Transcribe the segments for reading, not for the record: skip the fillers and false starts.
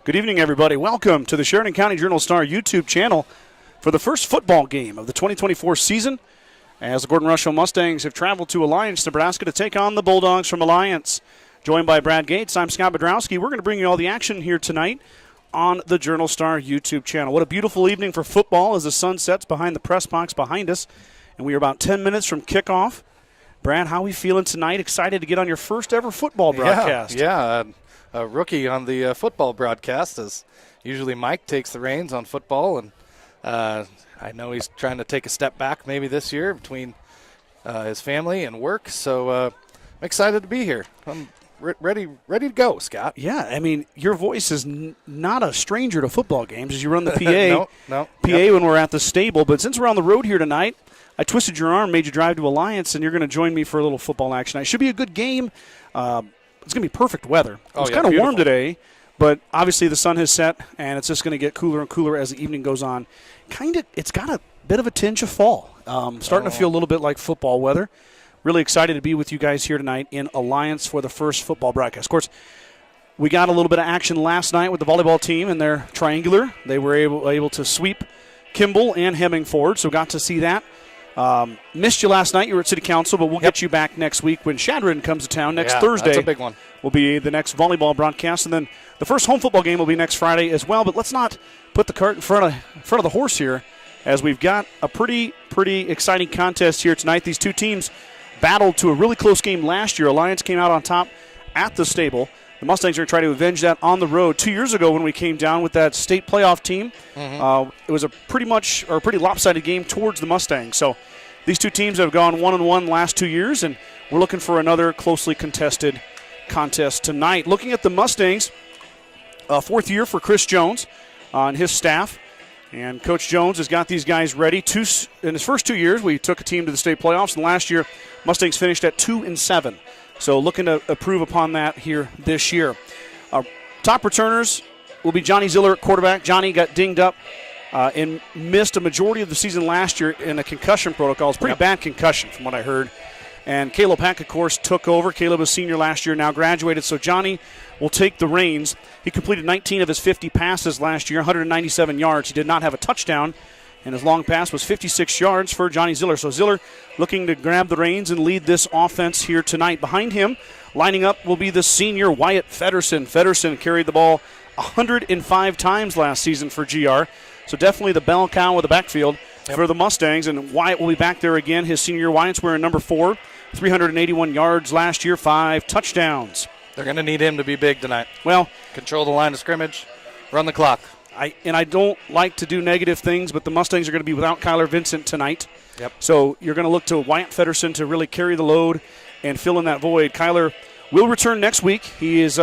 Good evening, everybody. Welcome to the Sheridan County Journal-Star YouTube channel for the first football game of the 2024 season as the Gordon-Rushville Mustangs have traveled to Alliance, Nebraska to take on the Bulldogs from Alliance. Joined by Brad Gates, I'm Scott Bedrowski. We're going to bring you all the action here tonight on the Journal-Star YouTube channel. What a beautiful evening for football as the sun sets behind the press box behind us, and we are about 10 minutes from kickoff. Brad, how are we feeling tonight? Excited to get on your first ever football broadcast. Yeah. A rookie on the football broadcast, as usually Mike takes the reins on football, and I know he's trying to take a step back maybe this year between his family and work, so I'm excited to be here. I'm ready to go, Scott. Yeah, I mean, your voice is not a stranger to football games as you run the PA, no. When we're at the stable, but since we're on the road here tonight, I twisted your arm, made you drive to Alliance, and you're going to join me for a little football action. It should be a good game. It's going to be perfect weather. It's kind of warm today, but obviously the sun has set, and it's just going to get cooler and cooler as the evening goes on. It's got a bit of a tinge of fall. Starting to feel a little bit like football weather. Really excited to be with you guys here tonight in Alliance for the first football broadcast. Of course, we got a little bit of action last night with the volleyball team and their triangular. They were able to sweep Kimball and Hemmingford, so got to see that. Missed you last night. You were at City Council, but we'll get you back next week when Shadron comes to town next Thursday. That's a big one. Will be the next volleyball broadcast, and then the first home football game will be next Friday as well. But let's not put the cart in front of the horse here, as we've got a pretty exciting contest here tonight. These two teams battled to a really close game last year. Alliance came out on top at the stable. The Mustangs are going to try to avenge that on the road. 2 years ago when we came down with that state playoff team, it was a pretty lopsided game towards the Mustangs. So these two teams have gone 1-1 the last 2 years, and we're looking for another closely contested contest tonight. Looking at the Mustangs, fourth year for Chris Jones and his staff. And Coach Jones has got these guys ready. In his first 2 years, we took a team to the state playoffs, and last year Mustangs finished at 2-7. So looking to improve upon that here this year. Top returners will be Johnny Ziller at quarterback. Johnny got dinged up and missed a majority of the season last year in a concussion protocol. It's pretty bad concussion from what I heard. And Caleb Hack, of course, took over. Caleb was senior last year, now graduated. So Johnny will take the reins. He completed 19 of his 50 passes last year, 197 yards. He did not have a touchdown, and his long pass was 56 yards for Johnny Ziller. So Ziller looking to grab the reins and lead this offense here tonight. Behind him, lining up, will be the senior Wyatt Feddersen. Feddersen carried the ball 105 times last season for GR. So definitely the bell cow of the backfield for the Mustangs. And Wyatt will be back there again. His senior year, Wyatt's wearing number 4. 381 yards last year, 5 touchdowns. They're going to need him to be big tonight. Well, control the line of scrimmage, run the clock. I don't like to do negative things, but the Mustangs are going to be without Kyler Vincent tonight. Yep. So you're going to look to Wyatt Feddersen to really carry the load and fill in that void. Kyler will return next week. He is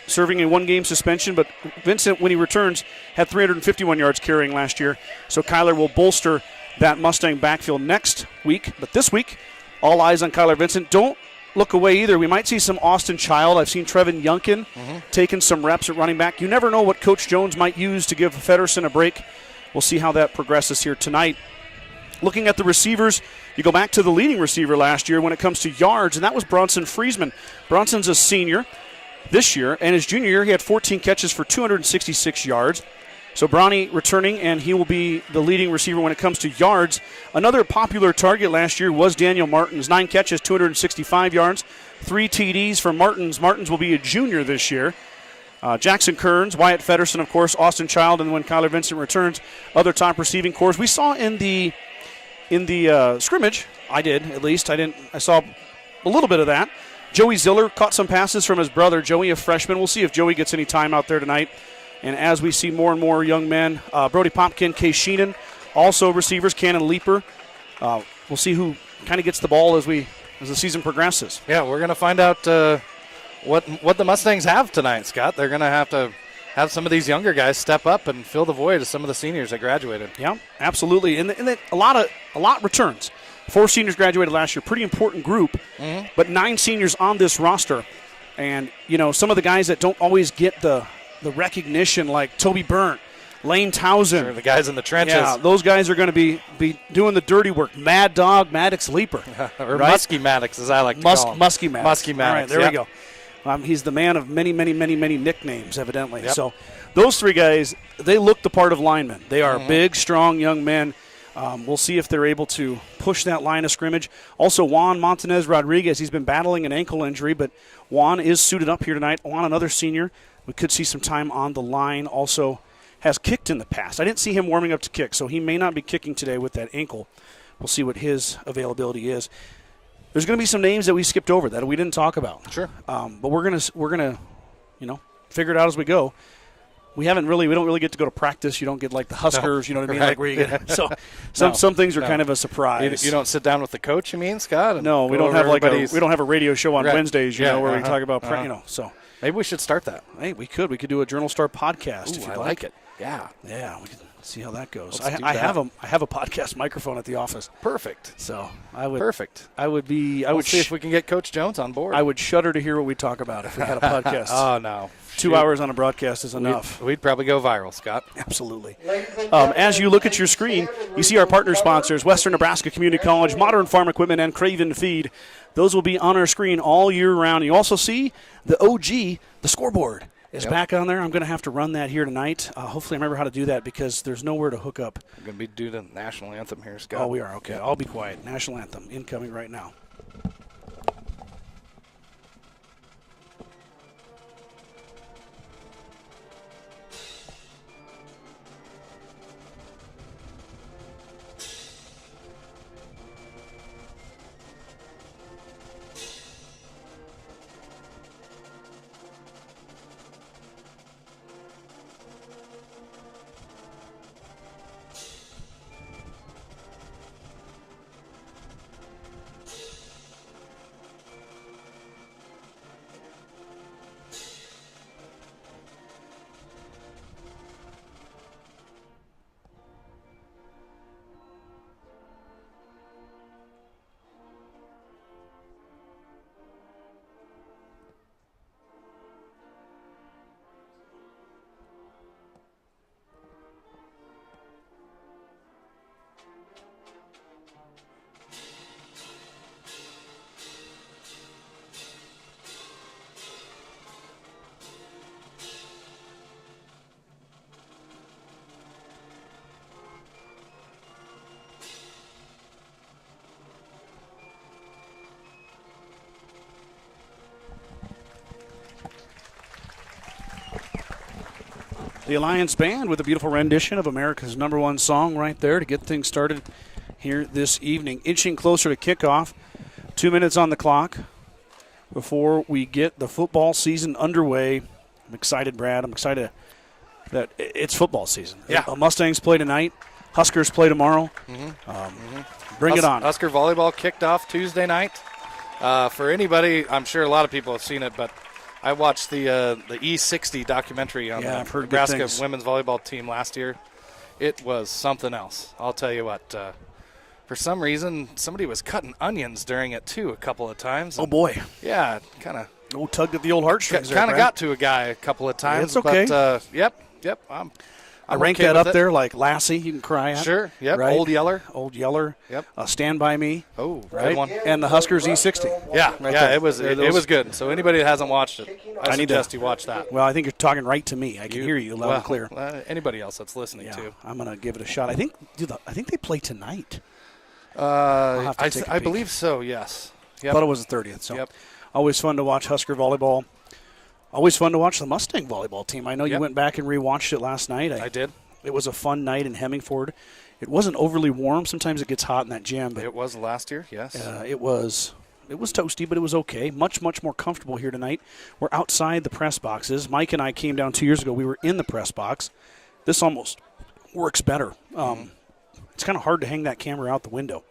serving a one-game suspension, but Vincent, when he returns, had 351 yards carrying last year. So Kyler will bolster that Mustang backfield next week. But this week, all eyes on Kyler Vincent. Don't look away either. We might see some Austin Child. I've seen Trevin Youngkin taking some reps at running back. You never know what Coach Jones might use to give Feddersen a break. We'll see how that progresses here tonight. Looking at the receivers, you go back to the leading receiver last year when it comes to yards, and that was Bronson Friesman. Bronson's a senior this year, and his junior year he had 14 catches for 266 yards. So Bronny returning, and he will be the leading receiver when it comes to yards. Another popular target last year was Daniel Martins. 9 catches, 265 yards, 3 TDs for Martins. Martins will be a junior this year. Jackson Kearns, Wyatt Feddersen, of course, Austin Child, and when Kyler Vincent returns, other top receiving cores. We saw in the scrimmage, I did at least. I saw a little bit of that. Joey Ziller caught some passes from his brother, Joey, a freshman. We'll see if Joey gets any time out there tonight. And as we see more and more young men, Brody Popkin, Case Sheenan, also receivers, Cannon Leaper. We'll see who kind of gets the ball as the season progresses. Yeah, we're going to find out what the Mustangs have tonight, Scott. They're going to have some of these younger guys step up and fill the void of some of the seniors that graduated. Yeah, absolutely. And a lot returns. 4 seniors graduated last year, pretty important group, but 9 seniors on this roster. And, some of the guys that don't always get the recognition, like Toby Byrne, Lane Townsend. Sure, the guys in the trenches. Yeah, those guys are going to be doing the dirty work. Mad Dog Maddox Leaper. or right? Muskie Maddox, as I like to call him. Muskie Maddox. Muskie Maddox. All right, there we go. He's the man of many, many, many, many nicknames, evidently. Yep. So those three guys, they look the part of linemen. They are big, strong young men. We'll see if they're able to push that line of scrimmage. Also, Juan Montanez Rodriguez, he's been battling an ankle injury, but Juan is suited up here tonight. Juan, another senior. We could see some time on the line. Also has kicked in the past. I didn't see him warming up to kick, so he may not be kicking today with that ankle. We'll see what his availability is. There's going to be some names that we skipped over that we didn't talk about. Sure. But we're gonna figure it out as we go. We don't really get to go to practice. You don't get like the Huskers, you know what I mean? Right. Like where you get some things are kind of a surprise. You don't sit down with the coach, you mean, Scott? No, we don't have a radio show on Wednesdays, where we talk about so maybe we should start that. Hey, we could do a Journal Star podcast if I you'd like it. Yeah, we can see how that goes. Let's do I that. have a podcast microphone at the office. Perfect. So I would see if we can get Coach Jones on board. I would shudder to hear what we talk about if we had a podcast. Oh no, 2 hours on a broadcast is enough. We'd probably go viral, Scott. Absolutely. As you look at your screen, you see our partner sponsors: Western Nebraska Community College, Modern Farm Equipment, and Craven Feed. Those will be on our screen all year round. You also see the OG, the scoreboard, is back on there. I'm going to have to run that here tonight. Hopefully I remember how to do that because there's nowhere to hook up. We're going to be doing the national anthem here, Scott. Oh, we are. Okay. I'll be quiet. National anthem incoming right now. The Alliance Band with a beautiful rendition of America's #1 song right there to get things started here this evening. Inching closer to kickoff. 2 minutes on the clock before we get the football season underway. I'm excited, Brad. I'm excited that it's football season. Yeah. Mustangs play tonight. Huskers play tomorrow. Bring it on. Husker volleyball kicked off Tuesday night. For anybody, I'm sure a lot of people have seen it, but I watched the E60 documentary on the Nebraska women's volleyball team last year. It was something else. I'll tell you what. For some reason, somebody was cutting onions during it, too, a couple of times. Oh, boy. Yeah, kind of. Tugged at the old heartstrings. Kind of got to a guy a couple of times. It's okay. But, yep. I rank that up there like Lassie, you can cry at. Sure, yep. Right? Old Yeller. Yep. Stand By Me. Oh, right. Good one. And the Huskers E60. Yeah, right there. it was good. So anybody that hasn't watched it, I suggest you watch that. Well, I think you're talking right to me. I can hear you loud and clear. Anybody else that's listening too. I'm going to give it a shot. I think they play tonight. I believe so, yes. I thought it was the 30th. So Yep. Always fun to watch Husker volleyball. Always fun to watch the Mustang volleyball team. I know you went back and rewatched it last night. I did. It was a fun night in Hemingford. It wasn't overly warm. Sometimes it gets hot in that gym. But it was last year, yes. It was toasty, but it was okay. Much, much more comfortable here tonight. We're outside the press boxes. Mike and I came down 2 years ago. We were in the press box. This almost works better. It's kind of hard to hang that camera out the window.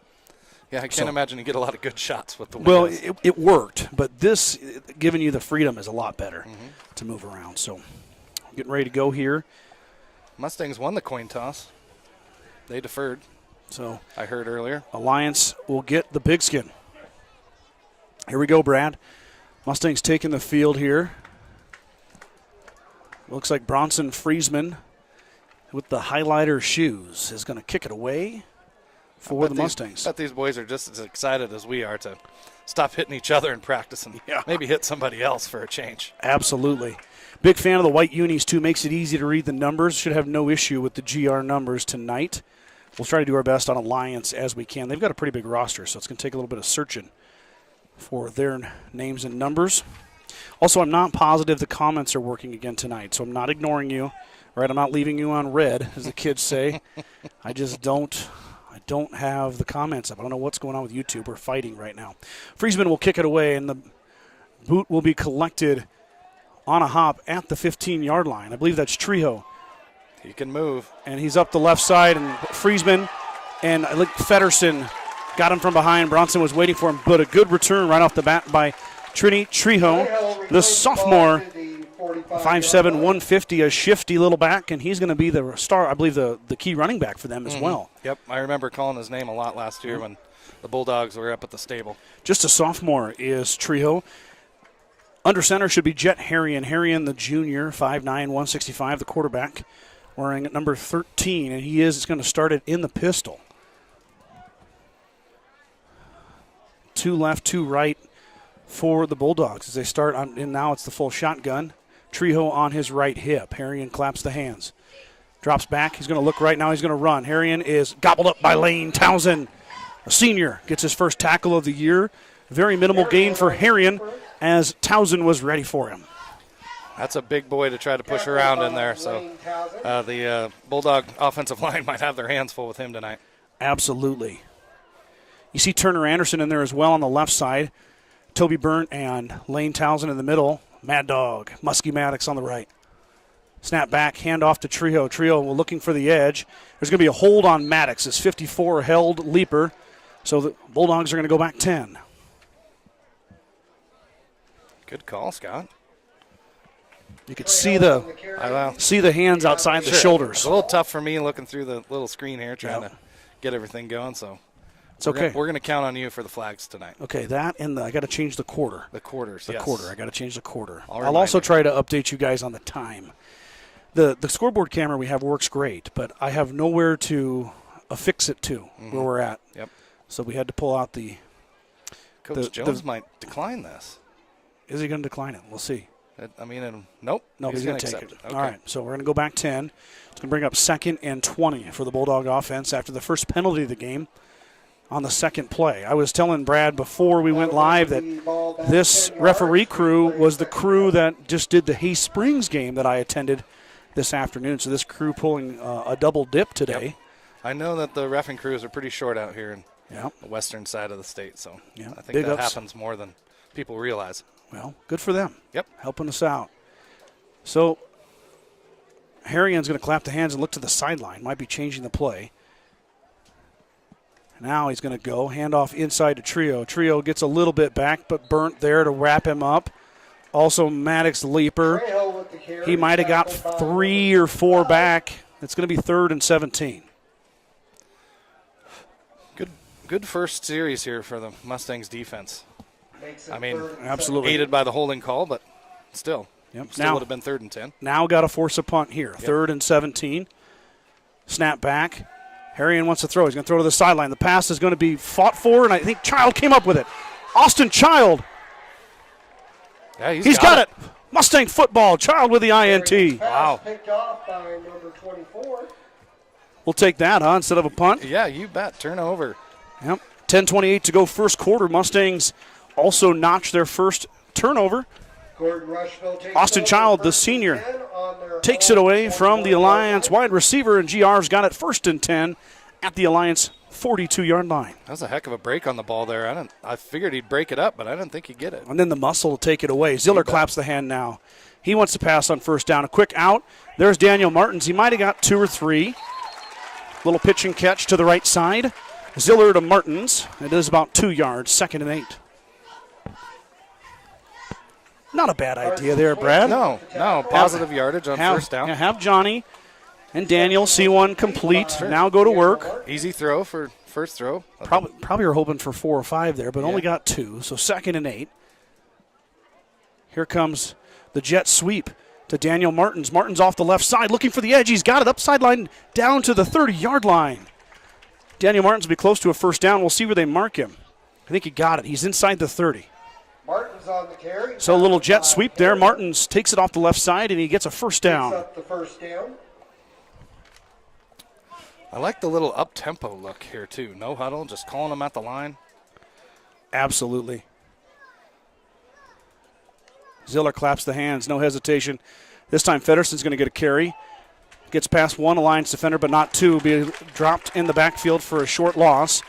Yeah, I can't imagine you get a lot of good shots with the windows. Well, it worked, but this, giving you the freedom, is a lot better to move around. So getting ready to go here. Mustangs won the coin toss. They deferred. So I heard earlier. Alliance will get the pigskin. Here we go, Brad. Mustangs taking the field here. Looks like Bronson Friesman with the highlighter shoes is going to kick it away for the Mustangs. I bet these boys are just as excited as we are to stop hitting each other in practice and maybe hit somebody else for a change. Absolutely. Big fan of the white unis, too. Makes it easy to read the numbers. Should have no issue with the GR numbers tonight. We'll try to do our best on Alliance as we can. They've got a pretty big roster, so it's going to take a little bit of searching for their names and numbers. Also, I'm not positive the comments are working again tonight, so I'm not ignoring you. Right, I'm not leaving you on red, as the kids say. I don't have the comments up. I don't know what's going on with YouTube. We're fighting right now. Friesman will kick it away, and the boot will be collected on a hop at the 15-yard line. I believe that's Trejo. He can move. And he's up the left side, and Friesman and I think Feddersen got him from behind. Bronson was waiting for him, but a good return right off the bat by Trini Trejo, the sophomore, 5'7", 150, a shifty little back, and he's going to be the star, I believe, the key running back for them as well. Yep, I remember calling his name a lot last year when the Bulldogs were up at the stable. Just a sophomore is Trejo. Under center should be Jet Harrion. Harrion, the junior, 5'9", 165, the quarterback, wearing number 13, and he is going to start it in the pistol. 2 left, 2 right for the Bulldogs as they start on, and now it's the full shotgun. Trejo on his right hip. Harrion claps the hands. Drops back. He's going to look right now. He's going to run. Harrion is gobbled up by Lane Townsend. A senior gets his first tackle of the year. Very minimal gain for Harrion as Townsend was ready for him. That's a big boy to try to push around in there. So the Bulldog offensive line might have their hands full with him tonight. Absolutely. You see Turner Anderson in there as well on the left side. Toby Burnt and Lane Townsend in the middle. Mad Dog, Muskie Maddox on the right. Snap back, hand off to Trejo. Trejo looking for the edge. There's going to be a hold on Maddox. His 54 held leaper. So the Bulldogs are going to go back 10. Good call, Scott. You could see the hands outside the shoulders. It's a little tough for me looking through the little screen here trying to get everything going. So it's okay. We're going to count on you for the flags tonight. Okay, that and I got to change the quarter. The quarters, The quarter. I got to change the quarter. I'll also try to update you guys on the time. The scoreboard camera we have works great, but I have nowhere to affix it to where we're at. Yep. So we had to pull out the. Coach Jones might decline this. Is he going to decline it? We'll see. Nope. No, he's going to take it. Okay. All right, so we're going to go back 10. It's going to bring up 2nd and 20 for the Bulldog offense after the first penalty of the game on the second play. I was telling Brad before we went live that this referee crew was the crew that just did the Hay Springs game that I attended this afternoon. So this crew pulling a double dip today. Yep. I know that the reffing crews are pretty short out here in the western side of the state, so I think Big that ups. happens more than people realize. Well, good for them. Yep. Helping us out. So Harrigan's going to clap the hands and look to the sideline. Might be changing the play. Now he's going to go. Handoff inside to Trejo. Trejo gets a little bit back, but Burnt there to wrap him up. Also Maddox leaper. He might have got 3 or 4 back. It's going to be 3rd and 17. Good first series here for the Mustangs defense. Absolutely aided by the holding call, but still. Yep. Still would have been 3rd and 10. Now got to force a punt here. 3rd and 17. Snap back. Harrigan wants to throw. He's going to throw to the sideline. The pass is going to be fought for, and I think Child came up with it. Austin Child. Yeah, he's got it. Mustang Football. Child with the INT. Wow. Picked off by number 24. We'll take that, instead of a punt. Yeah, you bet. Turnover. Yep. 10:28 to go first quarter. Mustangs also notched their first turnover. Gordon-Rushville takes Austin Child, the senior, takes it away from the Alliance wide receiver, and GR's got it 1st and 10 at the Alliance 42-yard line. That was a heck of a break on the ball there. I figured he'd break it up, but I didn't think he'd get it. And then the muscle to take it away. Ziller claps the hand now. He wants to pass on 1st down. A quick out. There's Daniel Martins. He might have got 2 or 3. Little pitch and catch to the right side. Ziller to Martins. It is about 2 yards, 2nd and 8. Not a bad idea there, Brad. No. Positive yardage on 1st down. Have Johnny and Daniel see one complete. Sure. Now go to work. Easy throw for first throw. Probably were hoping for 4 or 5 there, but only got 2. So 2nd and 8. Here comes the jet sweep to Daniel Martins. Martins off the left side looking for the edge. He's got it up sideline down to the 30-yard line. Daniel Martins will be close to a first down. We'll see where they mark him. I think he got it. He's inside the 30. Martin's on the carry. So a little jet sweep there. Martins takes it off the left side, and he gets a first down. Picks up the first down. I like the little up-tempo look here, too. No huddle, just calling them at the line. Absolutely. Ziller claps the hands, no hesitation. This time Fedderson's going to get a carry. Gets past one Alliance defender, but not two. Be dropped in the backfield for a short loss.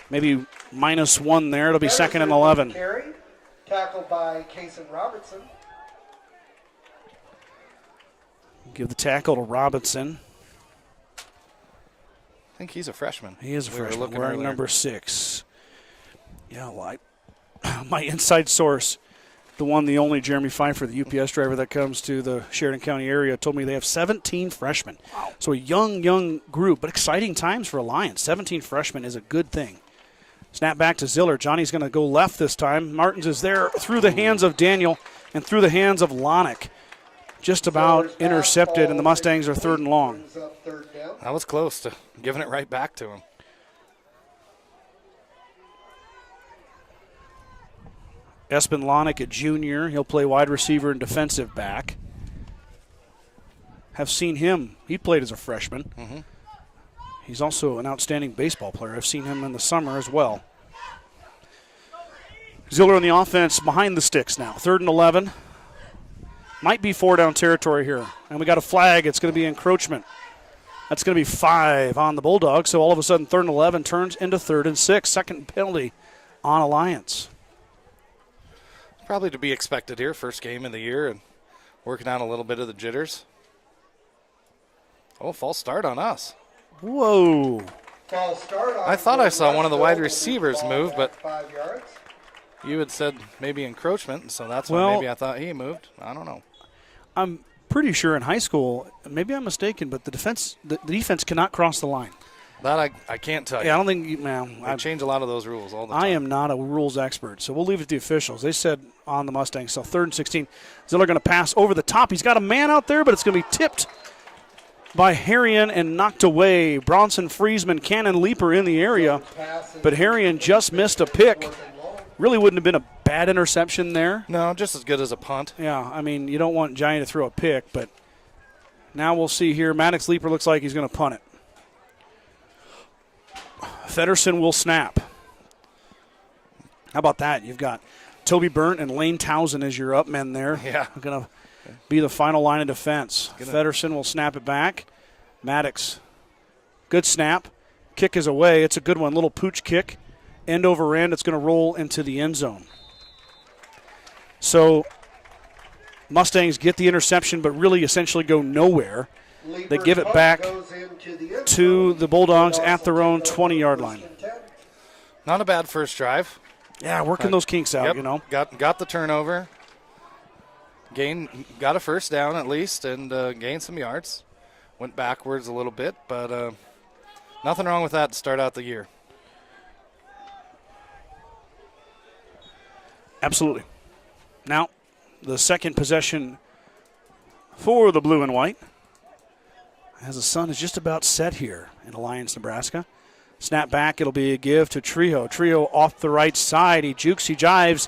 Maybe -1 there. It'll be second and 11. Carry, tackled by Kason Robertson. Give the tackle to Robinson. I think he's a freshman. He is a freshman, looking wearing earlier. number 6. Yeah, well, my inside source, the only Jeremy Pfeiffer, the UPS driver that comes to the Sheridan County area, told me they have 17 freshmen. Wow. So a young group, but exciting times for Alliance. 17 freshmen is a good thing. Snap back to Ziller. Johnny's going to go left this time. Martins is there through the hands of Daniel and through the hands of Lonick. Just about intercepted, and the Mustangs are third and long. That was close to giving it right back to him. Espen Lonick, a junior. He'll play wide receiver and defensive back. Have seen him. He played as a freshman. Mm-hmm. He's also an outstanding baseball player. I've seen him in the summer as well. Ziller on the offense behind the sticks now. 3rd and 11. Might be 4-down territory here. And we got a flag. It's going to be encroachment. That's going to be 5 on the Bulldogs. So all of a sudden, 3rd and 11 turns into 3rd and 6. Second penalty on Alliance. Probably to be expected here. First game of the year and working out a little bit of the jitters. Oh, false start on us. Whoa. False start on I thought I saw one of the wide Gordon-Rushville. receivers move, but 5 yards. you had said maybe encroachment, so that's Well, why maybe I thought he moved. I don't know. I'm pretty sure in high school, maybe I'm mistaken, but the defense cannot cross the line. That I can't tell you. Yeah, I don't think, man. They change a lot of those rules all the time. I am not a rules expert, so we'll leave it to the officials. They said on the Mustangs, so 3rd and 16. Ziller going to pass over the top. He's got a man out there, but it's going to be tipped by Harrion and knocked away. Bronson, Friesman, Cannon, Leaper in the area, but Harrion just missed a pick. Really wouldn't have been a bad interception there. No, just as good as a punt. Yeah, I mean, you don't want Giant to throw a pick, but now we'll see here. Maddox Leaper looks like he's going to punt it. Fedderson will snap. How about that? You've got Toby Burnt and Lane Townsend as your up men there. Yeah. Going to be the final line of defense. Fedderson will snap it back. Maddox, good snap. Kick is away. It's a good one. Little pooch kick. End over end. It's going to roll into the end zone. So Mustangs get the interception, but really essentially go nowhere. They give it back to the Bulldogs at their own 20-yard line. Not a bad first drive. Yeah, working those kinks out, you know. Got the turnover. Got a first down at least and gained some yards. Went backwards a little bit, but nothing wrong with that to start out the year. Absolutely. Now, the second possession for the blue and white, as the sun is just about set here in Alliance, Nebraska. Snap back, it'll be a give to Trejo. Trejo off the right side. He jukes, he jives,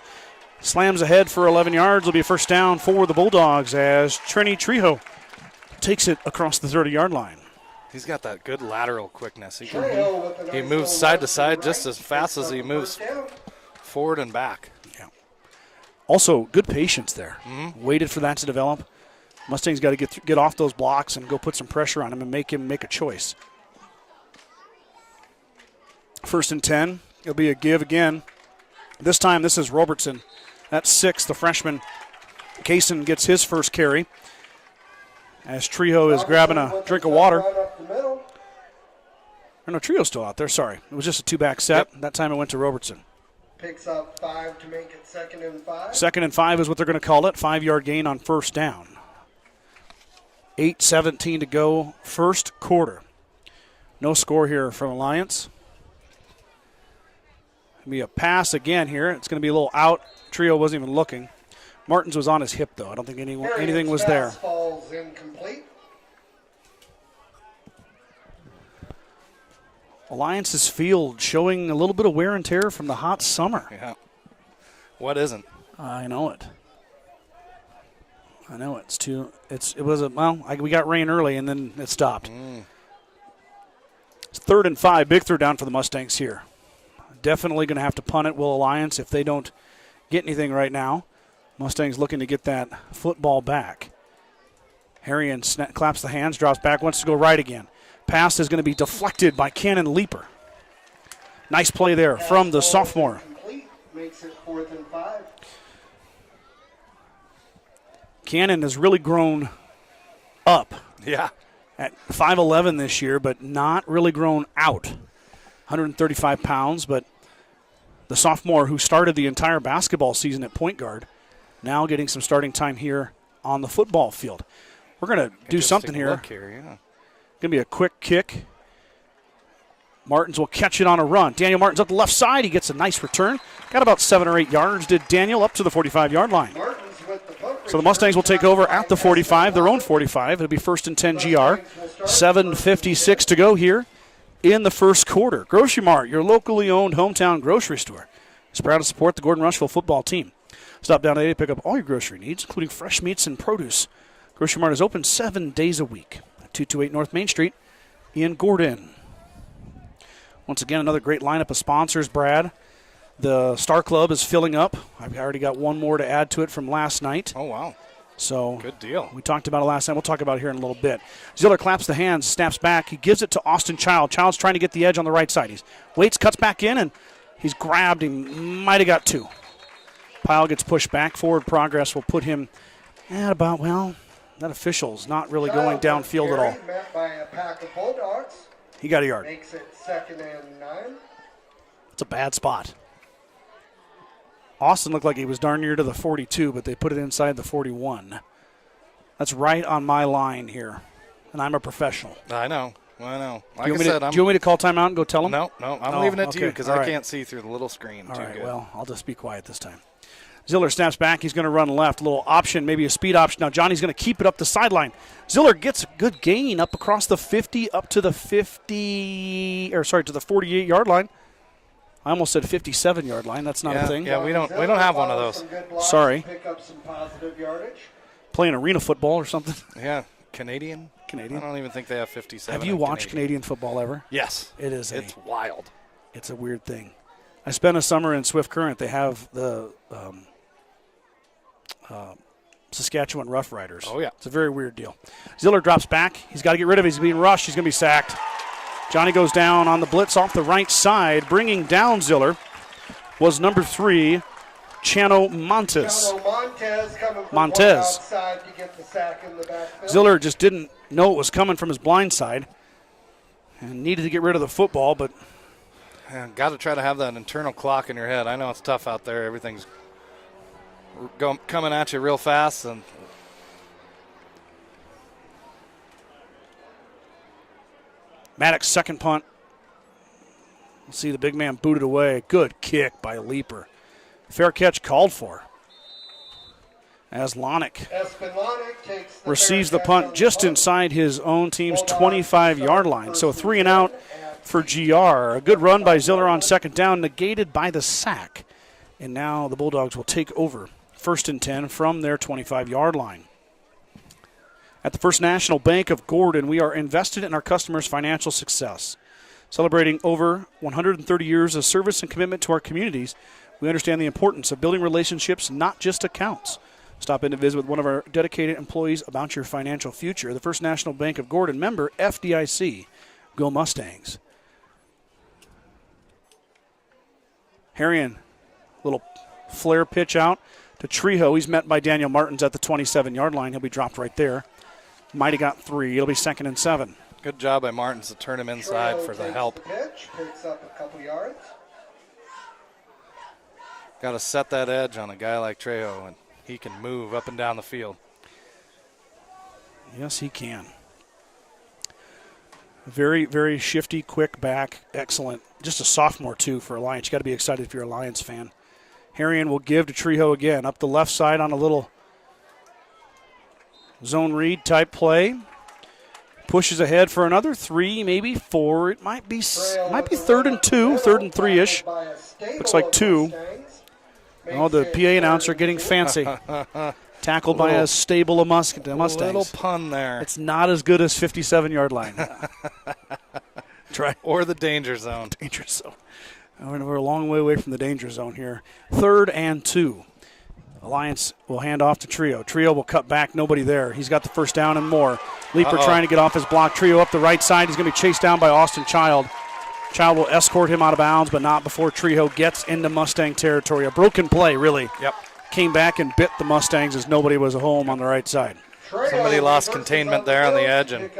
slams ahead for 11 yards. It'll be a first down for the Bulldogs as Trenny Trejo takes it across the 30-yard line. He's got that good lateral quickness. He moves side to side just as fast as he moves forward and back. Yeah. Also, good patience there. Waited for that to develop. Mustangs got to get off those blocks and go put some pressure on him and make him make a choice. 1st and 10. It'll be a give again. This time, this is Robertson. That's 6, the freshman. Kaysen gets his first carry as Trejo is grabbing a drink of water. Oh, no, Trejo's still out there. Sorry. It was just a 2-back set. Yep. That time it went to Robertson. Picks up 5 to make it 2nd and 5. 2nd and 5 is what they're going to call it. 5-yard gain on first down. 8:17 to go, first quarter. No score here from Alliance. It'll be a pass again here. It's going to be a little out. Trio wasn't even looking. Martins was on his hip, though. I don't think anything was there. Falls incomplete. Alliance's field showing a little bit of wear and tear from the hot summer. Yeah. What isn't? I know it. We got rain early and then it stopped. It's 3rd and 5, big third down for the Mustangs here. Definitely going to have to punt it, will Alliance, if they don't get anything right now. Mustangs looking to get that football back. Harrion claps the hands, drops back, wants to go right again. Pass is going to be deflected by Cannon Leaper. Nice play there from the sophomore. Makes it 4th and 5. Cannon has really grown up. Yeah. At 5'11 this year, but not really grown out. 135 pounds, but the sophomore who started the entire basketball season at point guard, now getting some starting time here on the football field. We're going to do something here. Going to be a quick kick. Martins will catch it on a run. Daniel Martins up the left side. He gets a nice return. Got about 7 or 8 yards. Did Daniel up to the 45-yard line. So the Mustangs will take over at the 45, their own 45. It'll be 1st and 10 GR. 7:56 to go here in the first quarter. Grocery Mart, your locally owned hometown grocery store, is proud to support the Gordon-Rushville football team. Stop down today to pick up all your grocery needs, including fresh meats and produce. Grocery Mart is open 7 days a week at 228 North Main Street in Gordon. Once again, another great lineup of sponsors, Brad. The Star Club is filling up. I've already got one more to add to it from last night. Oh, wow. So good deal. We talked about it last night. We'll talk about it here in a little bit. Ziller claps the hands, snaps back. He gives it to Austin Child. Child's trying to get the edge on the right side. He waits, cuts back in, and he's grabbed. He might have got 2. Pyle gets pushed back. Forward progress will put him at about, that official's not really going downfield at all. Met by a pack of Bulldogs. He got a yard. Makes it 2nd and 9. It's a bad spot. Austin looked like he was darn near to the 42, but they put it inside the 41. That's right on my line here, and I'm a professional. I know. Like do you I said, do you want me to call timeout and go tell him? No, I'm leaving it to you because I can't see through the little screen. All right, good. well, I'll just be quiet this time. Ziller snaps back. He's going to run left. A little option, maybe a speed option. Now Johnny's going to keep it up the sideline. Ziller gets a good gain up across the 50, up to the 48-yard line. I almost said 57-yard line. That's not a thing. Yeah, we don't have one of those. Sorry. Pick up some positive yardage. Playing arena football or something. Yeah, Canadian. I don't even think they have 57. Have you watched Canadian football ever? Yes. It's wild. It's a weird thing. I spent a summer in Swift Current. They have the Saskatchewan Roughriders. Oh, yeah. It's a very weird deal. Ziller drops back. He's got to get rid of it. He's being rushed. He's going to be sacked. Johnny goes down on the blitz off the right side. Bringing down Ziller was number 3, Chano Montes. Montez coming from Montez. outside to get the sack in the backfield. Ziller just didn't know it was coming from his blind side and needed to get rid of the football, but got to try to have that internal clock in your head. I know it's tough out there. Everything's coming at you real fast. And Maddox second punt. We'll see the big man booted away. Good kick by Leaper. Fair catch called for. As Lonick receives the punt just inside his own team's 25-yard line. So 3 and out for GR. A good run by Ziller on second down, negated by the sack. And now the Bulldogs will take over 1st and 10 from their 25-yard line. At the First National Bank of Gordon, we are invested in our customers' financial success. Celebrating over 130 years of service and commitment to our communities, we understand the importance of building relationships, not just accounts. Stop in to visit with one of our dedicated employees about your financial future. The First National Bank of Gordon, member FDIC. Go Mustangs. Harrion, little flare pitch out to Trejo. He's met by Daniel Martins at the 27-yard line. He'll be dropped right there. Might have got 3. It'll be 2nd and 7. Good job by Martins to turn him inside Trejo for the takes help. The pitch, picks up a couple yards. Got to set that edge on a guy like Trejo, and he can move up and down the field. Yes, he can. Very, very shifty, quick back. Excellent. Just a sophomore, too, for Alliance. You got to be excited if you're a Lions fan. Harrion will give to Trejo again. Up the left side on a little zone read type play. pushes ahead for another 3, maybe 4. It might be third and 2, third and 3-ish. Looks like 2. Oh, the PA announcer getting fancy. Tackled by a stable of Mustangs. Little pun there. It's not as good as 57-yard line. Try. Or the danger zone. Danger zone. We're a long way away from the danger zone here. 3rd and 2. Alliance will hand off to Trio. Trio will cut back. Nobody there. He's got the first down and more. Leaper trying to get off his block. Trio up the right side. He's going to be chased down by Austin Child. Child will escort him out of bounds, but not before Trio gets into Mustang territory. A broken play, really. Yep. Came back and bit the Mustangs as nobody was home on the right side. Somebody lost containment there on the edge, and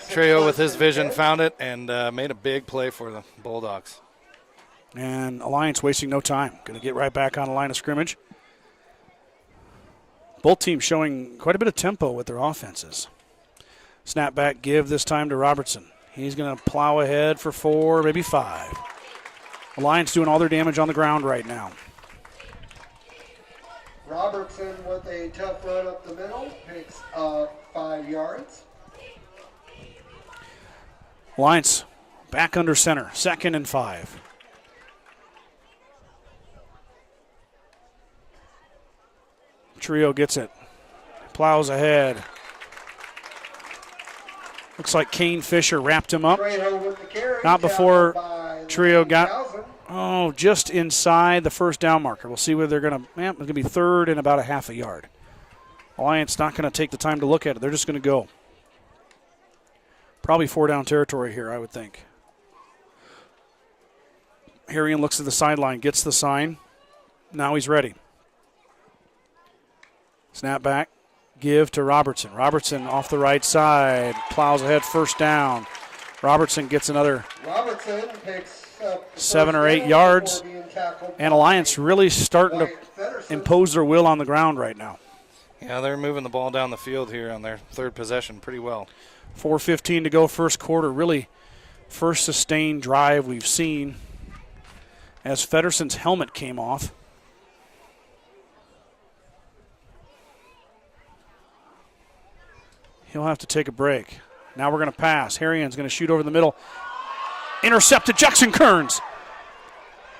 Trio with his vision found it and made a big play for the Bulldogs. And Alliance wasting no time. Going to get right back on the line of scrimmage. Both teams showing quite a bit of tempo with their offenses. Snap back give this time to Robertson. He's going to plow ahead for 4, maybe 5. Alliance doing all their damage on the ground right now. Robertson with a tough run up the middle, picks up 5 yards. Alliance back under center, 2nd and 5. Trio gets it. Plows ahead. Looks like Kane Fisher wrapped him up. Not before Trio got, just inside the first down marker. We'll see whether they're going to, it's going to be 3rd and about a half a yard. Alliance not going to take the time to look at it. They're just going to go. Probably 4 down territory here, I would think. Harrion looks at the sideline, gets the sign. Now he's ready. Snap back, give to Robertson. Robertson off the right side, plows ahead, first down. Robertson gets another 7 or 8 yards. And Alliance really starting to impose their will on the ground right now. Yeah, they're moving the ball down the field here on their 3rd possession pretty well. 4:15 to go, first quarter. Really first sustained drive we've seen as Fedderson's helmet came off. He'll have to take a break. Now we're going to pass. Harrion's going to shoot over the middle. Intercepted Jackson Kearns.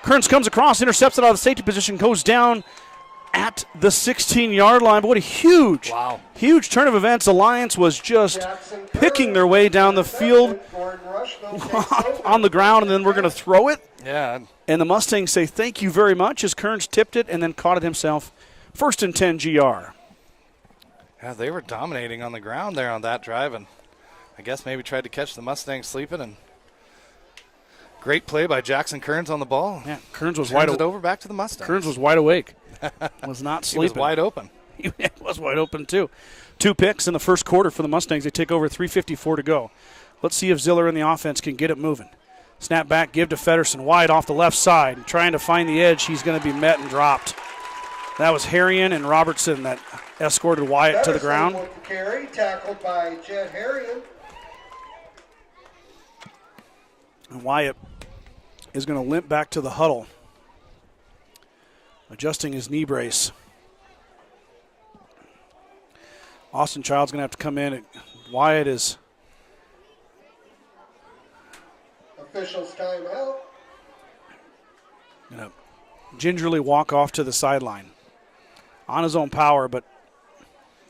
Kearns comes across, intercepts it out of the safety position, goes down at the 16-yard line. But what a huge turn of events. Alliance was just picking their way down the field on the ground, and then we're going to throw it. Yeah. And the Mustangs say thank you very much as Kearns tipped it and then caught it himself. 1st and 10 GR. Yeah, they were dominating on the ground there on that drive, and I guess maybe tried to catch the Mustangs sleeping. And great play by Jackson Kearns on the ball. Yeah, Kearns was wide over back to the Mustangs. Kearns was wide awake. Was not sleeping. He was wide open. He was wide open too. 2 picks in the first quarter for the Mustangs. They take over, 3:54 to go. Let's see if Ziller and the offense can get it moving. Snap back, give to Fedderson, wide off the left side, trying to find the edge. He's going to be met and dropped. That was Harrion and Robertson that escorted Wyatt to the ground. With the carry, tackled by Jed Harrion. And Wyatt is going to limp back to the huddle, adjusting his knee brace. Austin Child's going to have to come in. Wyatt is officials timeout. Going to gingerly walk off to the sideline on his own power, but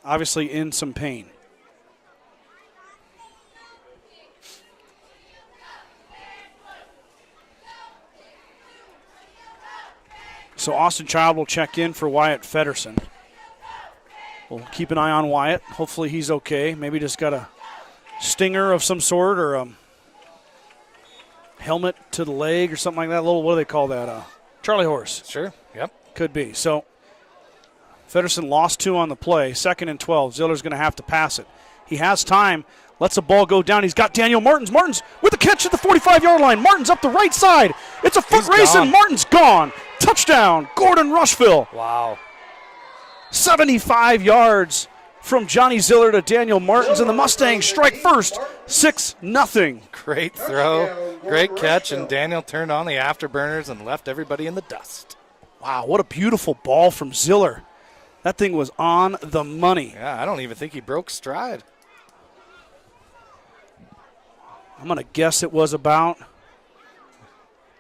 obviously in some pain. So Austin Child will check in for Wyatt Fedderson. We'll keep an eye on Wyatt. Hopefully he's okay. Maybe just got a stinger of some sort or a helmet to the leg or something like that. A little, what do they call that? Charlie horse. Sure, yep. Could be. So Fedderson lost 2 on the play. 2nd and 12. Ziller's going to have to pass it. He has time. Lets the ball go down. He's got Daniel Martins. Martins with a catch at the 45-yard line. Martins up the right side. It's a foot race, and Martins gone. Touchdown, Gordon-Rushville. Wow. 75 yards from Johnny Ziller to Daniel Martins, and the Mustangs strike first, 6-0. Great throw, great catch, and Daniel turned on the afterburners and left everybody in the dust. Wow, what a beautiful ball from Ziller. That thing was on the money. Yeah, I don't even think he broke stride. I'm going to guess it was about,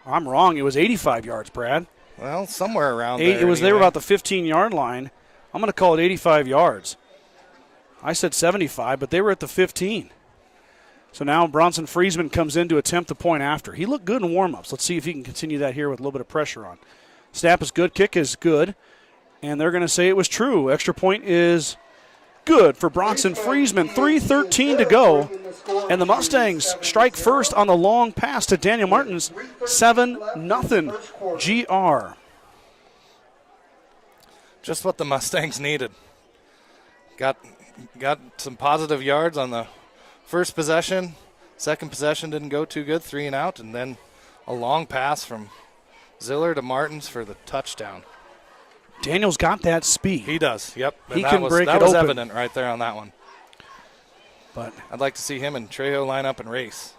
I'm wrong, it was 85 yards, Brad. Well, somewhere around there. They were about the 15-yard line. I'm going to call it 85 yards. I said 75, but they were at the 15. So now Bronson Friesman comes in to attempt the point after. He looked good in warm-ups. Let's see if he can continue that here with a little bit of pressure on. Snap is good, kick is good, and they're going to say it was true. Extra point is good for Bronson Friesman. 3:13 to go, and the Mustangs strike first on the long pass to Daniel Martins. 7-0 GR. Just what the Mustangs needed. Got some positive yards on the first possession. Second possession didn't go too good, 3 and out, and then a long pass from Ziller to Martins for the touchdown. Daniel's got that speed. He does, yep. He can break it That was open. evident right there on that one. But I'd like to see him and Trejo line up and race.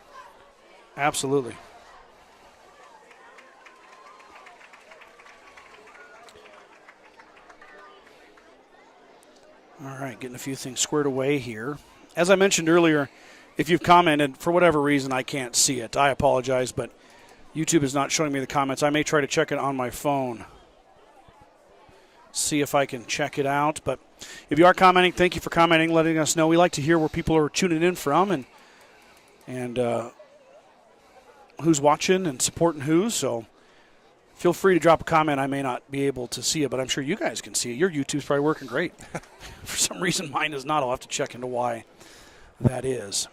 absolutely. All right, getting a few things squared away here. As I mentioned earlier, if you've commented, for whatever reason I can't see it, I apologize, but YouTube is not showing me the comments. I may try to check it on my phone. See if I can check it out. But if you are commenting, thank you for commenting, letting us know. We like to hear where people are tuning in from and who's watching and supporting who. So feel free to drop a comment. I may not be able to see it, but I'm sure you guys can see it. Your YouTube's probably working great. For some reason, mine is not. I'll have to check into why that is.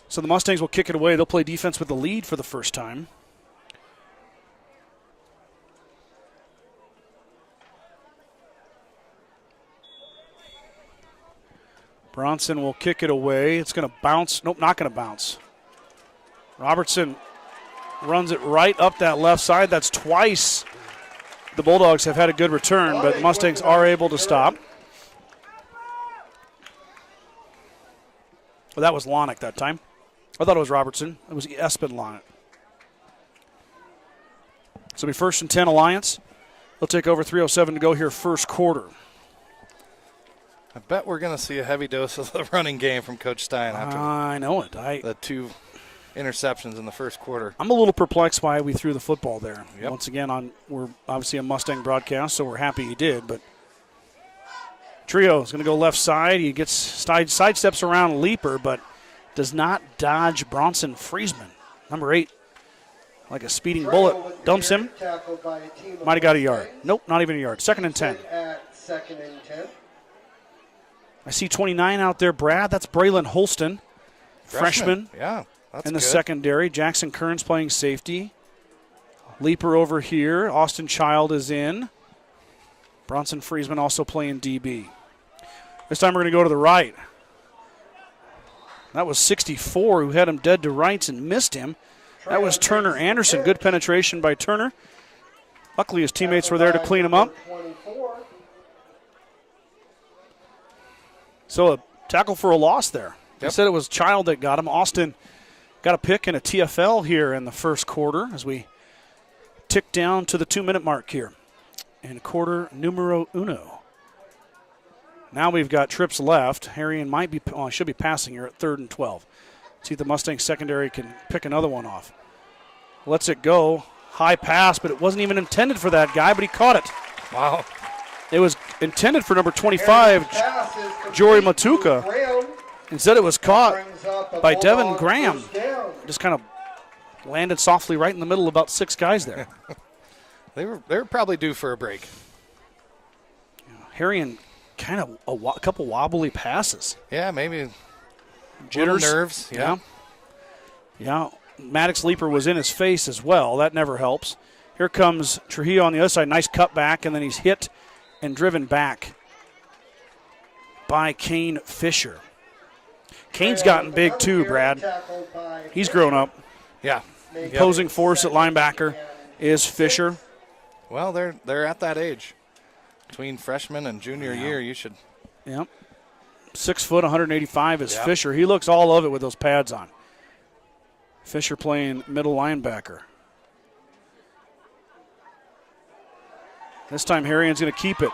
So the Mustangs will kick it away. They'll play defense with the lead for the first time. Bronson will kick it away. It's going to bounce. Nope, not going to bounce. Robertson runs it right up that left side. That's twice the Bulldogs have had a good return, but the Mustangs are able to stop. Well, that was Lonick that time. I thought it was Robertson. It was Espen Lonick. So it'll be 1st and 10 Alliance. They'll take over 3:07 to go here first quarter. I bet we're going to see a heavy dose of the running game from Coach Stein after I know it. the 2 interceptions in the first quarter. I'm a little perplexed why we threw the football there. Yep. Once again, we're obviously a Mustang broadcast, so we're happy he did. But Trio is going to go left side. He gets sidesteps around Leaper, but does not dodge Bronson Friesman. Number 8, like a speeding bullet, dumps him. Might have got a yard. Nope, not even a yard. 2nd and 10. At 2nd and 10. I see 29 out there, Brad. That's Braylon Holston, freshman. Yeah, that's in the good. secondary. Jackson Kearns playing safety. Leaper over here. Austin Child is in. Bronson Friesman also playing DB. This time we're going to go to the right. That was 64 who had him dead to rights and missed him. That was Turner Anderson. Good penetration by Turner. Luckily his teammates were there to clean him up. So a tackle for a loss there. They said it was Child that got him. Austin got a pick and a TFL here in the first quarter as we tick down to the 2-minute mark here. And quarter numero uno. Now we've got trips left. Harrion might be, should be passing here at 3rd and 12. See if the Mustang secondary can pick another one off. Lets it go. High pass, but it wasn't even intended for that guy, but he caught it. Wow. It was intended for number 25, Jory Matuka. Instead it was caught by Devin Graham. Just kind of landed softly right in the middle of about 6 guys there. They were probably due for a break. Harrion kind of a couple wobbly passes. Yeah, maybe Jitters. Nerves. Yeah. Maddox Leaper was in his face as well. That never helps. Here comes Trujillo on the other side. Nice cut back, and then he's hit and driven back by Kane Fisher. Kane's gotten big too, Brad. He's grown up. Yeah. Opposing force at linebacker is Fisher. Well, they're at that age. Between freshman and junior year, you should. Yep. 6 foot, 185 is Fisher. He looks all of it with those pads on. Fisher playing middle linebacker. This time Harrion's going to keep it.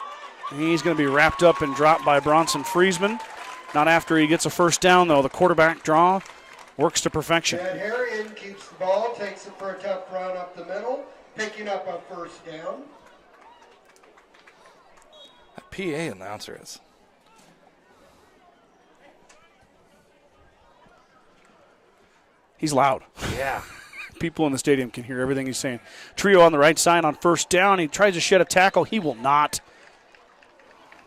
He's going to be wrapped up and dropped by Bronson Friesman. Not after he gets a first down, though. The quarterback draw works to perfection. Ed Harrion keeps the ball, takes it for a tough run up the middle, picking up a first down. That PA announcer is. He's loud. Yeah. People in the stadium can hear everything he's saying. Trio on the right side on first down. He tries to shed a tackle. He will not.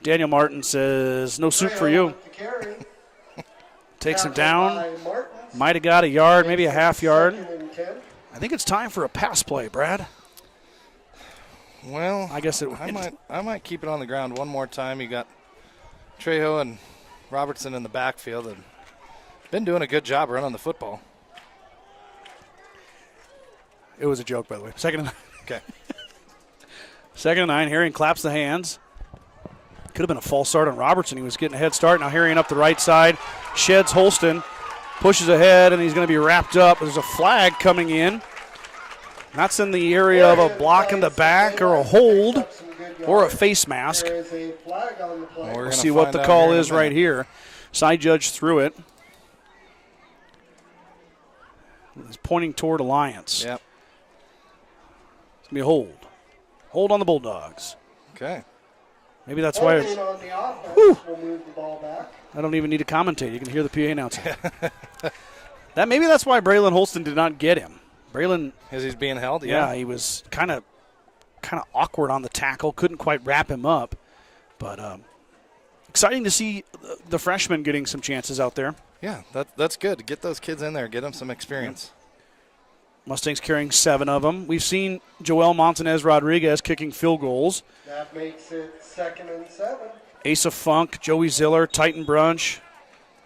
Daniel Martin says, no soup for you. Takes him down. Might have got a yard, maybe a half yard. I think it's time for a pass play, Brad. Well, I guess I might keep it on the ground one more time. You got Trejo and Robertson in the backfield and been doing a good job running the football. It was a joke, by the way. Second and 9. Okay. Second and 9. Harrion claps the hands. Could have been a false start on Robertson. He was getting a head start. Now Harrion up the right side. Sheds Holston. Pushes ahead, and he's going to be wrapped up. There's a flag coming in. That's in the area of a block in the back or a hold or a face mask. We'll see what the call is right here. Side judge threw it. He's pointing toward Alliance. Yep. It's going to be a hold. Hold on the Bulldogs. Okay. Maybe that's why. I don't even need to commentate. You can hear the PA announcer. Maybe that's why Braylon Holston did not get him. Braylon, as he's being held, yeah, he was kind of awkward on the tackle. Couldn't quite wrap him up, but exciting to see the freshman getting some chances out there. Yeah, that's good. Get those kids in there. Get them some experience. Mustangs carrying 7 of them. We've seen Joel Montanez Rodriguez kicking field goals. That makes it 2nd and 7. Asa Funk, Joey Ziller, Titan Brunch.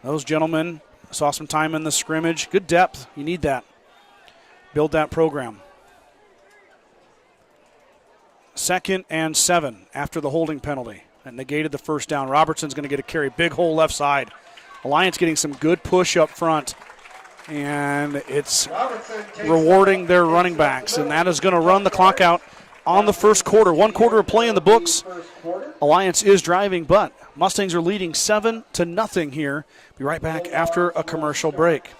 Those gentlemen saw some time in the scrimmage. Good depth. You need that. Build that program. 2nd and 7 after the holding penalty. That negated the first down. Robertson's going to get a carry. Big hole left side. Alliance getting some good push up front. And it's rewarding their running backs. And that is going to run the clock out on the first quarter. 1 quarter of play in the books. Alliance is driving, but Mustangs are leading 7-0 here. Be right back after a commercial break.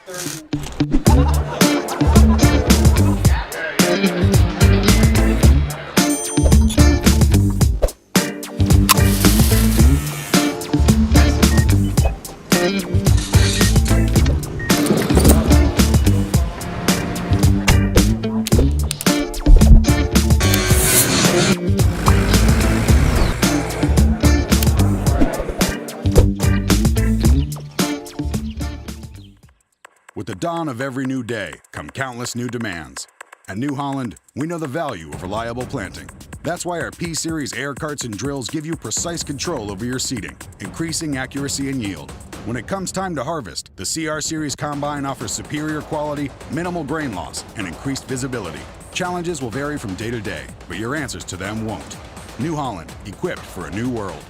With the dawn of every new day come countless new demands. At New Holland, we know the value of reliable planting. That's why our P-Series air carts and drills give you precise control over your seeding, increasing accuracy and yield. When it comes time to harvest, the CR Series Combine offers superior quality, minimal grain loss, and increased visibility. Challenges will vary from day to day, but your answers to them won't. New Holland, equipped for a new world.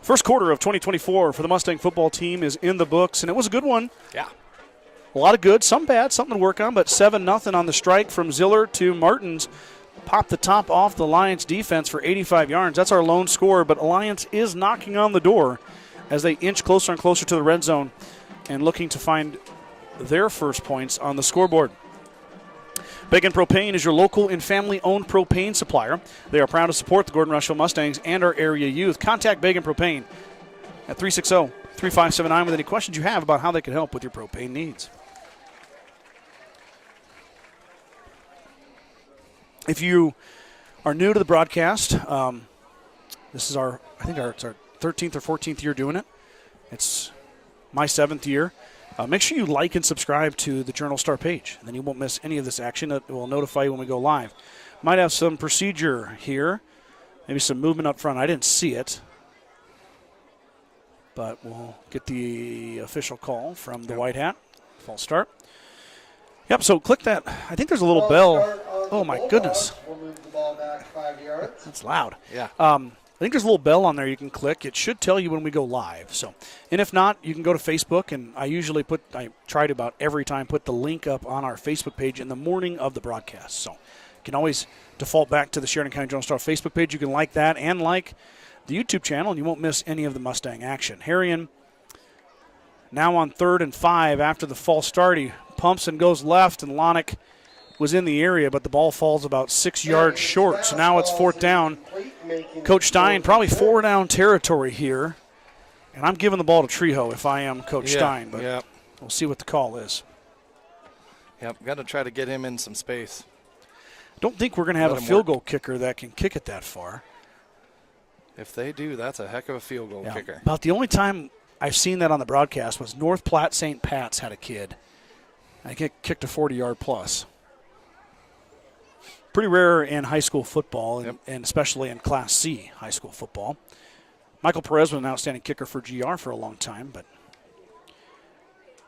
First quarter of 2024 for the Mustang football team is in the books, and it was a good one. Yeah. A lot of good, some bad, something to work on, but 7-0 on the strike from Ziller to Martins. Popped the top off the Alliance defense for 85 yards. That's our lone score, but Alliance is knocking on the door as they inch closer and closer to the red zone and looking to find their first points on the scoreboard. Bacon Propane is your local and family-owned propane supplier. They are proud to support the Gordon-Rushville Mustangs and our area youth. Contact Bacon Propane at 360-3579 with any questions you have about how they can help with your propane needs. If you are new to the broadcast, this is it's our 13th or 14th year doing it. It's my 7th year. Make sure you like and subscribe to the Journal Star page. Then you won't miss any of this action. It will notify you when we go live. Might have some procedure here. Maybe some movement up front. I didn't see it. But we'll get the official call from the White Hat. False start. Yep, so click that. I think there's a little bell. Oh, my goodness. We'll move the ball back 5 yards. That's loud. Yeah. I think there's a little bell on there you can click. It should tell you when we go live. So, and if not, you can go to Facebook, and I try to about every time put the link up on our Facebook page in the morning of the broadcast. So, you can always default back to the Sheridan County Journal-Star Facebook page. You can like that and like the YouTube channel, and you won't miss any of the Mustang action. Harrion now on 3rd and 5 after the false start. He pumps and goes left, and Lonick was in the area, but the ball falls about 6 yards short. So now it's 4th down. Coach Stein, probably 4-down territory here. And I'm giving the ball to Trejo if I am Coach Stein, but we'll see what the call is. Yep, got to try to get him in some space. Don't think we're going to have a field goal kicker that can kick it that far. If they do, that's a heck of a field goal kicker. About the only time I've seen that on the broadcast was North Platte St. Pat's had a kid. I think it kicked a 40-yard plus. Pretty rare in high school football, and especially in Class C high school football. Michael Perez was an outstanding kicker for GR for a long time, but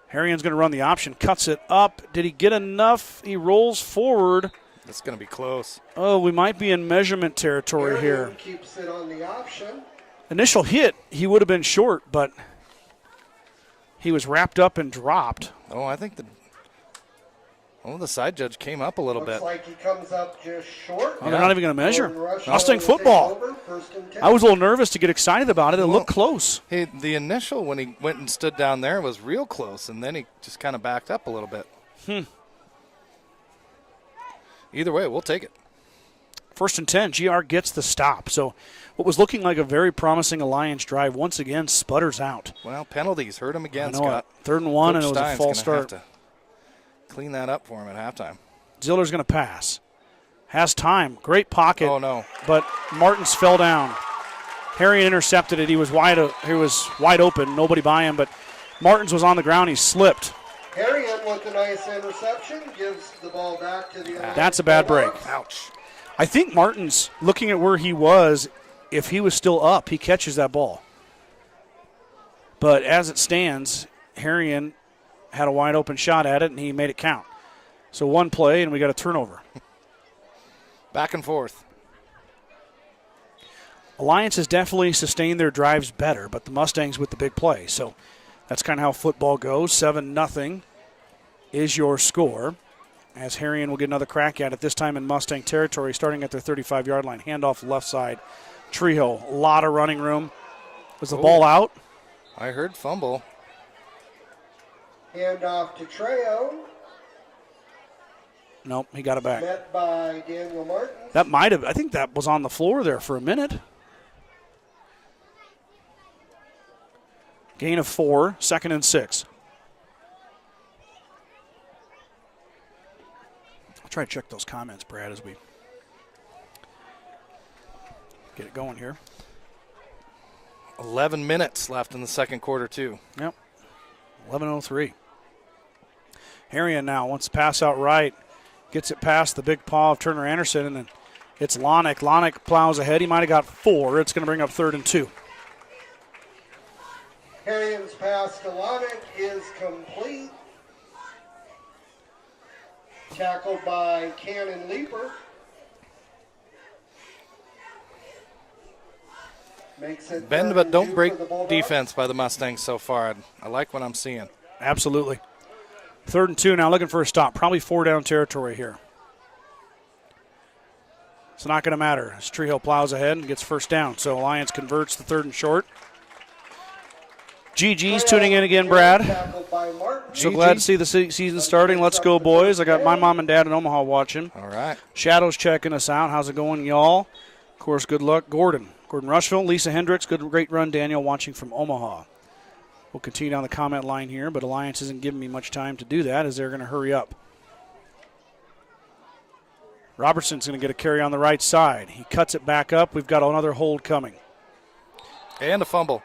Harrion's going to run the option, cuts it up. Did he get enough? He rolls forward. It's going to be close. Oh, we might be in measurement territory here. Keeps it on the option. Initial hit, he would have been short, but he was wrapped up and dropped. Oh, I think the side judge came up a little bit. Looks like he comes up just short. Oh, they're not even going to measure. Gordon-Rushville Mustang will football. take over, 1st and 10. I was a little nervous to get excited about it. It looked close. Hey, the initial when he went and stood down there was real close, and then he just kind of backed up a little bit. Either way, we'll take it. 1st and 10, GR gets the stop. So what was looking like a very promising Alliance drive once again sputters out. Well, penalties hurt him again, I know Scott. 3rd and 1, Coach and it was Stein's a false gonna start. have to clean that up for him at halftime. Ziller's going to pass. Has time. Great pocket. Oh, no. But Martins fell down. Harrion intercepted it. He was wide open. Nobody by him, but Martins was on the ground. He slipped. Harrion with a nice interception gives the ball back to the other. That's a bad break. Ouch. I think Martins, looking at where he was, if he was still up, he catches that ball. But as it stands, Harrion had a wide open shot at it, and he made it count. So one play, and we got a turnover. Back and forth. Alliance has definitely sustained their drives better, but the Mustangs with the big play. So that's kind of how football goes. 7-0 is your score, as Harrion will get another crack at it, this time in Mustang territory, starting at their 35-yard line. Handoff left side. Trejo, a lot of running room. Was the ball out? I heard fumble. Hand off to Trejo. Nope, he got it back. Met by Daniel Martin. That might have, I think that was on the floor there for a minute. Gain of 4, 2nd and 6. I'll try to check those comments, Brad, as we get it going here. 11 minutes left in the second quarter, too. Yep, 11:03. Harrion now wants to pass out right. Gets it past the big paw of Turner Anderson, and then it's Lonick. Lonick plows ahead. He might have got 4. It's going to bring up 3rd and 2. Harrion's pass to Lonick is complete. Tackled by Cannon Leaper. Makes it Bend 3rd but and don't 2 break for the Bulldogs. defense by the Mustangs so far. I like what I'm seeing. Absolutely. 3rd and 2 now, looking for a stop. Probably 4-down territory here. It's not going to matter as Trejo plows ahead and gets 1st down. So Alliance converts the 3rd and short. GG's tuning in again, Brad. Tackled by Martin. So glad to see the season starting. Let's go, boys. I got my mom and dad in Omaha watching. All right. Shadow's checking us out. How's it going, y'all? Of course, good luck. Gordon-Rushville, Lisa Hendricks, great run. Daniel watching from Omaha. We'll continue down the comment line here, but Alliance isn't giving me much time to do that as they're going to hurry up. Robertson's going to get a carry on the right side. He cuts it back up. We've got another hold coming. And a fumble.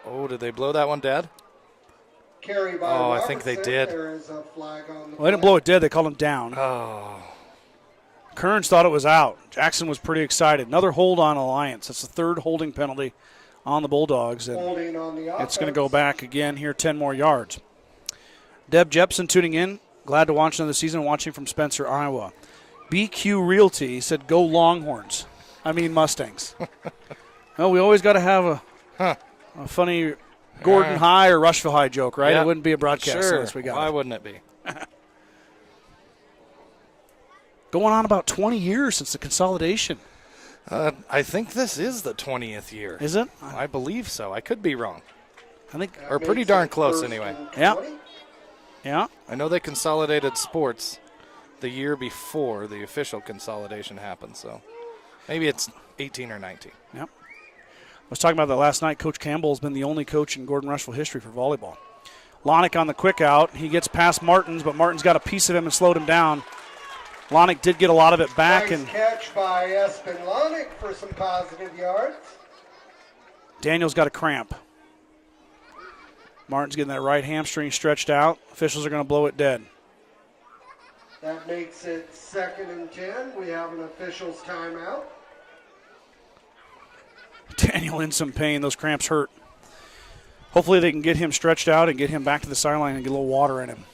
Oh, did they blow that one dead? Carry by Oh, I think they Robertson. did. There is a flag on the Well, they didn't blow it dead. They called him down. Oh. Kearns thought it was out. Jackson was pretty excited. Another hold on Alliance. That's the 3rd holding penalty on the Bulldogs. And holding on the offense. it's going to go back again here, 10 more yards. Deb Jepson tuning in. Glad to watch another season, watching from Spencer, Iowa. BQ Realty said, go Longhorns. I mean Mustangs. Well, we always got to have a funny Gordon High or Rushville High joke, right? Yeah. It wouldn't be a broadcast Sure. unless we got Why it. wouldn't it be? Going on about 20 years since the consolidation. I think this is the 20th year. Is it? I believe so. I could be wrong. I think. Or pretty darn close anyway. Yeah. Yeah. I know they consolidated sports the year before the official consolidation happened, so maybe it's 18 or 19. Yep. I was talking about that last night. Coach Campbell's been the only coach in Gordon-Rushville history for volleyball. Lonick on the quick out. He gets past Martins, but Martins got a piece of him and slowed him down. Lonick did get a lot of it back. Nice And catch by Espen Lonick for some positive yards. Daniel's got a cramp. Martin's getting that right hamstring stretched out. Officials are going to blow it dead. That makes it 2nd and 10. We have an official's timeout. Daniel in some pain. Those cramps hurt. Hopefully they can get him stretched out and get him back to the sideline and get a little water in him.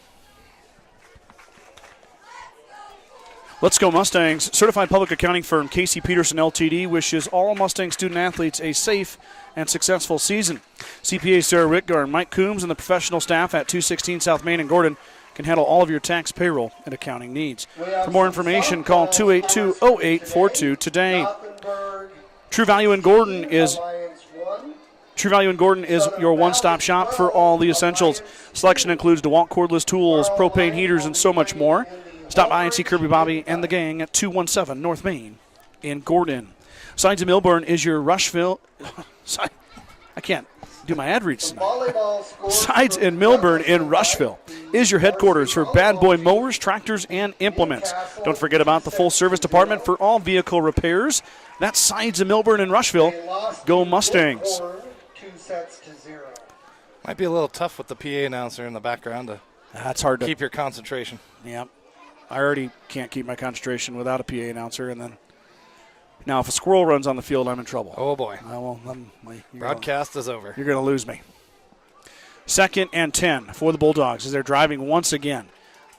Let's go Mustangs. Certified public accounting firm Casey Peterson LTD wishes all Mustang student athletes a safe and successful season. CPA Sarah Rickgar and Mike Coombs and the professional staff at 216 South Main in Gordon can handle all of your tax, payroll, and accounting needs. For more information, call 282-0842 today. True Value in Gordon is your one-stop shop for all the essentials. Selection includes DeWalt cordless tools, propane heaters, and so much more. Stop by and see Kirby Bobby and the gang at 217 North Main in Gordon. Sides in Millburn is your Rushville. I can't do my ad reads tonight. Sides in Millburn in Rushville is your headquarters for Bad Boy mowers, tractors, and implements. Don't forget about the full service department for all vehicle repairs. That's Sides in Millburn in Rushville. Go Mustangs. 2-0. Might be a little tough with the PA announcer in the background to That's hard to keep your concentration. Yep. I already can't keep my concentration without a PA announcer, and then now if a squirrel runs on the field, I'm in trouble. Oh boy! Broadcast is over. You're going to lose me. 2nd and 10 for the Bulldogs as they're driving once again.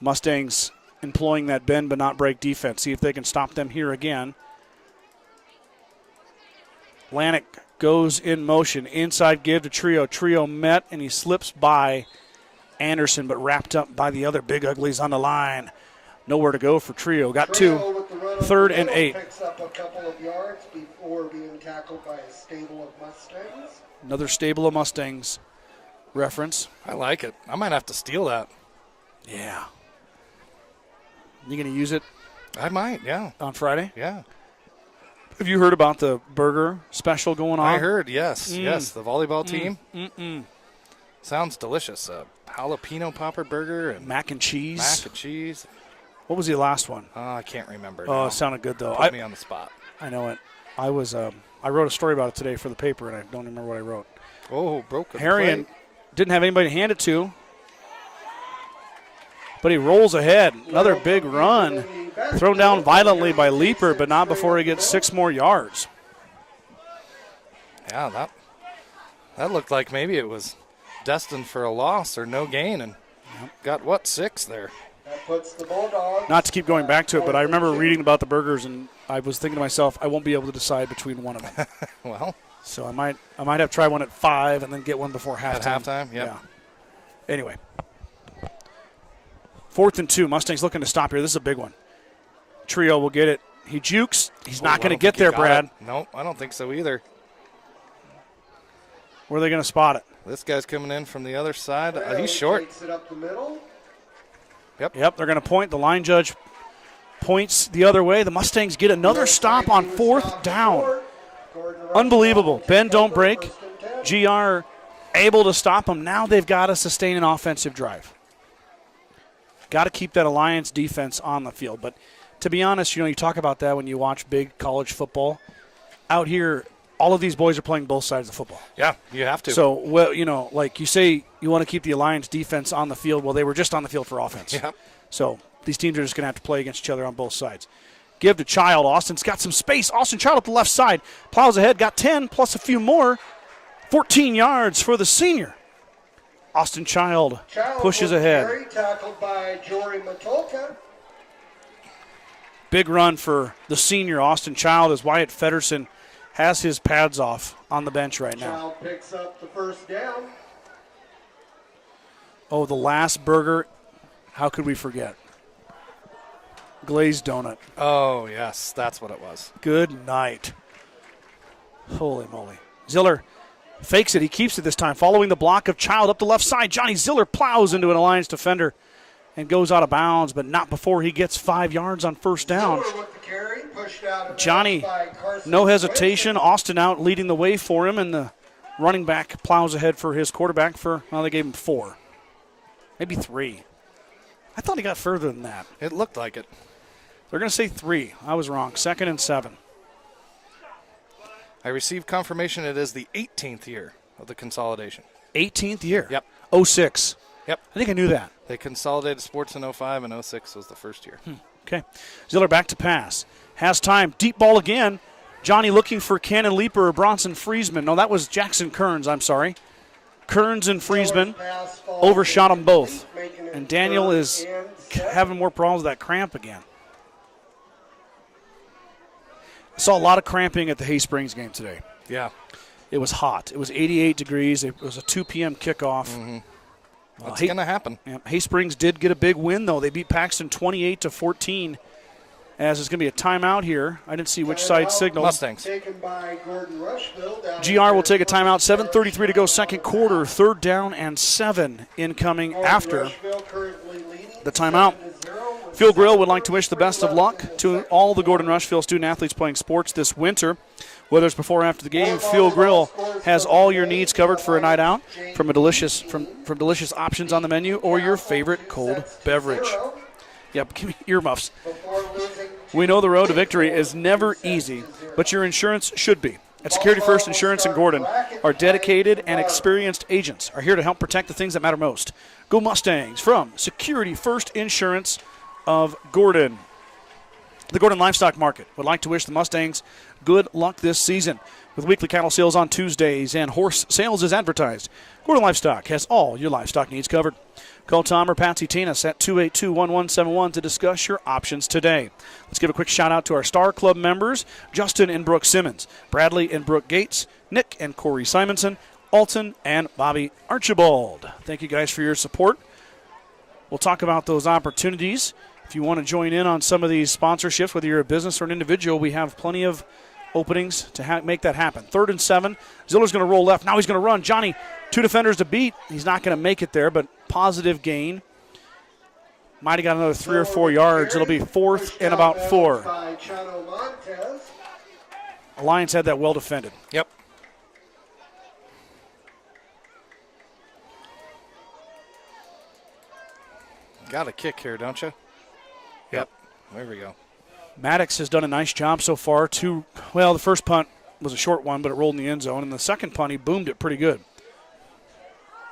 Mustangs employing that bend but not break defense. See if they can stop them here again. Lanick goes in motion. Inside give to Trio. Trio met, and he slips by Anderson, but wrapped up by the other big uglies on the line. Nowhere to go for Trio. Got 2. 3rd and 8. Picks up a couple of yards before being tackled by a stable of Mustangs. Another stable of Mustangs reference. I like it. I might have to steal that. Yeah. You going to use it? I might, yeah. On Friday? Yeah. Have you heard about the burger special going on? I heard, yes. Yes, the volleyball team. Sounds delicious. Jalapeno popper burger and mac and cheese. What was the last one? I can't remember. Oh, it sounded good, though. Put me on the spot. I know it. I wrote a story about it today for the paper, and I don't remember what I wrote. Oh, broken Harrion didn't have anybody to hand it to, but he rolls ahead. Another big run. Thrown down violently by Leaper, but not before he gets 6 more yards. Yeah, that looked like maybe it was destined for a loss or no gain, and got, 6 there? That puts the Bulldogs. Not to keep going back to it, but I remember reading about the burgers, and I was thinking to myself, I won't be able to decide between one of them. Well, so I might have to try one at 5 and then get one before halftime. At halftime, yep. Yeah. Anyway, 4th and 2. Mustangs looking to stop here. This is a big one. Trio will get it. He jukes. He's not going to get there, Brad. No, I don't think so either. Where are they going to spot it? This guy's coming in from the other side. He's short. Takes it up the middle. Yep. They're going to point. The line judge points the other way. The Mustangs get another stop on 4th down. Unbelievable. Bend, don't break. GR able to stop them. Now they've got to sustain an offensive drive. Got to keep that Alliance defense on the field. But to be honest, you talk about that when you watch big college football. Out here, all of these boys are playing both sides of football. Yeah, you have to. So, like you say, you want to keep the Alliance defense on the field. Well, they were just on the field for offense. Yeah. So these teams are just going to have to play against each other on both sides. Give to Child. Austin's got some space. Austin Child at the left side. Plows ahead. Got 10 plus a few more. 14 yards for the senior. Austin Child pushes ahead. Tackled by Jory Matulka. Big run for the senior, Austin Child, as Wyatt Feddersen has his pads off on the bench right now. Child picks up the first down. Oh, the last burger, how could we forget? Glazed donut. Oh, yes, that's what it was. Good night. Holy moly. Ziller fakes it. He keeps it this time. Following the block of Child up the left side, Johnny Ziller plows into an Alliance defender and goes out of bounds, but not before he gets 5 yards on first down. Ziller with the carry, pushed out of Johnny, bounds by Carson no hesitation. Winston. Austin out leading the way for him, and the running back plows ahead for his quarterback they gave him 4. Maybe 3. I thought he got further than that. It looked like it. They're going to say 3. I was wrong. 2nd and 7. I received confirmation it is the 18th year of the consolidation. 18th year. Yep. 06. Yep. I think I knew that. They consolidated sports in 05 and 06 was the first year. Okay. Ziller back to pass. Has time. Deep ball again. Johnny looking for Cannon Leaper or Bronson Friesman. No, that was Jackson Kearns. I'm sorry. Kearns and Friesman overshot them both. And Daniel is having more problems with that cramp again. I saw a lot of cramping at the Hay Springs game today. Yeah. It was hot. It was 88 degrees. It was a 2 p.m. kickoff. Mm-hmm. That's going to happen. Hay Springs did get a big win, though. They beat Paxton 28-14. As it's going to be a timeout here. I didn't see which side signaled. Mustangs. Taken by Gordon-Rushville. GR will take a timeout. 7:33 to go, second quarter. 3rd down and 7 incoming after the timeout. Phil Grill would like to wish the best of luck to all the Gordon-Rushville student-athletes playing sports this winter. Whether it's before or after the game, Phil Grill has all your needs covered for a night out, from delicious options on the menu or your favorite cold beverage. Yep, give me earmuffs. We know the road to victory is never easy, but your insurance should be. At Security First Insurance in Gordon, our dedicated and experienced agents are here to help protect the things that matter most. Go Mustangs from Security First Insurance of Gordon. The Gordon Livestock Market would like to wish the Mustangs good luck this season. With weekly cattle sales on Tuesdays and horse sales as advertised, Gordon Livestock has all your livestock needs covered. Call Tom or Patsy Tinas at 282-1171 to discuss your options today. Let's give a quick shout-out to our Star Club members, Justin and Brooke Simmons, Bradley and Brooke Gates, Nick and Corey Simonson, Alton and Bobby Archibald. Thank you guys for your support. We'll talk about those opportunities. If you want to join in on some of these sponsorships, whether you're a business or an individual, we have plenty of openings to make that happen. 3rd and 7. Ziller's going to roll left. Now he's going to run. Johnny, 2 defenders to beat. He's not going to make it there, but positive gain. Might have got another 3 or 4 yards. It'll be 4th and about 4. Alliance had that well defended. Yep. Got a kick here, don't you? Yep. There we go. Maddox has done a nice job so far. The first punt was a short one, but it rolled in the end zone. And the second punt, he boomed it pretty good.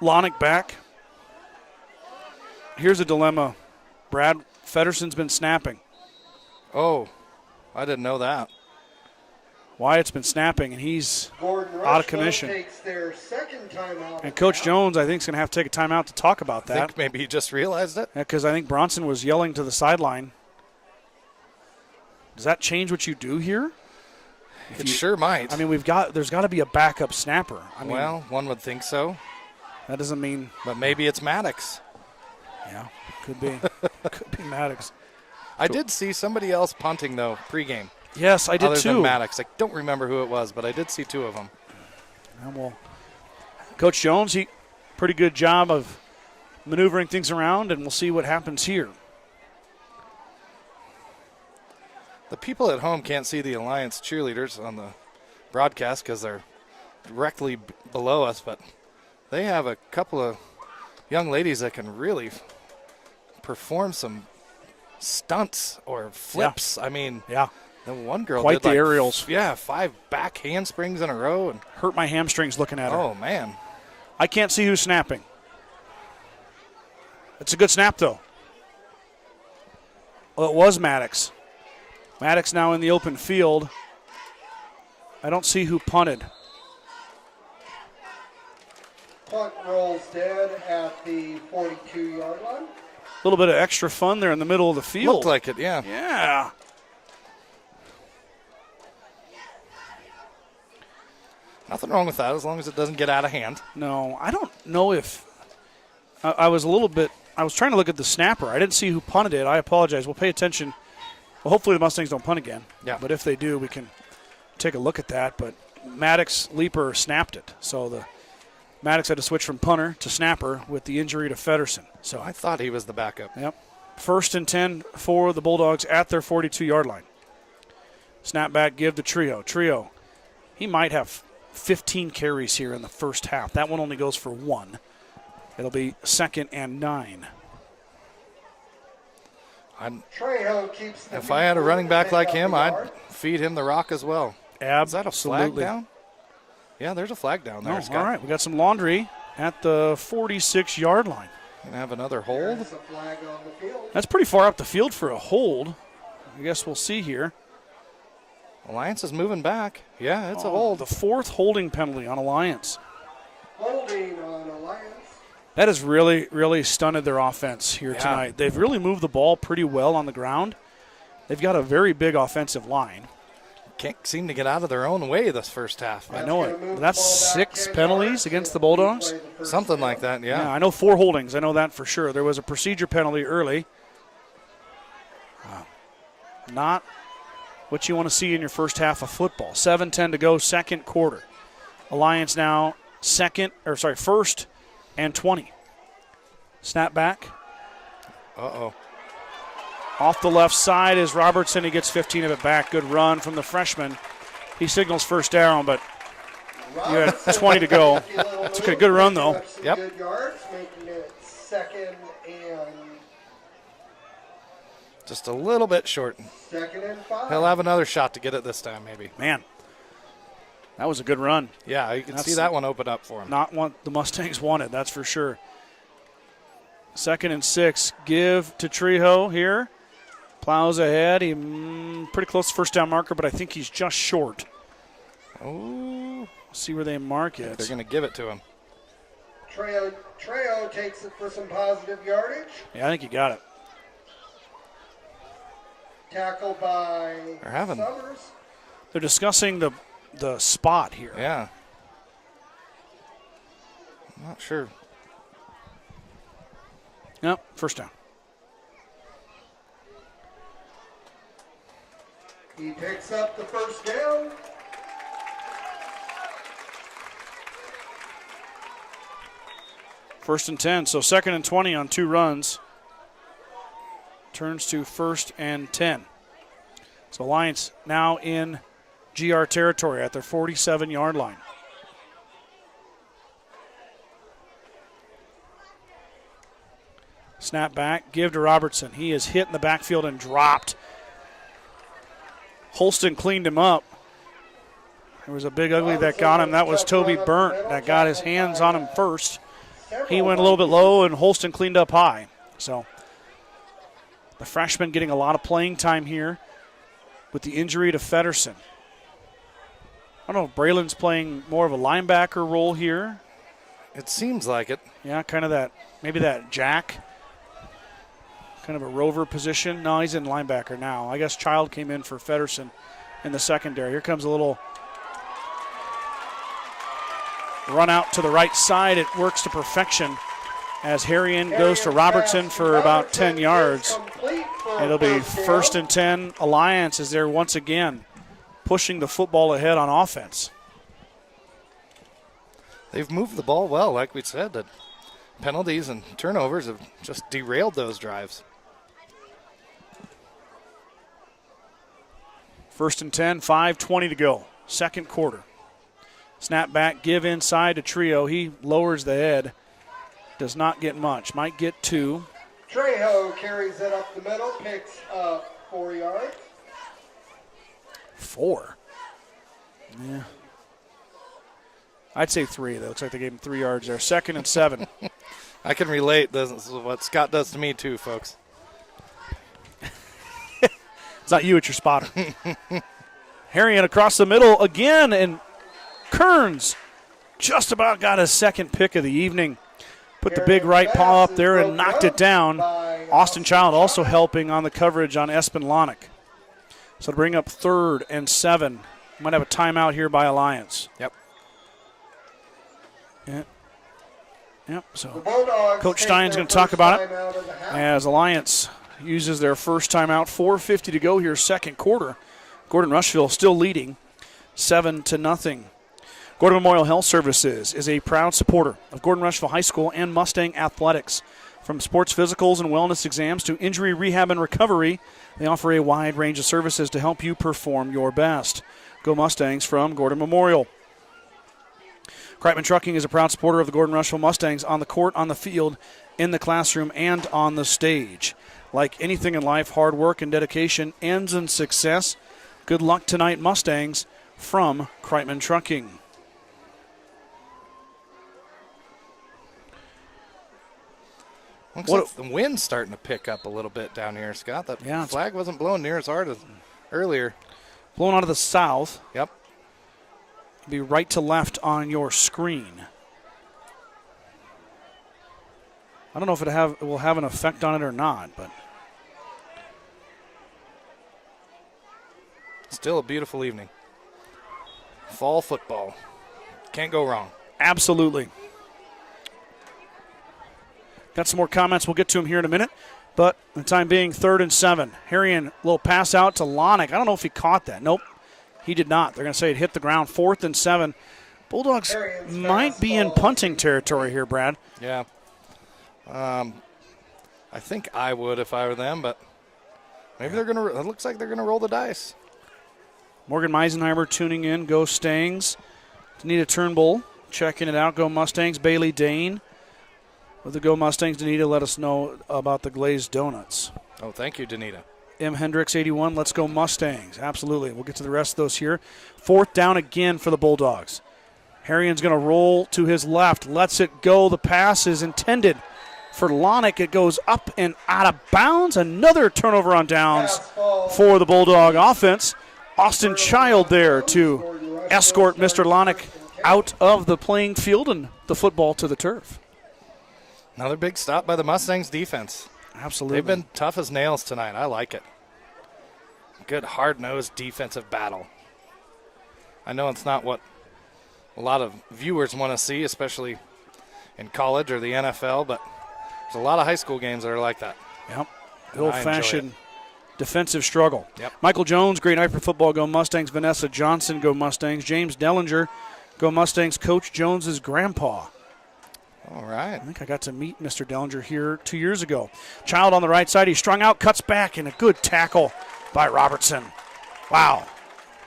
Lonick back. Here's a dilemma. Brad Feddersen's been snapping. Oh, I didn't know that. Wyatt's been snapping, and he's out of commission. Takes their second timeout. And Coach Jones, I think, is going to have to take a timeout to talk about that. I think maybe he just realized it. Because I think Bronson was yelling to the sideline. Does that change what you do here? It sure might. I mean, there's got to be a backup snapper. Well, one would think so. That doesn't mean. But maybe it's Maddox. Yeah, could be. Could be Maddox. I did see somebody else punting, though, pregame. Yes, I did other too. Other than Maddox. I don't remember who it was, but I did see 2 of them. Well, Coach Jones, he pretty good job of maneuvering things around, and we'll see what happens here. The people at home can't see the Alliance cheerleaders on the broadcast because they're directly below us, but they have a couple of young ladies that can really perform some stunts or flips. Yeah. I mean, yeah. The one girl quite did the aerials. 5 back handsprings in a row. And hurt my hamstrings looking at her. Oh, man. I can't see who's snapping. It's a good snap, though. Well, it was Maddox. Maddox now in the open field. I don't see who punted. Punt rolls dead at the 42-yard line. A little bit of extra fun there in the middle of the field. Looked like it, yeah. Yeah. Nothing wrong with that as long as it doesn't get out of hand. No, I don't know if I was a little bit. I was trying to look at the snapper. I didn't see who punted it. I apologize. We'll pay attention. Well, hopefully the Mustangs don't punt again. Yeah. But if they do, we can take a look at that. But Maddox Leaper snapped it. So the Maddox had to switch from punter to snapper with the injury to Feddersen. So I thought he was the backup. Yep. 1st and 10 for the Bulldogs at their 42-yard line. Snap back, give to Trio. Trio, he might have 15 carries here in the first half. That one only goes for 1. It'll be 2nd and 9. If I had a running back like him, I'd feed him the rock as well. Is that a flag down? Yeah, there's a flag down there, Scott. All right, we got some laundry at the 46-yard line. Gonna have another hold. That's pretty far up the field for a hold. I guess we'll see here. Alliance is moving back. Yeah, it's a hold. The 4th holding penalty on Alliance. Holding on Alliance. That has really, really stunted their offense here tonight. They've really moved the ball pretty well on the ground. They've got a very big offensive line. Can't seem to get out of their own way this first half. I know it. That's 6 penalties against the Bulldogs? Something like that, yeah. I know 4 holdings. I know that for sure. There was a procedure penalty early. Not what you want to see in your first half of football. 7:10 to go, second quarter. Alliance now 1st and 20. Snap back. Uh-oh. Off the left side is Robertson. He gets 15 of it back. Good run from the freshman. He signals first down, but you had 20 to go. That's okay. Good run, though. Yep. Good yards, making it 2nd and just a little bit short. 2nd and 5. He'll have another shot to get it this time, maybe. Man, that was a good run. Yeah, you can see that one open up for him. Not what the Mustangs wanted, that's for sure. 2nd and 6. Give to Trejo here. Plows ahead. He pretty close to first down marker, but I think he's just short. Oh, see where they mark it. They're going to give it to him. Trejo takes it for some positive yardage. Yeah, I think you got it. Tackled by Summers. They're discussing the spot here. Yeah. I'm not sure. Yep, first down. He picks up the first down. First and 10, so 2nd and 20 on 2 runs. Turns to 1st and 10. So Alliance now in GR territory at their 47-yard line. Snap back, give to Robertson. He is hit in the backfield and dropped. Holston cleaned him up. There was a big ugly that got him. That was Toby Burnt that got his hands on him first. He went a little bit low, and Holston cleaned up high. So the freshman getting a lot of playing time here with the injury to Feddersen. I don't know if Braylon's playing more of a linebacker role here. It seems like it. Yeah, kind of that, maybe that jack, kind of a rover position. No, he's in linebacker now. I guess Child came in for Feddersen in the secondary. Here comes a little run out to the right side. It works to perfection as Harrion goes to Robertson for about 10 yards. It'll be 1st and 10. Alliance is there once again, pushing the football ahead on offense. They've moved the ball well, like we said. That penalties and turnovers have just derailed those drives. 1st and 10, 5:20 to go. Second quarter. Snap back, give inside to Trio. He lowers the head. Does not get much. Might get 2. Trejo carries it up the middle, picks up 4 yards. 4? Yeah. I'd say 3. That looks like they gave him 3 yards there. 2nd and 7. I can relate. This is what Scott does to me too, folks. It's not you, it's your spotter. Harrion across the middle again, and Kearns just about got his second pick of the evening. Put the big right paw up there and knocked it down. Austin Child also helping on the coverage on Espen Lonick. So to bring up 3rd and 7. Might have a timeout here by Alliance. Yep. Yep, so Bulldogs Coach take Stein's their going to talk first about it timeout of the half. as Alliance uses their first timeout. 4:50 to go here, second quarter. Gordon-Rushville still leading 7-0. Gordon Memorial Health Services is a proud supporter of Gordon-Rushville High School and Mustang athletics. From sports physicals and wellness exams to injury rehab and recovery, they offer a wide range of services to help you perform your best. Go Mustangs from Gordon Memorial. Kreitman Trucking is a proud supporter of the Gordon-Rushville Mustangs on the court, on the field, in the classroom, and on the stage. Like anything in life, hard work and dedication ends in success. Good luck tonight, Mustangs, from Kreitman Trucking. Looks like the wind's starting to pick up a little bit down here, Scott. That flag wasn't blowing near as hard as earlier. Blowing out of the south. Yep. Be right to left on your screen. I don't know if it will have an effect on it or not, but still a beautiful evening. Fall football. Can't go wrong. Absolutely. Got some more comments. We'll get to them here in a minute. But the time being, 3rd and 7. Harrion, a little pass out to Lonick. I don't know if he caught that. Nope, he did not. They're going to say it hit the ground. 4th and 7. Bulldogs might be in punting territory here, Brad. Yeah. I think I would if I were them, but maybe they're going to. It looks like they're going to roll the dice. Morgan Meisenheimer tuning in. Go Stangs. Danita Turnbull checking it out. Go Mustangs. Bailey Dane with the Go Mustangs. Danita, let us know about the glazed donuts. Oh, thank you, Danita. M. Hendricks, 81. Let's go Mustangs. Absolutely. We'll get to the rest of those here. 4th down again for the Bulldogs. Harrion's going to roll to his left. Lets it go. The pass is intended for Lonick. It goes up and out of bounds. Another turnover on downs for the Bulldog offense. Austin Child there to escort Mr. Lonick out of the playing field and the football to the turf. Another big stop by the Mustangs defense. Absolutely. They've been tough as nails tonight. I like it. Good hard-nosed defensive battle. I know it's not what a lot of viewers want to see, especially in college or the NFL, but there's a lot of high school games that are like that. Yep. The old-fashioned defensive struggle. Yep. Michael Jones, Great Night for Football, go Mustangs. Vanessa Johnson, go Mustangs. James Dellinger, go Mustangs. Coach Jones's grandpa. All right. I think I got to meet Mr. Dellinger here 2 years ago. Child on the right side. He's strung out, cuts back, and a good tackle by Robertson. Wow.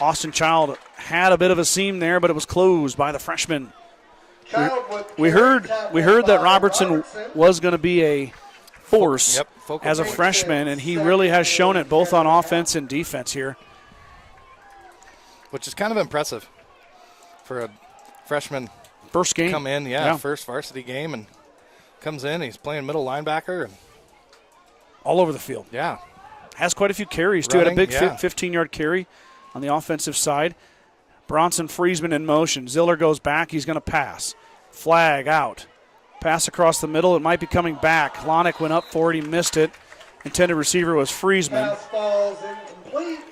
Austin Child had a bit of a seam there, but it was closed by the freshman. We heard that Robertson was going to be a force as a freshman, and he really has shown it both on offense and defense here. Which is kind of impressive for a freshman. First game. Come in, first varsity game, and comes in. He's playing middle linebacker. And all over the field. Yeah. Has quite a few carries, too. Had a big 15-yard carry on the offensive side. Bronson Friesman in motion. Ziller goes back. He's going to pass. Flag out. Pass across the middle. It might be coming back. Lonick went up for it. He missed it. Intended receiver was Friesman.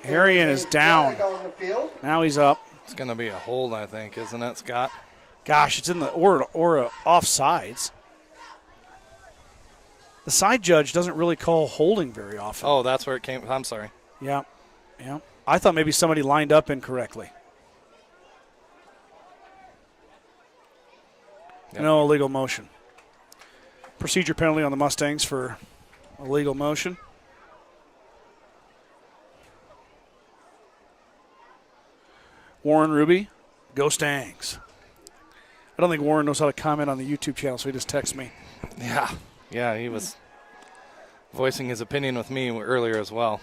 Harrion is down. Now he's up. It's going to be a hold, I think, isn't it, Scott? Gosh, it's in the or offsides. The side judge doesn't really call holding very often. Oh, that's where it came. I'm sorry. Yeah. I thought maybe somebody lined up incorrectly. Yep. No illegal motion. Procedure penalty on the Mustangs for illegal motion. Warren Ruby, go Stangs. I don't think Warren knows how to comment on the YouTube channel, so he just texts me. Yeah, he was voicing his opinion with me earlier as well.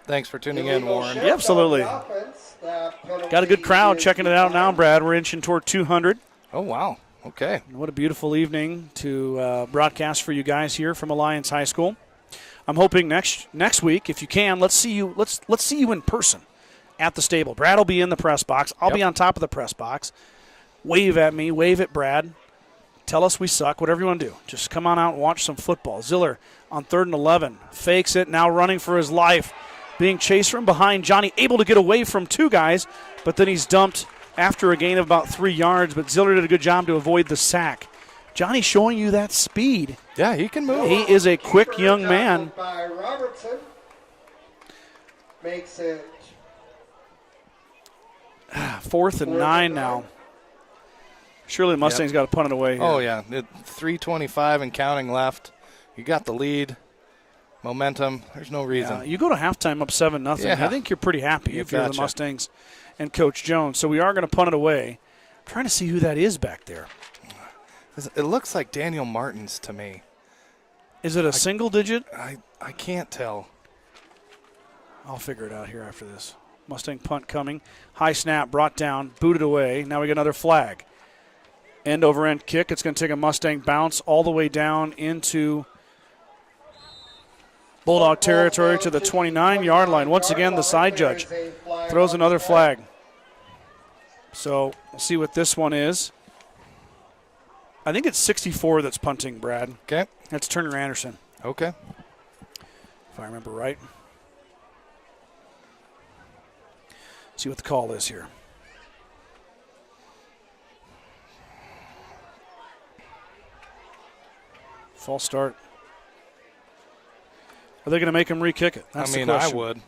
Thanks for tuning in, Warren. Yeah, absolutely. Got a good crowd checking it out now, Brad. We're inching toward 200. Oh, wow. Okay. What a beautiful evening to broadcast for you guys here from Alliance High School. I'm hoping next week, if you can, let's see you in person at the stable. Brad will be in the press box. I'll be on top of the press box. Wave at me. Wave at Brad. Tell us we suck. Whatever you want to do. Just come on out and watch some football. Ziller on 3rd and 11. Fakes it. Now running for his life. Being chased from behind. Johnny able to get away from two guys, but then he's dumped after a gain of about 3 yards, but Ziller did a good job to avoid the sack. Johnny showing you that speed. Yeah, he can move. He is a quick young man. By Robertson makes it 4th and 9 now. Surely the Mustangs got to punt it away here. Oh, yeah. 3:25 and counting left. You got the lead. Momentum. There's no reason. You go to halftime up 7-0. Yeah. I think you're pretty happy if you're the betcha. Mustangs and Coach Jones. So we are going to punt it away. I'm trying to see who that is back there. It looks like Daniel Martin's to me. Is it a single digit? I can't tell. I'll figure it out here after this. Mustang punt coming. High snap, brought down, booted away. Now we get another flag. End over end kick. It's going to take a Mustang bounce all the way down into Bulldog territory to the 29-yard line. Once again, the side judge throws another flag. So we'll see what this one is. I think it's 64 that's punting, Brad. Okay. That's Turner Anderson, Okay. if I remember right. See what the call is here. False start. Are they going to make him re-kick it? That's the I question. would.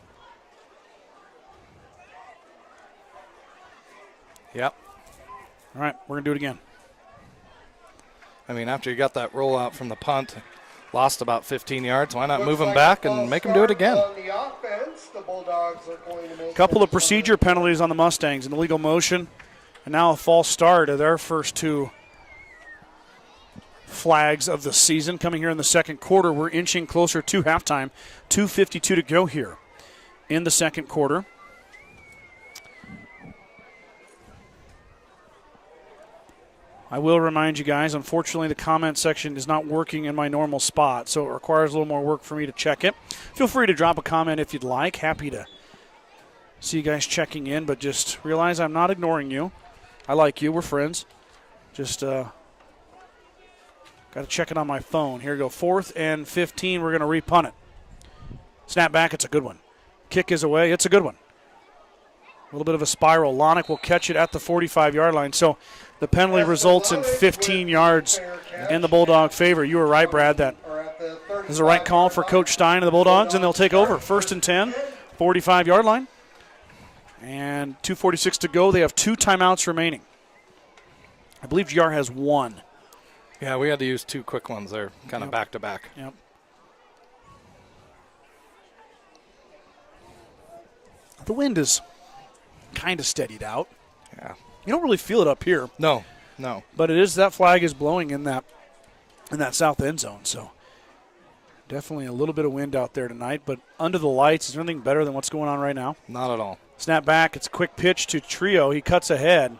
Yep. All right, we're going to do it again. After you got that rollout from the punt, lost about 15 yards, why not move him back and make him do it again? On the offense, the Bulldogs are going to make Couple of procedure penalties on the Mustangs, an illegal motion, and now a false start of their first 2 flags of the season coming here in the second quarter. We're inching closer to halftime. 2:52 to go here in the second quarter. I will remind you guys, unfortunately, the comment section is not working in my normal spot, so it requires a little more work for me to check it. Feel free to drop a comment if you'd like. Happy to see you guys checking in, but just realize I'm not ignoring you. I like you. We're friends. Just got to check it on my phone. Here we go. 4th and 15. We're going to repunt it. Snap back. It's a good one. Kick is away. It's a good one. A little bit of a spiral. Lonick will catch it at the 45-yard line. So the penalty results in 15 yards in the Bulldog favor. You were right, Brad. That is the right call for Coach Stein and the Bulldogs, and they'll take over. 1st and 10, 45-yard line. And 2:46 to go. They have 2 timeouts remaining. I believe GR has 1. Yeah, we had to use 2 quick ones there, kind of back-to-back. Yep. The wind is kind of steadied out. Yeah. You don't really feel it up here. No. But it is, that flag is blowing in that south end zone. So definitely a little bit of wind out there tonight. But under the lights, is there anything better than what's going on right now? Not at all. Snap back. It's a quick pitch to Trio. He cuts ahead.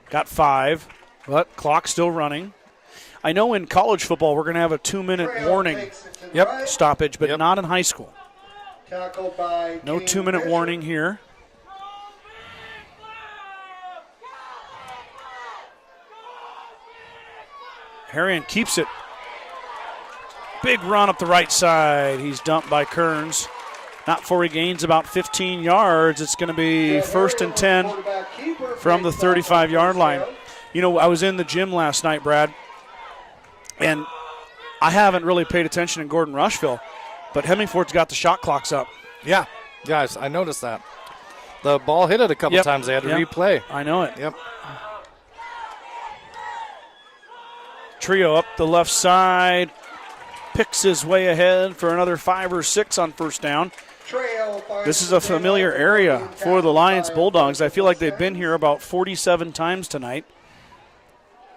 Got 5, but clock still running. I know in college football we're going to have a 2-minute warning stoppage, but not in high school. No 2-minute warning here. Harrion keeps it. Big run up the right side. He's dumped by Kearns. Not before he gains about 15 yards. It's going to be 1st and 10 from the 35-yard line. You know, I was in the gym last night, Brad, and I haven't really paid attention in Gordon-Rushville, but Hemingford's got the shot clocks up. Yeah. Guys, I noticed that. The ball hit it a couple times. They had to replay. I know it. Yep. Trio up the left side. Picks his way ahead for another 5 or 6 on first down. This is a familiar area for the Lions Bulldogs. I feel like they've been here about 47 times tonight.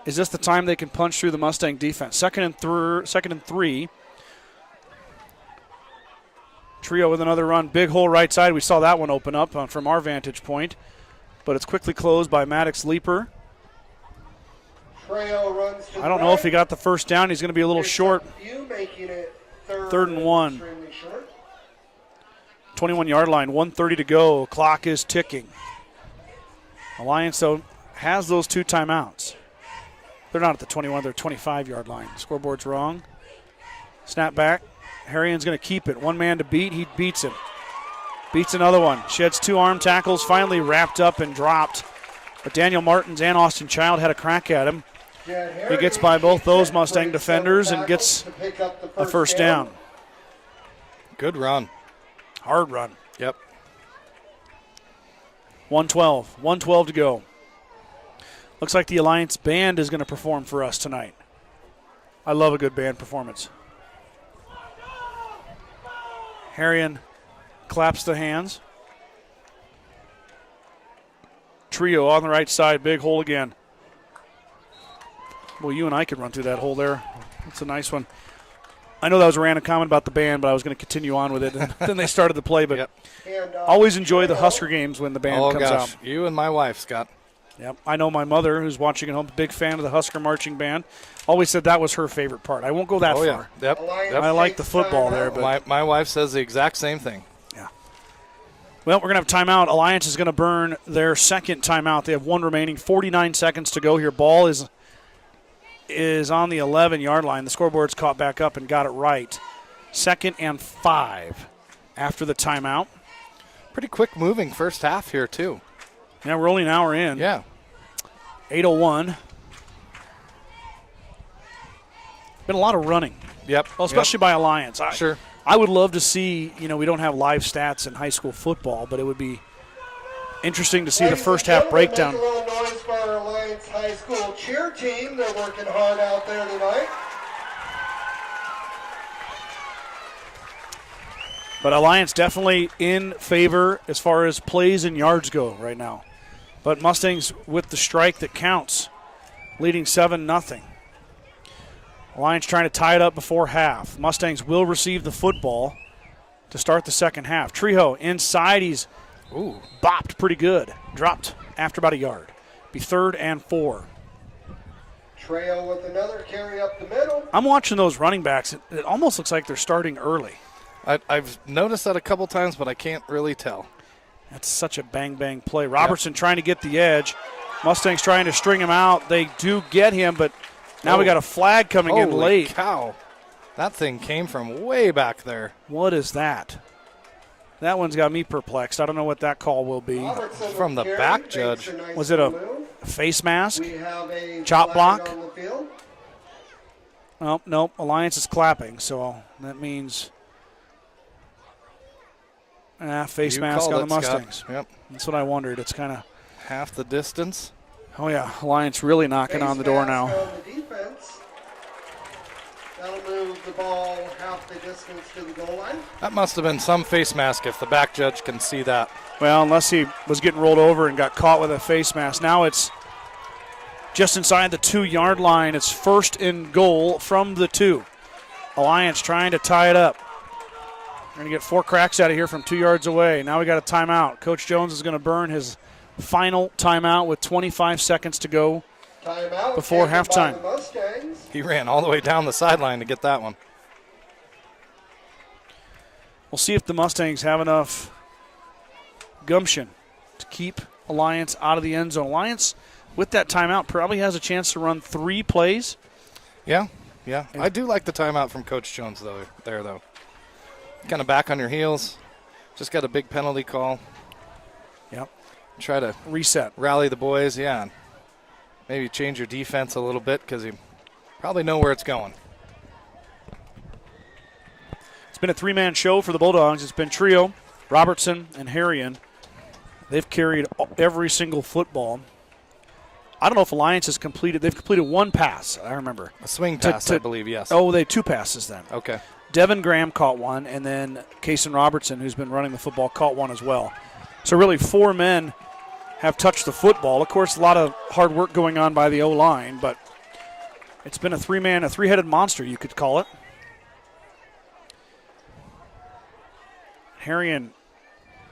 Is this the time they can punch through the Mustang defense? Second and 3. Trio with another run. Big hole right side. We saw that one open up from our vantage point. But it's quickly closed by Maddox Leaper. I don't know if he got the first down. He's going to be a little short. 3rd and 1. 21-yard line, 1:30 to go. Clock is ticking. Alliance, though, has those 2 timeouts. They're not at the 21, they're 25-yard line. Scoreboard's wrong. Snap back. Harrion's going to keep it. One man to beat. He beats him. Beats another one. Sheds 2 arm tackles, finally wrapped up and dropped. But Daniel Martins and Austin Child had a crack at him. He gets by both those Mustang defenders and gets a first down. Good run. Hard run. Yep. 112 to go. Looks like the Alliance band is going to perform for us tonight. I love a good band performance. Harrion claps the hands. Trio on the right side, big hole again. Well, you and I could run through that hole there. That's a nice one. I know that was a random comment about the band, but I was going to continue on with it. And then they started the play, but yep. Always enjoy the Husker games when the band comes gosh. out. You and my wife, Scott. Yep. I know my mother, who's watching at home, big fan of the Husker marching band. Always said that was her favorite part. I won't go that far. Yeah. Yep. I like the football there. But my wife says the exact same thing. Yeah. Well, we're going to have timeout. Alliance is going to burn their second timeout. They have one remaining, 49 seconds to go here. Ball is on the 11-yard line. The scoreboard's caught back up and got it right. 2nd and 5 after the timeout. Pretty quick moving first half here, too. Yeah, we're only an hour in. Yeah. 8:01. Been a lot of running. Yep. Well, especially by Alliance. Sure. I would love to see, we don't have live stats in high school football, but it would be interesting to see the first half breakdown. Make a little noise for our Alliance High School cheer team. They're working hard out there tonight. But Alliance definitely in favor as far as plays and yards go right now. But Mustangs with the strike that counts, leading 7-0. Alliance trying to tie it up before half. Mustangs will receive the football to start the second half. Trejo inside, he's bopped pretty good. Dropped after about a yard. Be 3rd and 4. Trejo with another carry up the middle. I'm watching those running backs. It almost looks like they're starting early. I've noticed that a couple times, but I can't really tell. That's such a bang-bang play. Robertson trying to get the edge. Mustangs trying to string him out. They do get him, but now we got a flag coming in late. Holy cow. That thing came from way back there. What is that? That one's got me perplexed. I don't know what that call will be. Robertson From the back judge. Nice Was it a move. face mask? We have a Chop flag block? on the field. Oh, nope. Alliance is clapping, so that means face You mask called on the it, Scott. Mustangs. Yep. That's what I wondered. It's kind of, Half the distance. oh yeah, Alliance really knocking on the door now. Face mask on the defense. That'll move the ball half the distance to the goal line. That must have been some face mask if the back judge can see that. Well, unless he was getting rolled over and got caught with a face mask. Now it's just inside the 2-yard line. It's 1st and goal from the 2. Alliance trying to tie it up. We're going to get 4 cracks out of here from 2 yards away. Now we got a timeout. Coach Jones is going to burn his final timeout with 25 seconds to go Timeout before taken by halftime. the Mustangs. He ran all the way down the sideline to get that one. We'll see if the Mustangs have enough gumption to keep Alliance out of the end zone. Alliance, with that timeout, probably has a chance to run 3 plays. Yeah. I do like the timeout from Coach Jones, though. Kind of back on your heels. Just got a big penalty call. Yep. Try to Reset. rally the boys, and maybe change your defense a little bit because you probably know where it's going. It's been a 3-man show for the Bulldogs. It's been Trio, Robertson, and Harrion. They've carried every single football. I don't know if Alliance has completed. They've completed 1 pass, I remember. A swing pass, I believe, yes. Oh, they had 2 passes then. Okay. Devin Graham caught 1, and then Kason Robertson, who's been running the football, caught 1 as well. So really 4 men have touched the football. Of course, a lot of hard work going on by the O-line, but it's been a 3-headed monster, you could call it. Harrion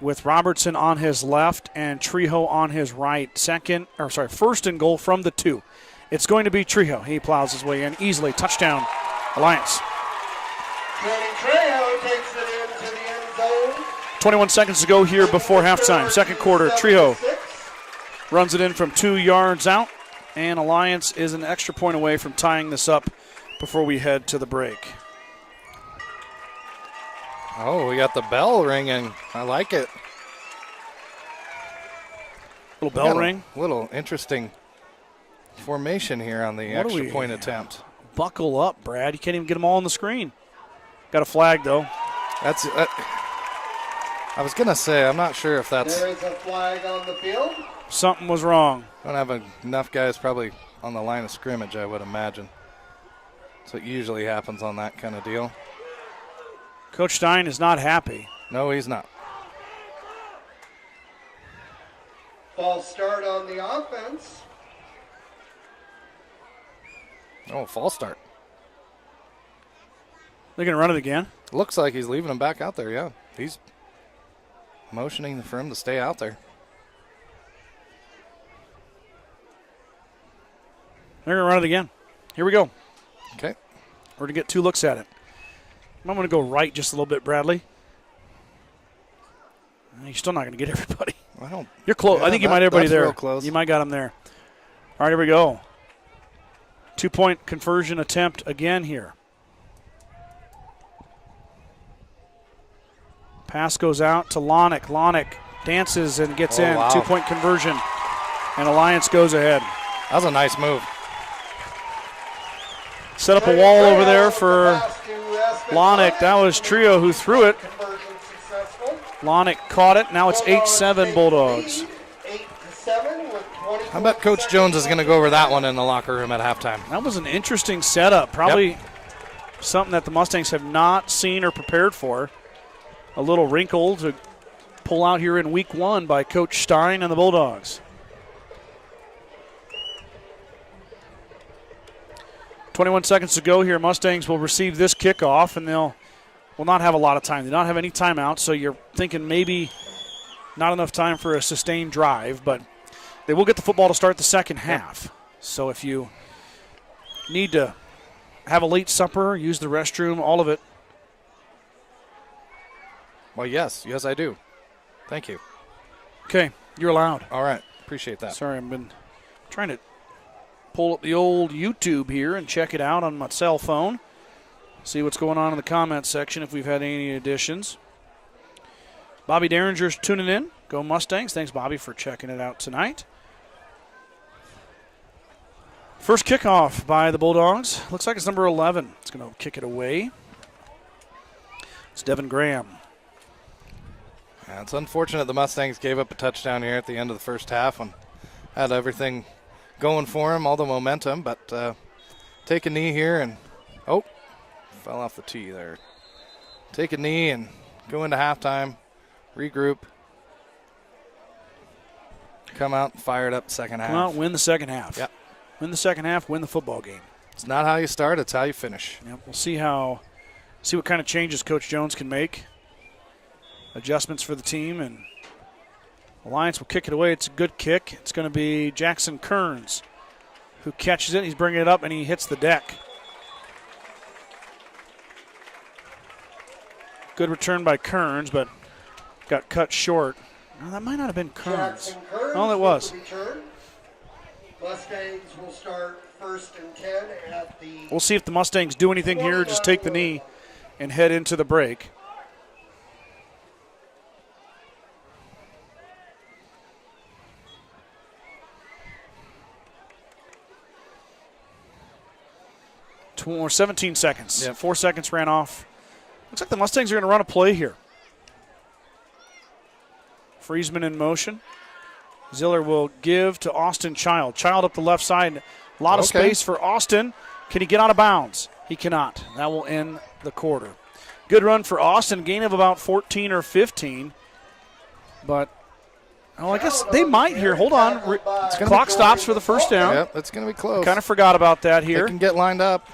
with Robertson on his left and Trejo on his right. 1st and goal from the 2. It's going to be Trejo. He plows his way in easily. Touchdown, Alliance. Trejo takes it into the end zone. 21 seconds to go here before halftime. Second quarter, Trejo runs it in from 2 yards out, and Alliance is an extra point away from tying this up before we head to the break. Oh, we got the bell ringing. I like it. Little bell ring. Little interesting formation here on the extra point attempt. Buckle up, Brad. You can't even get them all on the screen. Got a flag, though. I was going to say, I'm not sure if that's... There is a flag on the field. Something was wrong. Don't have enough guys probably on the line of scrimmage, I would imagine. That's what usually happens on that kind of deal. Coach Stein is not happy. No, he's not. False start on the offense. Oh, false start. They're going to run it again. Looks like he's leaving him back out there, yeah. He's motioning for him to stay out there. They're going to run it again. Here we go. Okay. We're going to get 2 looks at it. I'm going to go right just a little bit, Bradley. You're still not going to get everybody. You're close. Yeah, I think you might have everybody there. Real close. You might got him there. All right, here we go. 2-point conversion attempt again here. Pass goes out to Lonick. Lonick dances and gets in. Wow. 2-point conversion. And Alliance goes ahead. That was a nice move. Set up a wall over there for Lonick. That was Trio who threw it. Lonick caught it. Now it's 8-7 Bulldogs. I bet Coach Jones is going to go over that one in the locker room at halftime. That was an interesting setup. Probably something that the Mustangs have not seen or prepared for. A little wrinkle to pull out here in week 1 by Coach Stein and the Bulldogs. 21 seconds to go here. Mustangs will receive this kickoff, and they'll will not have a lot of time. They don't have any timeouts, so you're thinking maybe not enough time for a sustained drive, but they will get the football to start the second half. So if you need to have a late supper, use the restroom, all of it. Well, yes, I do. Thank you. Okay, you're allowed. All right, appreciate that. Sorry, I've been trying to pull up the old YouTube here and check it out on my cell phone. See what's going on in the comments section if we've had any additions. Bobby Derringer's tuning in. Go Mustangs. Thanks, Bobby, for checking it out tonight. First kickoff by the Bulldogs. Looks like it's number 11. It's going to kick it away. It's Devin Graham. Yeah, it's unfortunate the Mustangs gave up a touchdown here at the end of the first half and had everything going for them, all the momentum, but take a knee here and, fell off the tee there. Take a knee and go into halftime, regroup, come out and fire it up second half. Come out, win the second half. Yep. Win the second half, win the football game. It's not how you start, it's how you finish. Yep. We'll see what kind of changes Coach Jones can make. Adjustments for the team, and Alliance will kick it away. It's a good kick. It's going to be Jackson Kearns who catches it. He's bringing it up, and he hits the deck. Good return by Kearns, but got cut short. Well, that might not have been Kearns. Oh, it was. Mustangs will start 1st and 10 at the... We'll see if the Mustangs do anything here. Just take the knee and head into the break. More 17 seconds. Yep. 4 seconds ran off. Looks like the Mustangs are going to run a play here. Friesman in motion. Ziller will give to Austin Child. Child up the left side. A lot of space for Austin. Can he get out of bounds? He cannot. That will end the quarter. Good run for Austin. Gain of about 14 or 15. But, I guess they might here. Hold on. Clock stops for the first down. Yep, it's going to be close. Kind of forgot about that here. They can get lined up.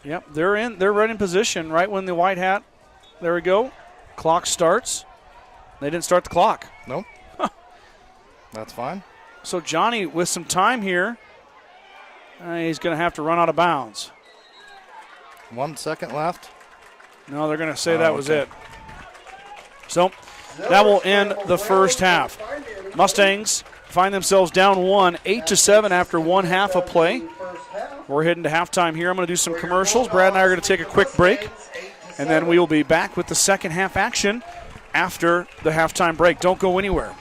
Yep, they're right in position right when the white hat. There we go. Clock starts. They didn't start the clock. Nope. That's fine. So Johnny with some time here. He's going to have to run out of bounds. 1 second left. No, they're going to say that was it. So that will end the first half. Mustangs find themselves down 8-7 after one half of play. We're heading to halftime here. I'm going to do some commercials. Brad and I are going to take a quick break. and then we will be back with the second half action after the halftime break. Don't go anywhere.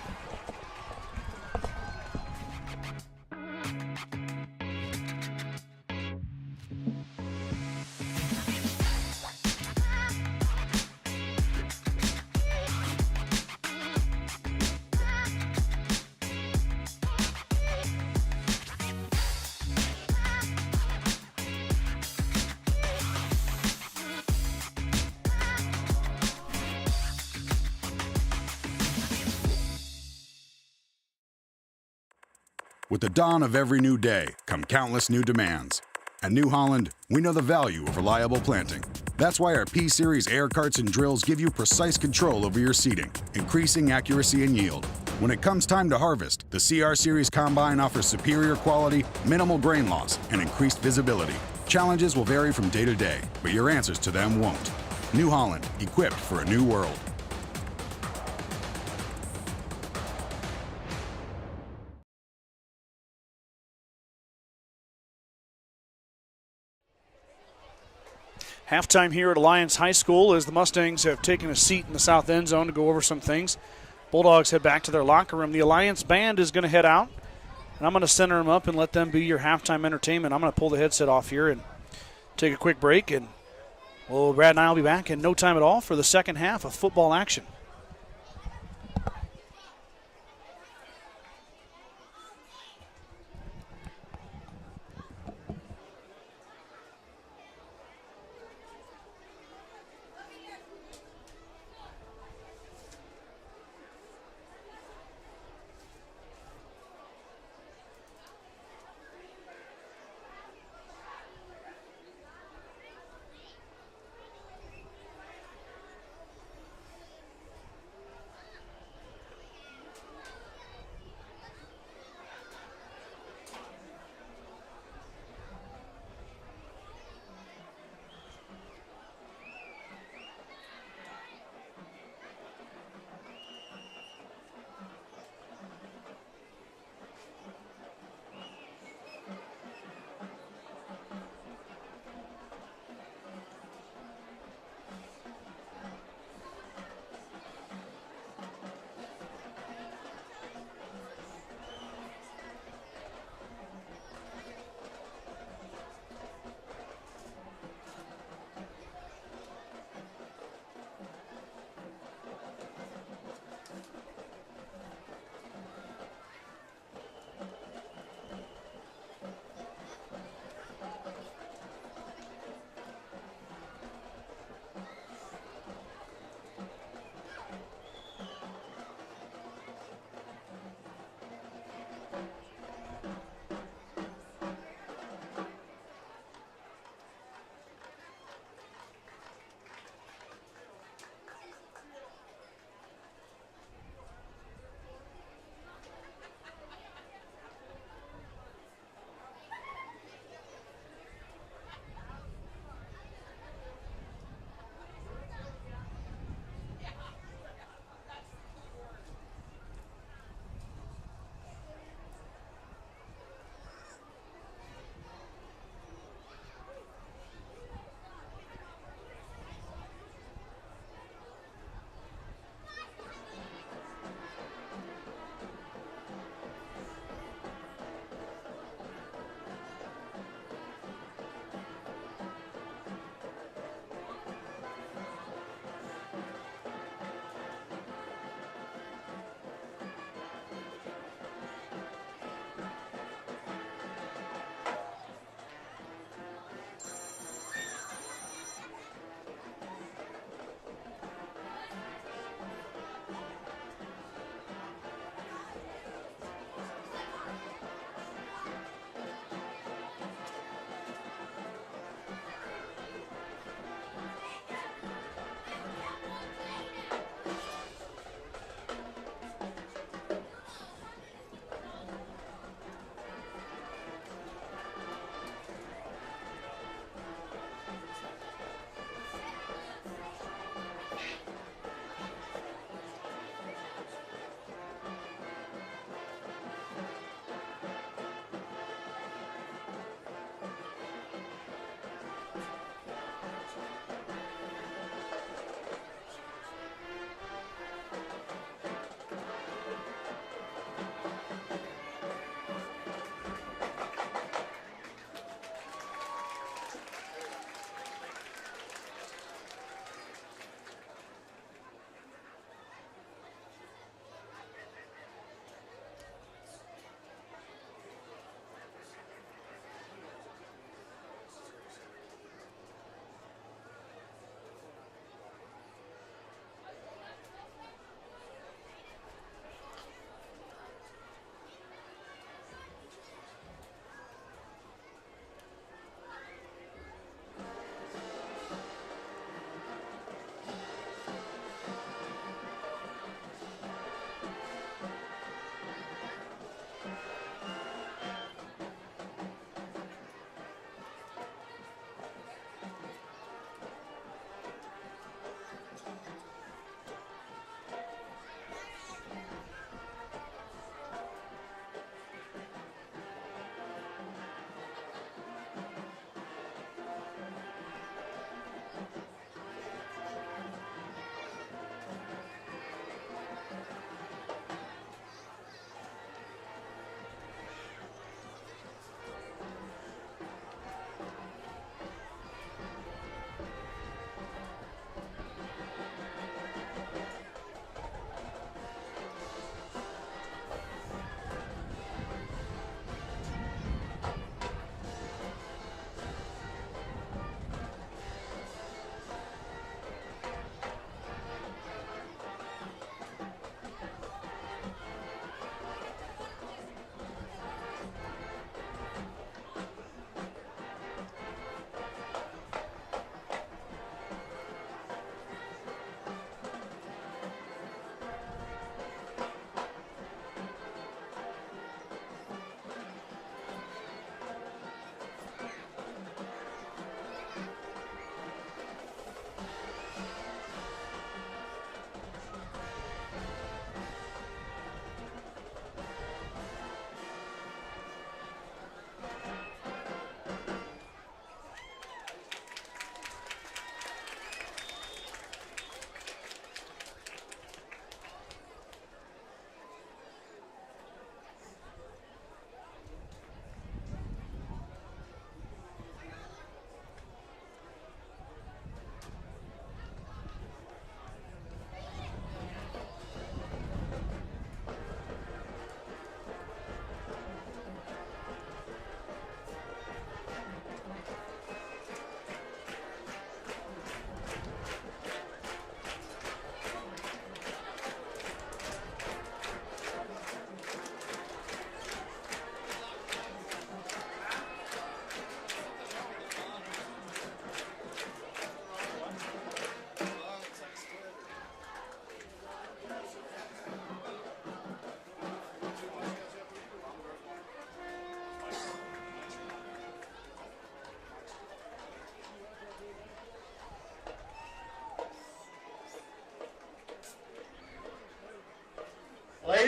With the dawn of every new day come countless new demands. At New Holland, we know the value of reliable planting. That's why our P-Series air carts and drills give you precise control over your seeding, increasing accuracy and yield. When it comes time to harvest, the CR Series Combine offers superior quality, minimal grain loss, and increased visibility. Challenges will vary from day to day, but your answers to them won't. New Holland, equipped for a new world. Halftime here at Alliance High School as the Mustangs have taken a seat in the south end zone to go over some things. Bulldogs head back to their locker room. The Alliance band is going to head out, and I'm going to center them up and let them be your halftime entertainment. I'm going to pull the headset off here and take a quick break, and Brad and I will be back in no time at all for the second half of football action.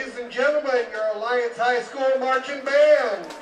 ladies and gentlemen, your Alliance High School Marching Band.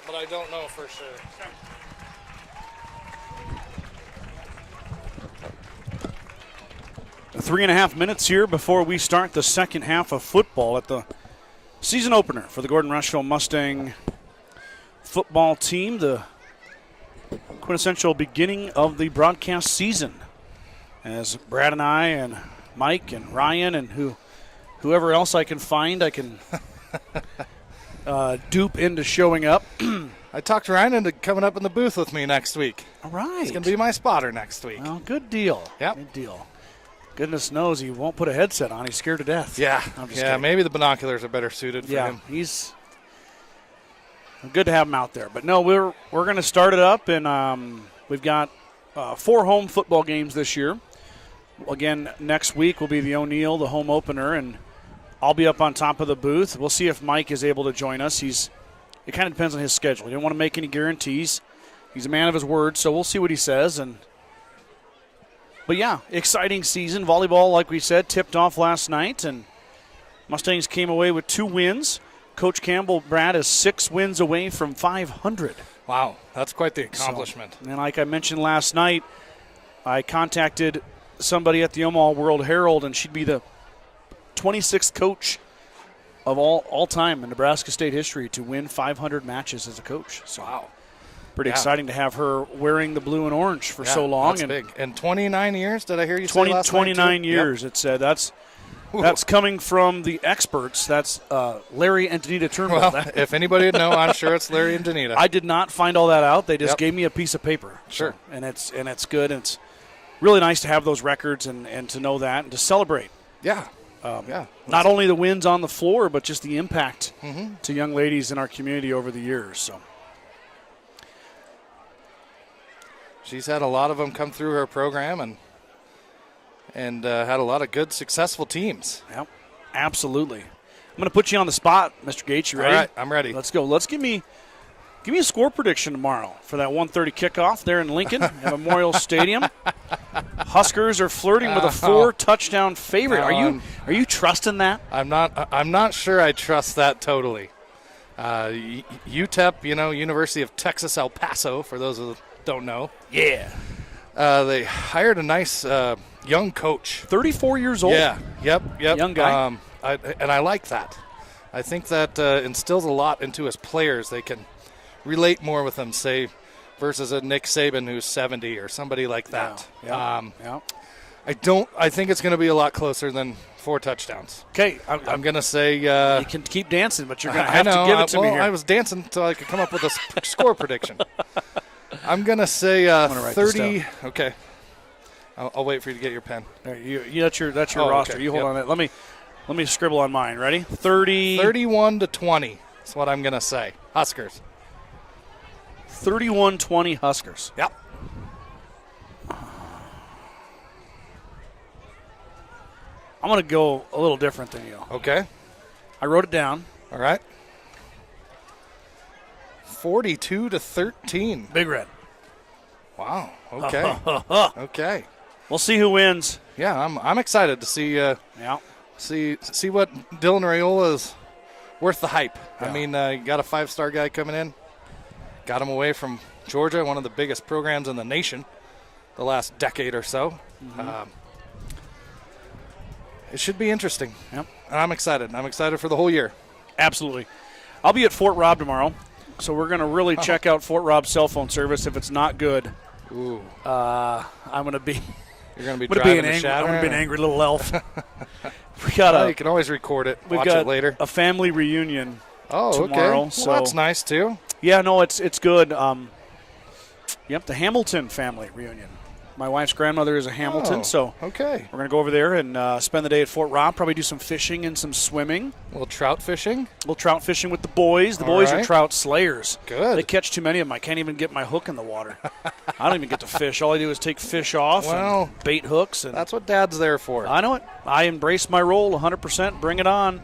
But I don't know for sure. 3.5 minutes here before we start the second half of football at the season opener for the Gordon-Rushville Mustang football team, the quintessential beginning of the broadcast season, as Brad and I and Mike and Ryan and whoever else I can find, I can dupe into showing up. I talked Ryan into coming up in the booth with me next week. All right. He's going to be my spotter next week. Well, good deal. Yep. Good deal. Goodness knows he won't put a headset on. He's scared to death. Yeah. I'm just yeah, kidding. maybe the binoculars are better suited for him. He's good to have him out there. But no, we're going to start it up, and we've got 4 home football games this year. Again, next week will be the O'Neill, the home opener, and I'll be up on top of the booth. We'll see if Mike is able to join us. It kind of depends on his schedule. He didn't want to make any guarantees. He's a man of his word, so we'll see what he says. But yeah, exciting season. Volleyball, like we said, tipped off last night, and Mustangs came away with 2 wins. Coach Campbell, Brad, is 6 wins away from 500. Wow, that's quite the accomplishment. And like I mentioned last night, I contacted somebody at the Omaha World Herald, and she'd be the 26th coach of all time in Nebraska State history to win 500 matches as a coach. So wow. Pretty exciting to have her wearing the blue and orange for so long. That's big. And 29 years, did I hear you say last 29 night? years, it said. That's That's coming from the experts. That's Larry and Danita Turnbull. Well, if anybody would know, I'm sure it's Larry and Danita. I did not find all that out. They just gave me a piece of paper. Sure. So, and it's good. And it's really nice to have those records and to know that and to celebrate. Yeah. Not only the wins on the floor, but just the impact to young ladies in our community over the years. So she's had a lot of them come through her program and had a lot of good, successful teams. Yep, absolutely. I'm going to put you on the spot, Mr. Gates. You ready? All right, I'm ready. Let's go. Let's give me a score prediction tomorrow for that 1:30 kickoff there in Lincoln at Memorial Stadium. Huskers are flirting with a 4-touchdown favorite. Are you trusting that? I'm not sure I trust that totally. UTEP, University of Texas El Paso, for those who don't know. Yeah. They hired a nice young coach. 34 years old. Yeah. Yep. Young guy. I like that. I think that instills a lot into his players. They can relate more with them, say, versus a Nick Saban who's 70 or somebody like that. Yeah. I think it's going to be a lot closer than 4 touchdowns. Okay. I'm going to say you can keep dancing, but you're going to have to give it to me here. I was dancing until I could come up with a score prediction. I'm going to say 30. Okay. I'll wait for you to get your pen. Right, that's your roster. Okay. You hold on it. Let me scribble on mine. Ready? 31-20. That's what I'm going to say. Huskers. 31-20 Huskers. Yep. I'm going to go a little different than you. Okay. I wrote it down. All right. 42-13. Big Red. Wow. Okay. Okay. We'll see who wins. Yeah, I'm excited to see see what Dylan Raiola is worth the hype. Yeah. I mean, you got a 5-star guy coming in. Got him away from Georgia, one of the biggest programs in the nation the last decade or so. It should be interesting. Yep. And I'm excited. I'm excited for the whole year. Absolutely. I'll be at Fort Robb tomorrow, so we're going to really check out Fort Robb's cell phone service. If it's not good, I'm going to be – You're going to be driving to Shatter? I'm going to be an angry little elf. We got you can always record it, watch it later. A family reunion tomorrow. Okay. Well, so that's nice, too. Yeah, no, it's good. The Hamilton family reunion. My wife's grandmother is a Hamilton, so okay. We're going to go over there and spend the day at Fort Robb, probably do some fishing and some swimming. A little trout fishing? A little trout fishing with the boys. The boys are trout slayers. Good. They catch too many of them. I can't even get my hook in the water. I don't even get to fish. All I do is take fish off and bait hooks. And that's what Dad's there for. I know it. I embrace my role 100%. Bring it on.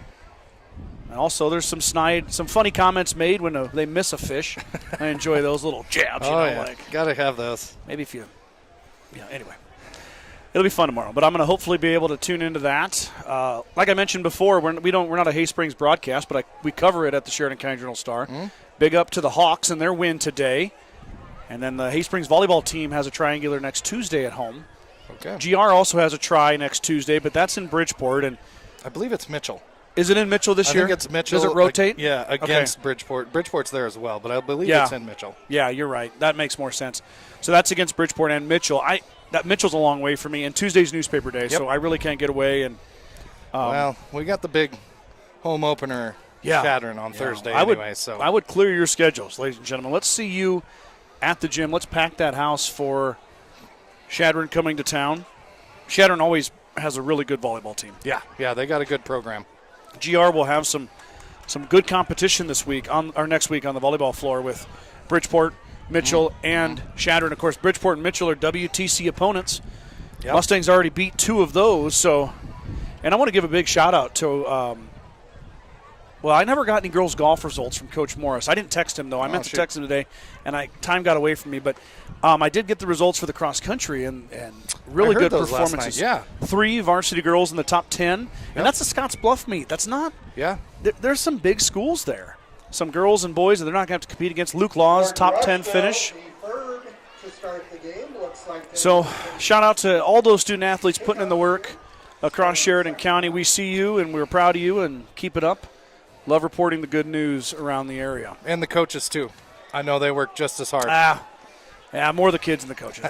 And also, there's some funny comments made when they miss a fish. I enjoy those little jabs. Gotta have those. Maybe if you. Yeah. Anyway, it'll be fun tomorrow. But I'm going to hopefully be able to tune into that. Like I mentioned before, we're not a Hay Springs broadcast, but we cover it at the Sheridan County Journal-Star. Mm-hmm. Big up to the Hawks and their win today. And then the Hay Springs volleyball team has a triangular next Tuesday at home. Okay. GR also has a try next Tuesday, but that's in Bridgeport, and I believe it's Mitchell. Is it in Mitchell this year? I think it's Mitchell. Does it rotate? Against Bridgeport. Bridgeport's there as well, but I believe it's in Mitchell. Yeah, you're right. That makes more sense. So that's against Bridgeport and Mitchell. That Mitchell's a long way for me, and Tuesday's newspaper day, so I really can't get away. And well, we got the big home opener Shattering on Thursday anyway. So I would clear your schedules, ladies and gentlemen. Let's see you at the gym. Let's pack that house for Shattering coming to town. Shattering always has a really good volleyball team. Yeah, they got a good program. GR will have some good competition next week on the volleyball floor with Bridgeport, Mitchell, and Shattering. Of course, Bridgeport and Mitchell are WTC opponents. Yep. Mustangs already beat 2 of those. And I want to give a big shout out to. I never got any girls' golf results from Coach Morris. I didn't text him, though. I meant to text him today, and time got away from me. But I did get the results for the cross country and really good performances. Yeah. 3 varsity girls in the top 10. And that's the Scotts Bluff meet. That's not. Yeah. There's some big schools there. Some girls and boys that they're not going to have to compete against. Luke Law's top 10 finish. So shout out to all those student athletes putting in the work across Sheridan County. We see you, and we're proud of you, and keep it up. Love reporting the good news around the area. And the coaches, too. I know they work just as hard. Yeah, more the kids than the coaches.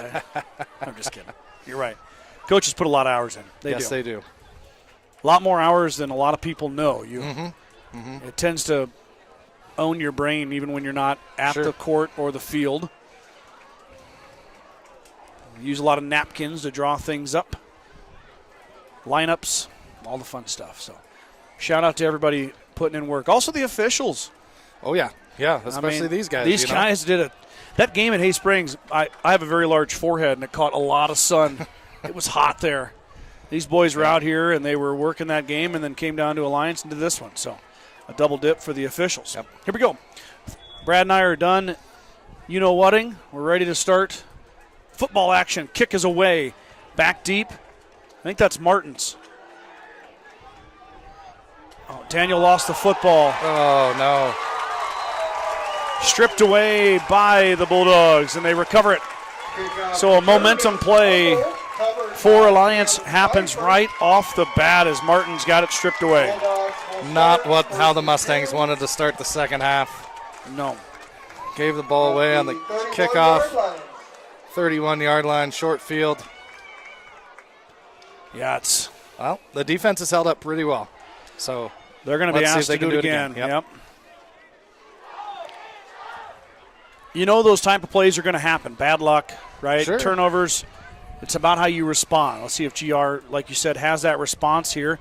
I'm just kidding. You're right. Coaches put a lot of hours in. They do. a lot more hours than a lot of people know. It tends to own your brain even when you're not at the court or the field. Use a lot of napkins to draw things up. Lineups, all the fun stuff. So shout out to everybody putting in work. Also the officials. Oh, yeah. Yeah, especially these guys. These guys did that game at Hay Springs, I have a very large forehead, and it caught a lot of sun. It was hot there. These boys were out here, and they were working that game and then came down to Alliance and did this one. So a double dip for the officials. Yep. Here we go. Brad and I are done. You-know-whatting. We're ready to start football action. Kick is away. Back deep. I think that's Martin's. Oh, Daniel lost the football. Oh, no. Stripped away by the Bulldogs, and they recover it. So a momentum play for Alliance happens right off the bat as Martin's got it stripped away. Not how the Mustangs wanted to start the second half. No. Gave the ball away on the kickoff. 31-yard line, short field. Yeah, well, the defense has held up pretty well. So they're going to be asked to do it again. Yep. You know those type of plays are going to happen. Bad luck, right? Sure. Turnovers. It's about how you respond. Let's see if GR, like you said, has that response here.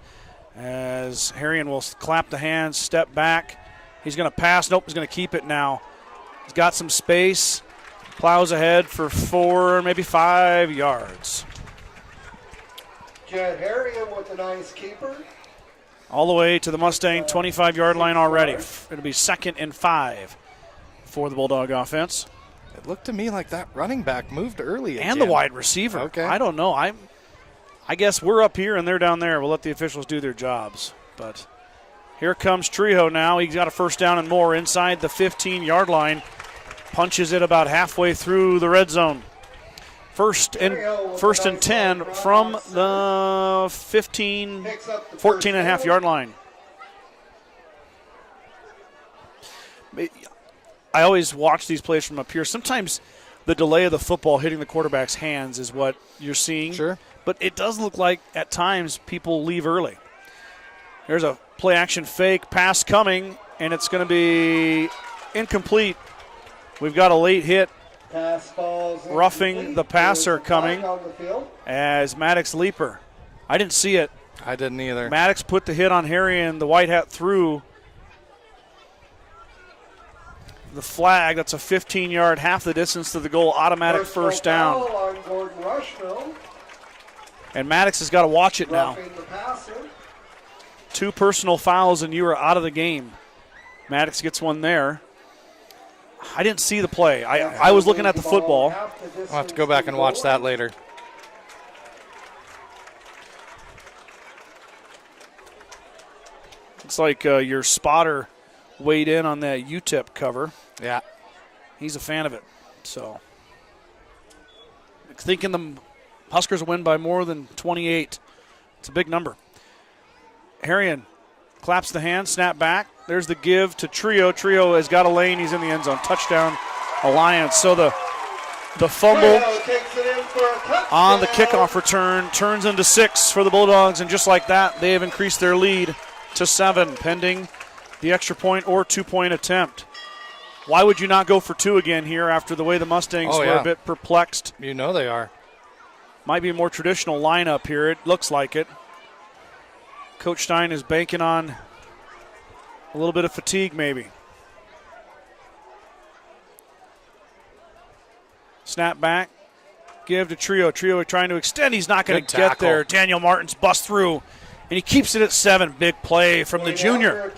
As Harrion will clap the hands, step back. He's going to pass. Nope, he's going to keep it now. He's got some space. Plows ahead for 4, maybe 5 yards. Jed Harrion with a nice keeper. All the way to the Mustang 25-yard line already. It'll be 2nd and 5 for the Bulldog offense. It looked to me like that running back moved early again. And the wide receiver. Okay. I don't know. I guess we're up here and they're down there. We'll let the officials do their jobs. But here comes Trejo now. He's got a first down and more inside the 15-yard line. Punches it about halfway through the red zone. First and 10 from the 14.5-yard line. I always watch these plays from up here. Sometimes the delay of the football hitting the quarterback's hands is what you're seeing. Sure. But it does look like at times people leave early. There's a play-action fake pass coming, and it's going to be incomplete. We've got a late hit. Roughing the passer coming as Maddox Leaper. I didn't see it. I didn't either. Maddox put the hit on Harry and the white hat through the flag. That's a 15-yard, half the distance to the goal, automatic first down. On Gordon-Rushville. And Maddox has got to watch it now. Roughing the passer. 2 personal fouls and you are out of the game. Maddox gets one there. I didn't see the play. I was looking at the football. I'll have to go back and watch that later. It's like your spotter weighed in on that UTEP cover. Yeah. He's a fan of it. So, thinking the Huskers will win by more than 28. It's a big number. Harrion claps the hand, snap back. There's the give to Trio. Trio has got a lane. He's in the end zone. Touchdown, Alliance. So the fumble on the kickoff return turns into 6 for the Bulldogs. And just like that, they have increased their lead to 7, pending the extra point or 2-point attempt. Why would you not go for 2 again here after the way the Mustangs were a bit perplexed? You know they are. Might be a more traditional lineup here. It looks like it. Coach Stein is banking on a little bit of fatigue maybe. Snap back. Give to Trio. Trio trying to extend. He's not going to get there. Daniel Martins busts through, and he keeps it at 7. Big play from the junior.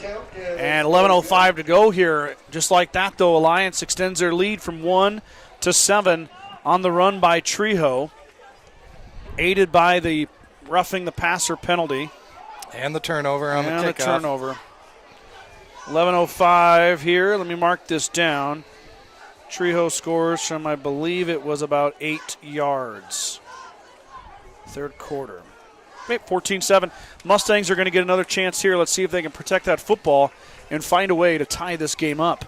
And 11:05 to go here. Just like that, though, Alliance extends their lead from 1 to 7 on the run by Trejo, aided by the roughing the passer penalty. And the turnover on the kickoff. And the turnover. 11:05 here. Let me mark this down. Trejo scores from, I believe it was about 8 yards. Third quarter. 14-7. Mustangs are going to get another chance here. Let's see if they can protect that football and find a way to tie this game up.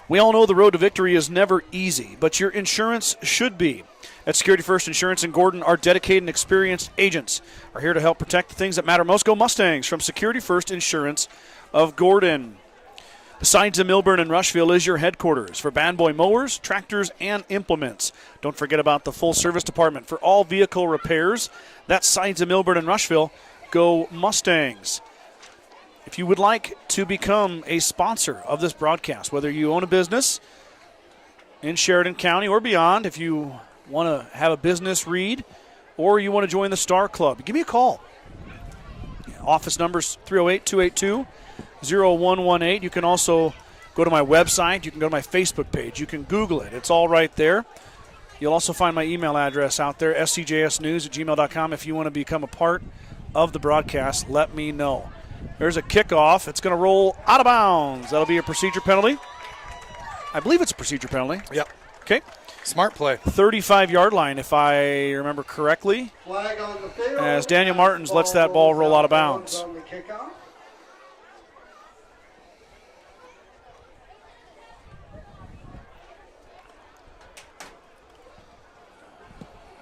We all know the road to victory is never easy, but your insurance should be. at Security First Insurance in Gordon, our dedicated and experienced agents are here to help protect the things that matter most. Go Mustangs from Security First Insurance of Gordon. Besides Milburn and Rushville is your headquarters for Bad Boy mowers, tractors, and implements. Don't forget about the full service department for all vehicle repairs. That's Sides of Milburn and Rushville. Go Mustangs. If you would like to become a sponsor of this broadcast, whether you own a business in Sheridan County or beyond, if you want to have a business read or you want to join the Star Club, give me a call. Office number's 308-282-0118. You can also go to my website. You can go to my Facebook page. You can Google it. It's all right there. You'll also find my email address out there, scjsnews@gmail.com. If you want to become a part of the broadcast, let me know. There's a kickoff. It's going to roll out of bounds. That'll be a procedure penalty. I believe it's a procedure penalty. Yep. Okay. Smart play. 35-yard line, if I remember correctly. Flag on the field. As Daniel Martins lets that ball roll out of bounds. On the kickoff.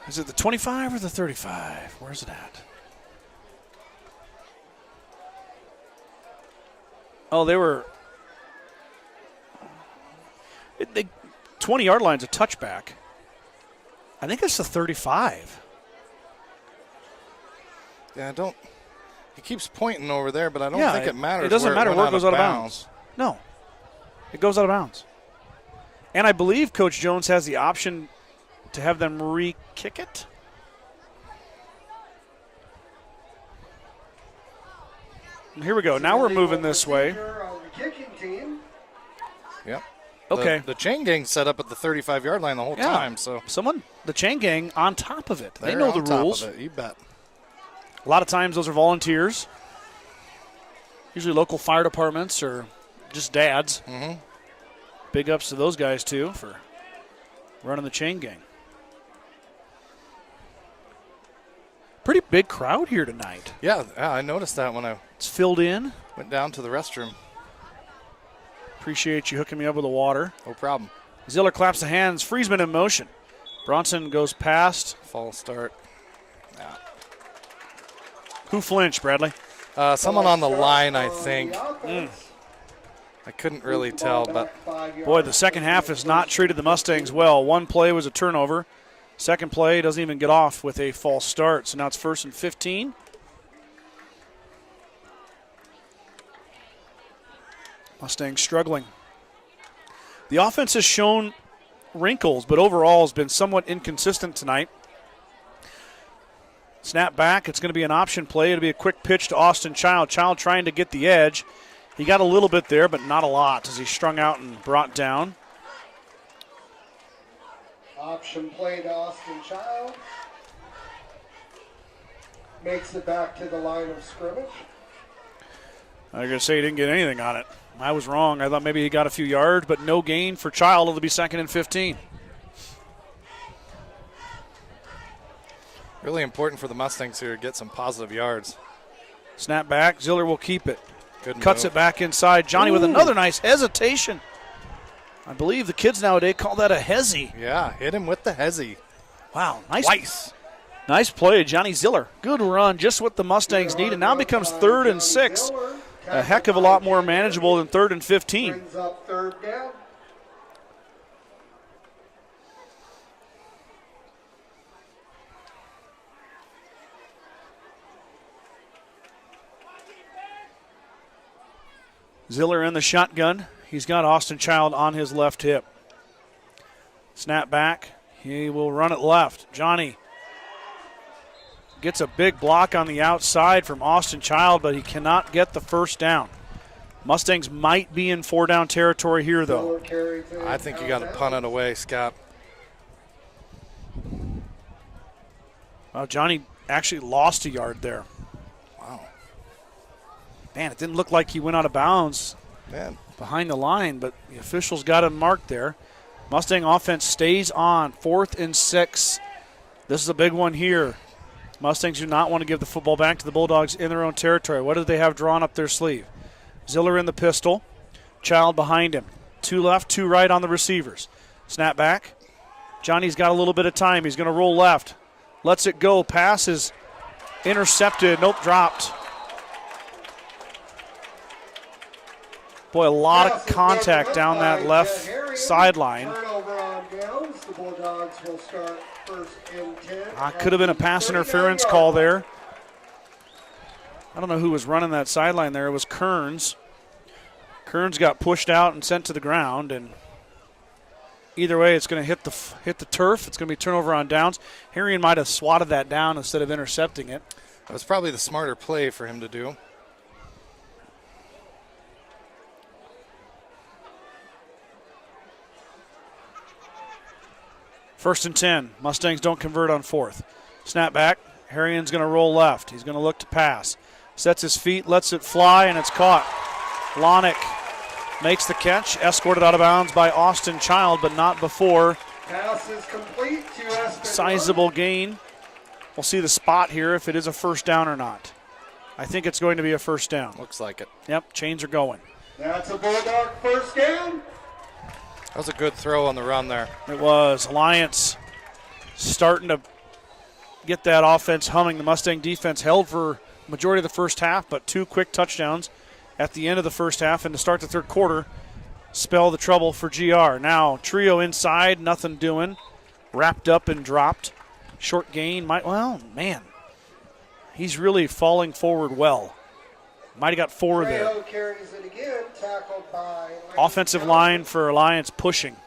Is it the 25 or the 35? Where's it at? Oh, they were 20-yard line's a touchback. I think it's the 35. Yeah, he keeps pointing over there, but I don't think it matters. It doesn't matter where it goes out of bounds. No. It goes out of bounds. And I believe Coach Jones has the option to have them re-kick it. Here we go. Now we're moving this way. On the kicking team. Yep. Okay. The chain gang set up at the 35-yard line the whole time. So the chain gang on top of it. They they're know on the top rules. of it, you bet. A lot of times those are volunteers. Usually local fire departments or just dads. Mm-hmm. Big ups to those guys, too, for running the chain gang. Pretty big crowd here tonight. Yeah, I noticed that when I It's filled in. went down to the restroom. Appreciate you hooking me up with the water. No problem. Ziller claps the hands. Friesman in motion. Bronson goes past. False start. Who flinched, Bradley? Someone on the line, I think. Mm. I couldn't really tell, but Boy, the second half has not treated the Mustangs well. One play was a turnover. Second play doesn't even get off with a false start. So now it's 1st and 15. Mustangs struggling. The offense has shown wrinkles, but overall has been somewhat inconsistent tonight. Snap back. It's going to be an option play. It'll be a quick pitch to Austin Child. Child trying to get the edge. He got a little bit there, but not a lot as he's strung out and brought down. Option play to Austin Child. Makes it back to the line of scrimmage. I was going to say he didn't get anything on it. I was wrong. I thought maybe he got a few yards, but no gain for Child. It'll be 2nd and 15. really important for the Mustangs here to get some positive yards. Snap back. Ziller will keep it. Good Cuts move. it back inside. Johnny with another nice hesitation. I believe the kids nowadays call that a hezzy. Yeah, hit him with the hezzy. Wow, nice. Twice. Nice play, Johnny Ziller. Good run, just what the Mustangs need. And now becomes 3rd and 6. A heck of a lot more manageable than 3rd and 15. Brings up 3rd down. Ziller in the shotgun. He's got Austin Child on his left hip. Snap back. He will run it left. Johnny gets a big block on the outside from Austin Child, but he cannot get the first down. Mustangs might be in 4-down territory here, though. I think you got to punt it away, Scott. Well, Johnny actually lost a yard there. Wow. Man, it didn't look like he went out of bounds behind the line, but the officials got him marked there. Mustang offense stays on. 4th and 6. This is a big one here. Mustangs do not want to give the football back to the Bulldogs in their own territory. What do they have drawn up their sleeve? Ziller in the pistol. Child behind him. 2 left, 2 right on the receivers. Snap back. Johnny's got a little bit of time. He's going to roll left. Lets it go. Pass is intercepted. Nope, dropped. Boy, a lot of contact down that left sideline. Turnover on downs. The Bulldogs will start first and 10. Could have been a pass interference call there. I don't know who was running that sideline there. It was Kearns. Kearns got pushed out and sent to the ground, and either way, it's going to hit the turf. It's going to be turnover on downs. Harrion might have swatted that down instead of intercepting it. That was probably the smarter play for him to do. First and 10. Mustangs don't convert on fourth. Snap back. Harrion's going to roll left. He's going to look to pass. Sets his feet, lets it fly, and it's caught. Lonick makes the catch, escorted out of bounds by Austin Child, but not before. Pass is complete to Espinosa. Sizable gain. We'll see the spot here if it is a first down or not. I think it's going to be a first down. Looks like it. Yep, chains are going. That's a Bulldog first down. That was a good throw on the run there. It was. Alliance starting to get that offense humming. The Mustang defense held for majority of the first half, but 2 quick touchdowns at the end of the first half, and to start the third quarter, spell the trouble for GR. Now, trio inside, nothing doing. Wrapped up and dropped. Short gain. He's really falling forward well. Might have got 4 there. Trejo carries it again, tackled by Offensive line for Alliance pushing.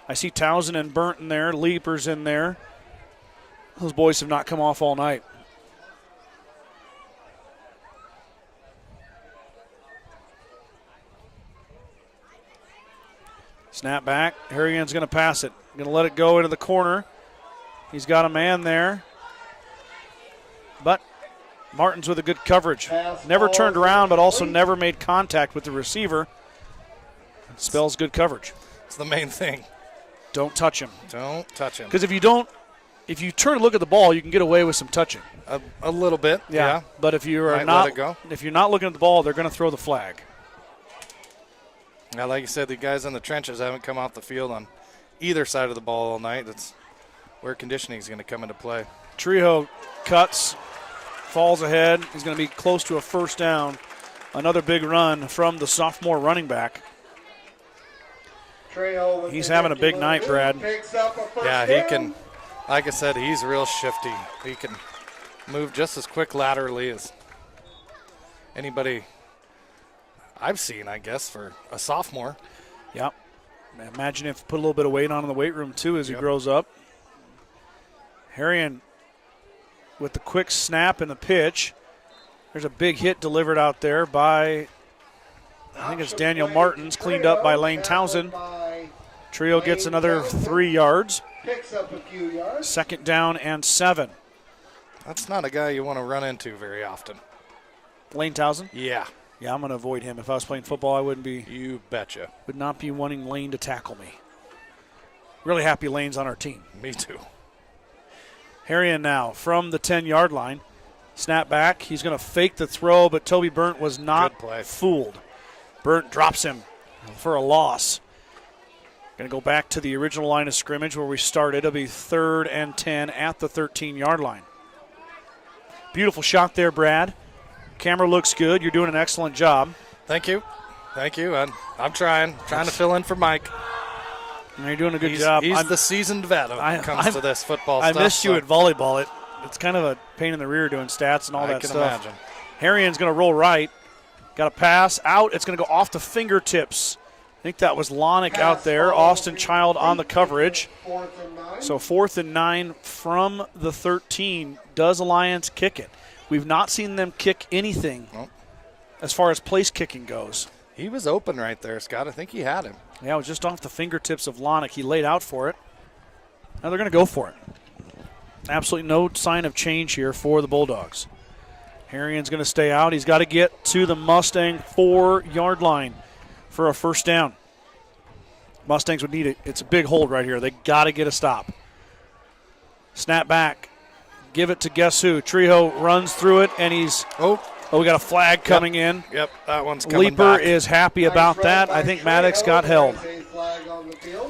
I see Townsend and Burnt in there, Leapers in there. Those boys have not come off all night. Snap back. Harrigan's going to pass it. Going to let it go into the corner. He's got a man there. But Martin's with a good coverage. Never turned around, but also never made contact with the receiver. It spells good coverage. It's the main thing. Don't touch him. Don't touch him. Because if you turn to look at the ball, you can get away with some touching. A little bit, yeah. But if you are Might not, let it go. if you're not looking at the ball, they're going to throw the flag. Now, like you said, the guys in the trenches haven't come off the field on either side of the ball all night. That's where conditioning is going to come into play. Trejo cuts, falls ahead. He's going to be close to a first down. Another big run from the sophomore running back. He's having a big night, Brad. Yeah, he can. Like I said, he's real shifty. He can move just as quick laterally as anybody I've seen, I guess, for a sophomore. Yep. Imagine if put a little bit of weight on in the weight room, too, as he grows up. Harrion with the quick snap and the pitch. There's a big hit delivered out there by, I think it's Daniel Martins, cleaned up by Lane Townsend. Trio gets another 3 yards. Picks up a few yards. Second down and 7. That's not a guy you want to run into very often. Lane Townsend? Yeah. Yeah, I'm going to avoid him. If I was playing football, I wouldn't be. You betcha. Would not be wanting Lane to tackle me. Really happy Lane's on our team. Me too. Harrion now from the 10-yard line. Snap back. He's going to fake the throw, but Toby Burnt was not fooled. Burnt drops him for a loss. Going to go back to the original line of scrimmage where we started. It'll be 3rd and 10 at the 13-yard line. Beautiful shot there, Brad. Camera looks good. You're doing an excellent job. Thank you. Thank you. I'm trying to fill in for Mike. You're doing a good job. He's the seasoned vet when it comes to this football stuff. I missed you at volleyball. It's kind of a pain in the rear doing stats and all that stuff. I can imagine. Harrion's going to roll right. Got a pass out. It's going to go off the fingertips. I think that was Lonick out there. Austin Child on the coverage. 4th and 9. So 4th and 9 from the 13. Does Alliance kick it? We've not seen them kick anything as far as place kicking goes. He was open right there, Scott. I think he had him. Yeah, it was just off the fingertips of Lonick. He laid out for it. Now they're going to go for it. Absolutely no sign of change here for the Bulldogs. Harrion's going to stay out. He's got to get to the Mustang 4-yard line for a first down. Mustangs would need it. It's a big hold right here. They got to get a stop. Snap back. Give it to guess who? Trejo runs through it, and he's Oh, we got a flag coming in. Yep, that one's coming Leaper back. is happy about that. I think Maddox got held.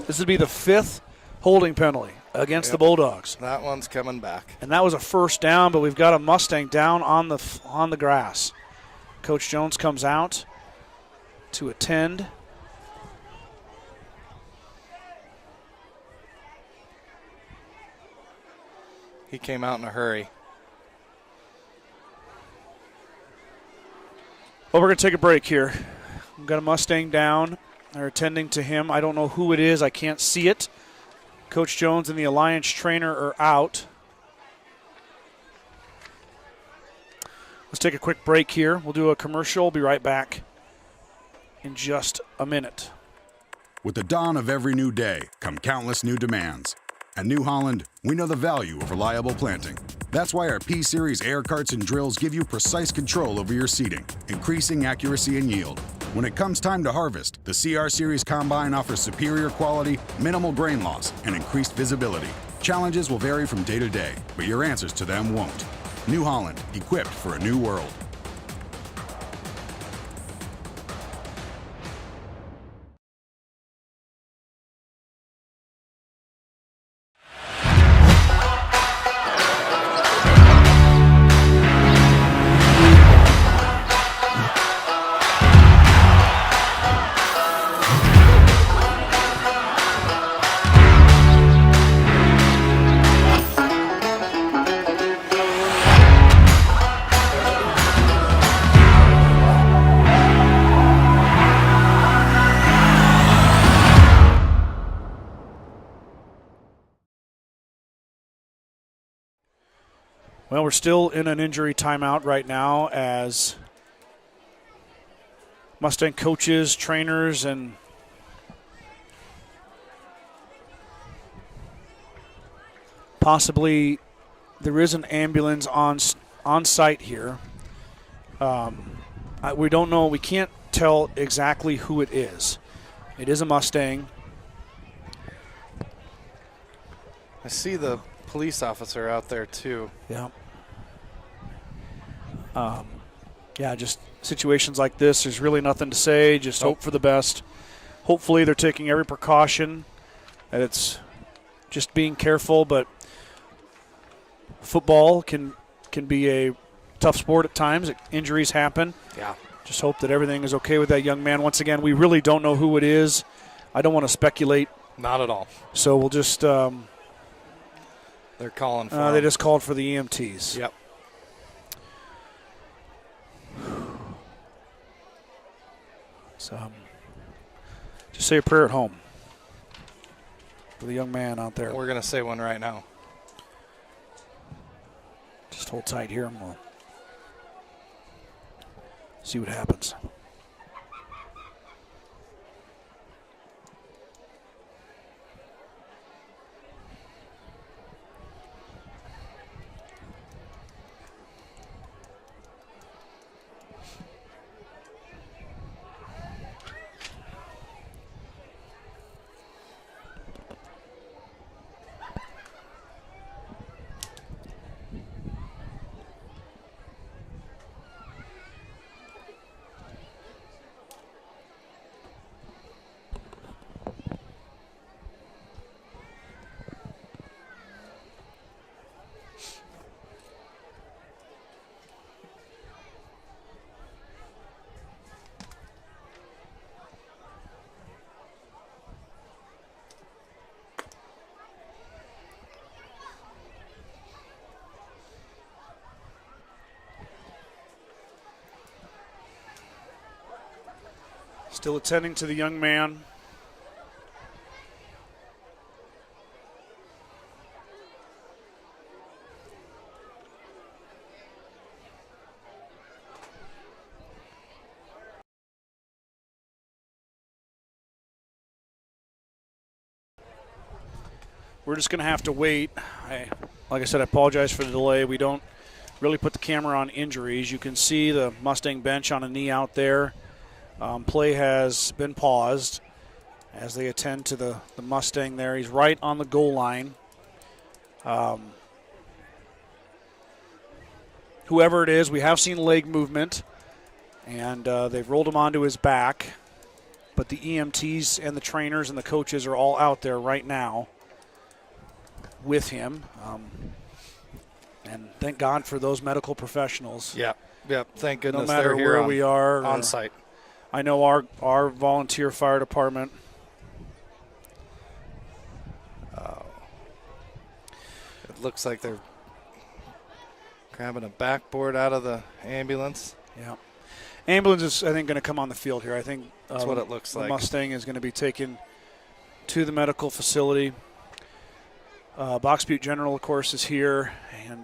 This would be the 5th holding penalty against the Bulldogs. That one's coming back. And that was a first down, but we've got a Mustang down on the grass. Coach Jones comes out to attend. He came out in a hurry. Well, we're going to take a break here. We've got a Mustang down. They're attending to him. I don't know who it is. I can't see it. Coach Jones and the Alliance trainer are out. Let's take a quick break here. We'll do a commercial. Be right back in just a minute. With the dawn of every new day come countless new demands. At New Holland, we know the value of reliable planting. That's why our P-Series air carts and drills give you precise control over your seeding, increasing accuracy and yield. When it comes time to harvest, the CR Series Combine offers superior quality, minimal grain loss, and increased visibility. Challenges will vary from day to day, but your answers to them won't. New Holland, equipped for a new world. Well, we're still in an injury timeout right now as Mustang coaches, trainers, and possibly there is an ambulance on site here. We don't know. We can't tell exactly who it is. It is a Mustang. I see the police officer out there too. Yeah. Just situations like this, there's really nothing to say. Just hope for the best. Hopefully they're taking every precaution, and it's just being careful, but football can be a tough sport at times. Injuries happen. Yeah. Just hope that everything is okay with that young man. Once again, we really don't know who it is. I don't want to speculate. Not at all. So we'll just they're calling for they just called for the EMTs. Yep. So just say a prayer at home for the young man out there. We're going to say one right now. Just hold tight here and we'll see what happens. Still attending to the young man. We're just going to have to wait. Like I said, I apologize for the delay. We don't really put the camera on injuries. You can see the Mustang bench on a knee out there. Play has been paused as they attend to the Mustang there. He's right on the goal line. whoever it is. We have seen leg movement, and they've rolled him onto his back. But the EMTs and the trainers and the coaches are all out there right now with him. And thank God for those medical professionals. Yeah. Thank goodness no matter they're here where we are on site. I know our volunteer fire department. It looks like they're grabbing a backboard out of the ambulance. Yeah. Ambulance is, I think, going to come on the field here. I think That's what it looks like. The Mustang is going to be taken to the medical facility. Box Butte General, of course, is here. And,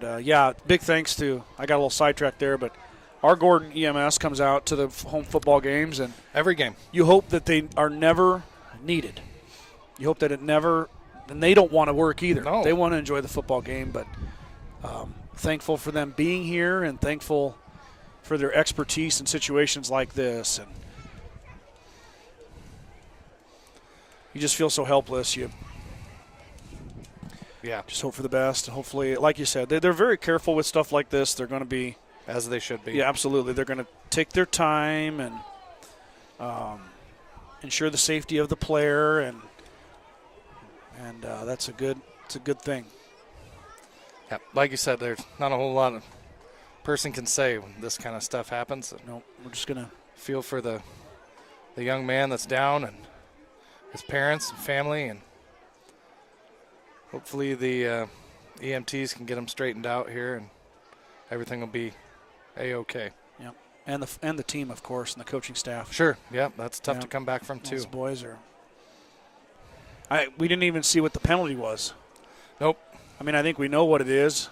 big thanks to – I got a little sidetracked there, but our Gordon EMS comes out to the home football games. And every game. You hope that they are never needed. You hope that it never – and they don't want to work either. No. They want to enjoy the football game. But thankful for them being here and thankful for their expertise in situations like this. And you just feel so helpless. You just hope for the best. And hopefully, like you said, they're very careful with stuff like this. They're going to be – as they should be. Yeah, absolutely. They're going to take their time and ensure the safety of the player, and that's a good thing. Yeah, like you said, there's not a whole lot a person can say when this kind of stuff happens. No, we're just going to feel for the young man that's down and his parents and family, and hopefully the EMTs can get him straightened out here, and everything will be A-okay. Yeah, and the team, of course, and the coaching staff. Sure, yeah, that's tough to come back from too. Those boys are. We didn't even see what the penalty was. Nope. I mean, I think we know what it is.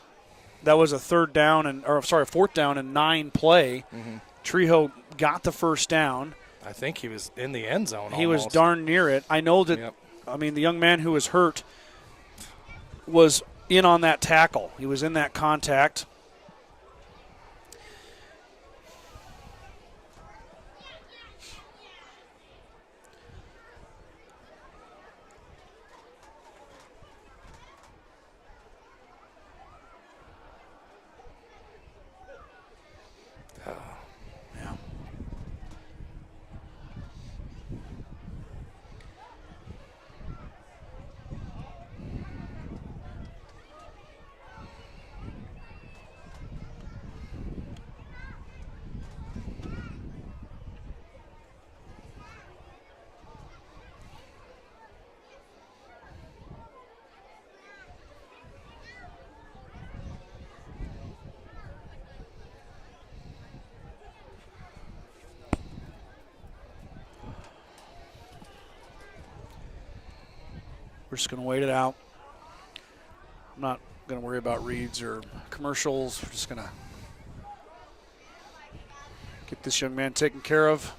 That was a fourth down and 9 play. Mm-hmm. Trejo got the first down. I think he was in the end zone. He was darn near it. I know that. Yep. I mean, the young man who was hurt was in on that tackle. He was in that contact. We're just going to wait it out. I'm not going to worry about reads or commercials. We're just going to get this young man taken care of.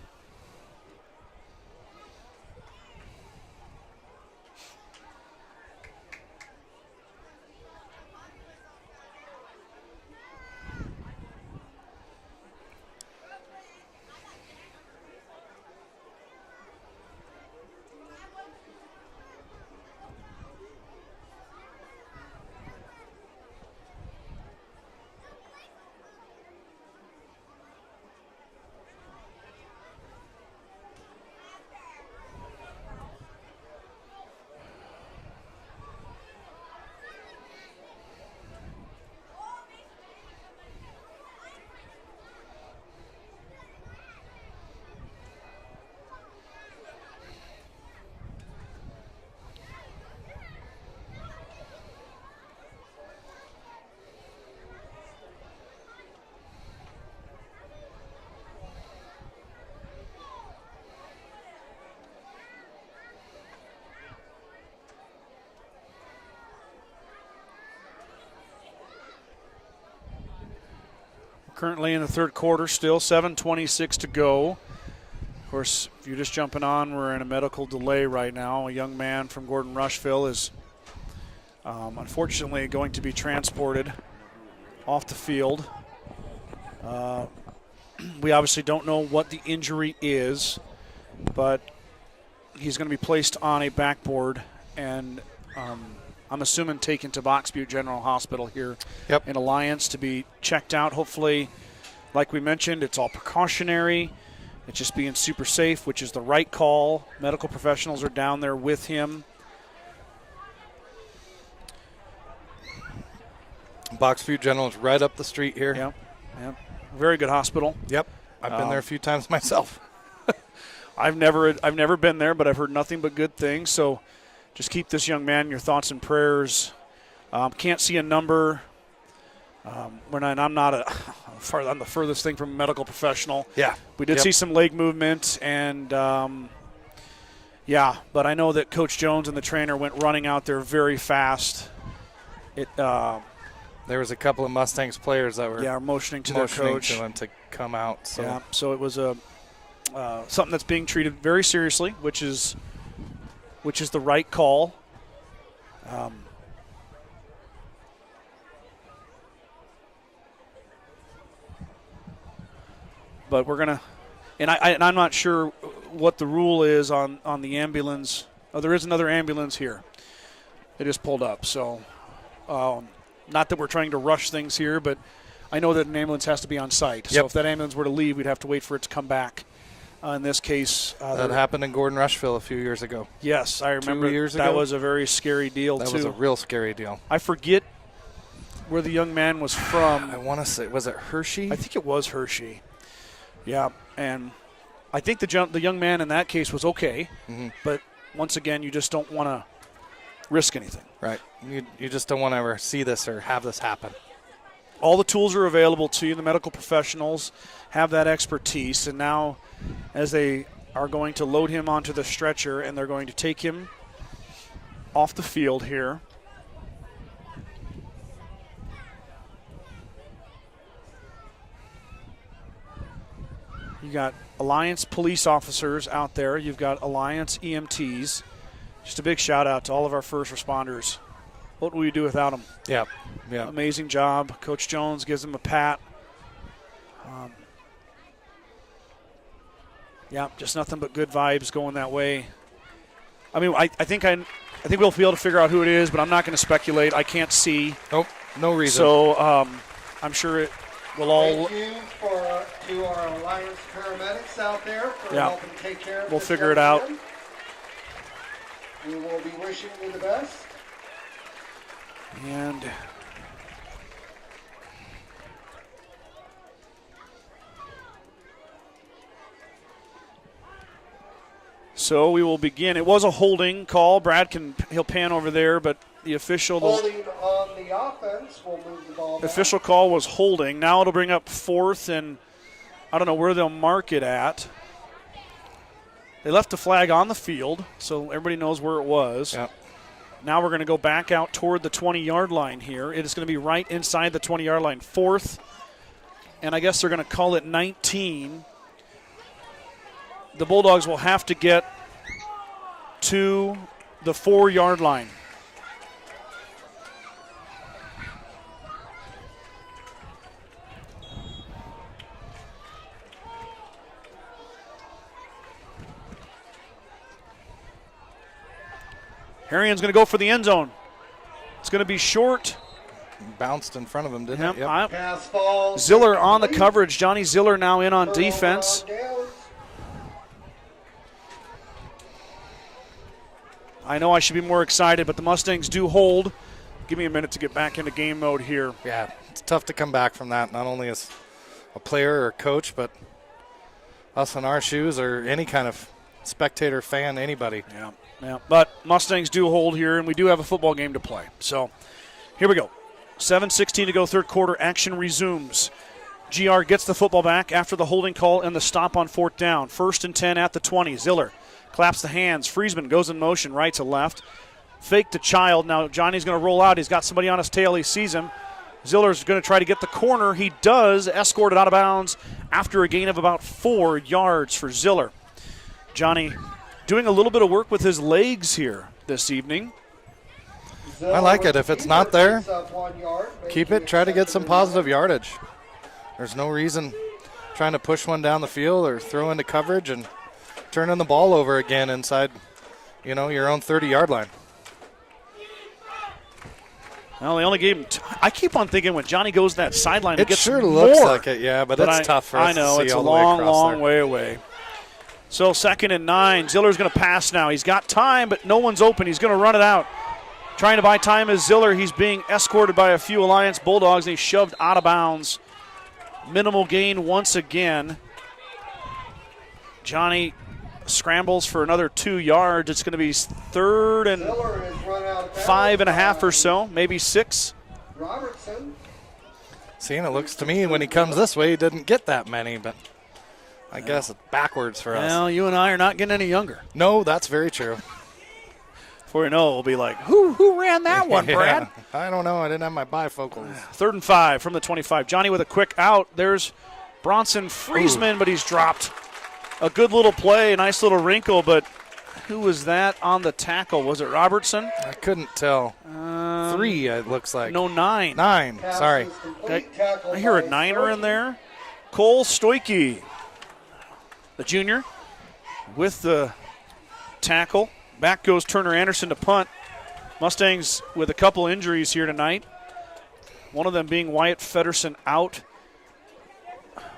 Currently in the third quarter, still 7:26 to go. Of course, if you're just jumping on, we're in a medical delay right now. A young man from Gordon-Rushville is unfortunately going to be transported off the field. We obviously don't know what the injury is, but he's going to be placed on a backboard and I'm assuming, taken to Box Butte General Hospital here Yep. in Alliance to be checked out. Hopefully, like we mentioned, it's all precautionary. It's just being super safe, which is the right call. Medical professionals are down there with him. Box Butte General is right up the street here. Yep. Very good hospital. Yep. I've been there a few times myself. I've never been there, but I've heard nothing but good things. So just keep this young man in your thoughts and prayers. Can't see a number. I'm the furthest thing from a medical professional. Yeah. We did see some leg movement, and but I know that Coach Jones and the trainer went running out there very fast. There was a couple of Mustangs players that were motioning to their coach to him to come out. So. So it was something that's being treated very seriously, which is the right call. But we're gonna, and I'm not sure what the rule is on the ambulance. Oh, there is another ambulance here. It just pulled up. So, not that we're trying to rush things here, but I know that an ambulance has to be on site. So if that ambulance were to leave, we'd have to wait for it to come back. In this case, that happened in Gordon-Rushville a few years ago. Yes, I remember. 2 years that ago? was a very scary deal, That too. was a real scary deal. I forget where the young man was from. I want to say, was it Hershey? I think it was Hershey. Yeah, and I think the young man in that case was okay. Mm-hmm. But once again, you just don't want to risk anything. Right. You just don't want to ever see this or have this happen. All the tools are available to you. The medical professionals have that expertise. And now as they are going to load him onto the stretcher and they're going to take him off the field here. You got Alliance police officers out there. You've got Alliance EMTs. Just a big shout out to all of our first responders. What would we do without them? Yeah. Amazing job. Coach Jones gives them a pat. Just nothing but good vibes going that way. I mean, I think we'll be able to figure out who it is, but I'm not going to speculate. I can't see. Nope, no reason. So I'm sure it will all. Thank you to our Alliance paramedics out there for helping take care of We'll this figure it young out. man. We will be wishing you the best. And so we will begin. It was a holding call. Brad he'll pan over there, but the official Holding on the offense will move the ball back. official call was holding. Now it'll bring up fourth, and I don't know where they'll mark it at. They left the flag on the field, so everybody knows where it was. Yep. Now we're going to go back out toward the 20-yard line here. It is going to be right inside the 20-yard line. Fourth, and I guess they're going to call it 19. The Bulldogs will have to get to the 4-yard line. Harrian's going to go for the end zone. It's going to be short. Bounced in front of him, didn't it? Pass ball. Ziller on the coverage. Johnny Ziller now in on defense. I know I should be more excited, but the Mustangs do hold. Give me a minute to get back into game mode here. Yeah, it's tough to come back from that, not only as a player or a coach, but us in our shoes or any kind of spectator, fan, anybody. Yeah. But Mustangs do hold here, and we do have a football game to play. So here we go. 7:16 to go, third quarter. Action resumes. GR gets the football back after the holding call and the stop on fourth down. 1st and 10 at the 20. Ziller claps the hands. Friesman goes in motion, right to left. Fake to Child. Now Johnny's going to roll out. He's got somebody on his tail. He sees him. Ziller's going to try to get the corner. He does. Escorted out of bounds after a gain of about 4 yards for Ziller. Johnny doing a little bit of work with his legs here this evening. I like it. If it's not there, keep it. Try to get some positive yardage. There's no reason trying to push one down the field or throw into coverage and turning the ball over again inside, your own 30-yard line. Well, they only gave him I keep on thinking when Johnny goes to that sideline, It gets sure more. looks like it, yeah, but it's tough for us I know, to see it's a all the way long, across long there. way away. So 2nd and 9. Ziller's going to pass now. He's got time, but no one's open. He's going to run it out. Trying to buy time is Ziller. He's being escorted by a few Alliance Bulldogs, and he's shoved out of bounds. Minimal gain once again. Johnny scrambles for another 2 yards. It's going to be 3rd and Miller has run out of 5.5 or so, maybe 6. Robertson. See, and it looks to me when he comes this way, he didn't get that many, but I guess it's backwards for us. Well, you and I are not getting any younger. No, that's very true. Before you know it, we'll be like, who ran that one, Brad? Yeah, I don't know. I didn't have my bifocals. 3rd and 5 from the 25. Johnny with a quick out. There's Bronson Friesman, but he's dropped. A good little play, a nice little wrinkle, but who was that on the tackle? Was it Robertson? I couldn't tell. 3, it looks like. No, 9. 9, sorry. I hear a 9er in there. Cole Stoike, the junior, with the tackle. Back goes Turner Anderson to punt. Mustangs with a couple injuries here tonight. One of them being Wyatt Feddersen out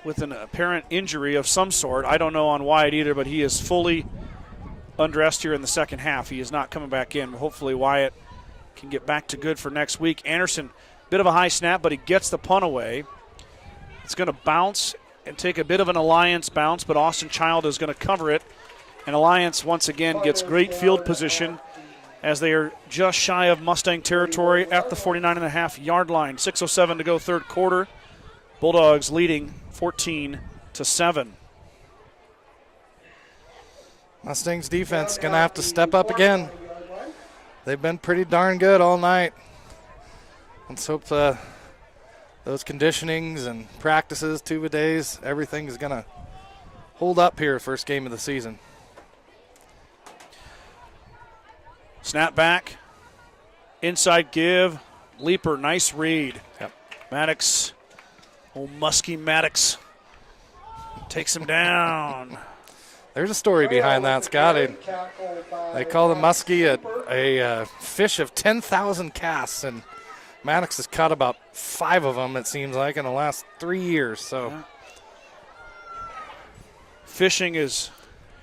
with an apparent injury of some sort. I don't know on Wyatt either, but he is fully undressed here in the second half. He is not coming back in. Hopefully Wyatt can get back to good for next week. Anderson, bit of a high snap, but he gets the punt away. It's going to bounce and take a bit of an Alliance bounce, but Austin Child is going to cover it. And Alliance once again gets great field position as they are just shy of Mustang territory at the 49.5-yard line. 6:07 to go, 3rd quarter. Bulldogs leading 14-7. Mustangs defense going to have to step up again. They've been pretty darn good all night. Let's hope those conditionings and practices, 2-a-days, everything is going to hold up here first game of the season. Snap back, inside give, leaper, nice read. Yep. Maddox, old musky Maddox, takes him down. There's a story behind that, Scott. They call the muskie a fish of 10,000 casts, and Maddox has caught about 5 of them, it seems like, in the last 3 years. So, Fishing is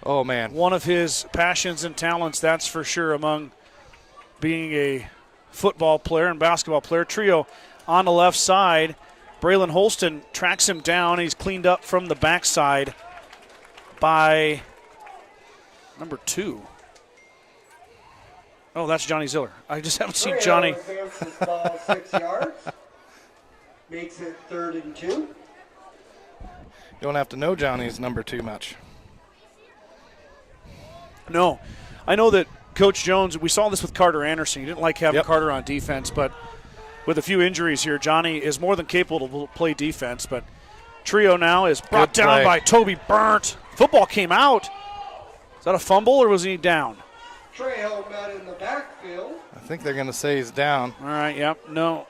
one of his passions and talents, that's for sure, among being a football player and basketball player. Trio on the left side. Braylon Holston tracks him down. He's cleaned up from the backside by number 2. Oh, that's Johnny Ziller. I just haven't seen Johnny. Advances ball 6 yards. Makes it 3rd and 2. You don't have to know Johnny's number 2 much. No. I know that Coach Jones, we saw this with Carter Anderson. He didn't like having Carter on defense, but with a few injuries here, Johnny is more than capable to play defense. But Trio now is brought down by Toby Burnt. Football came out. Is that a fumble or was he down? Trejo met in the backfield. I think they're going to say he's down. All right, yep, no.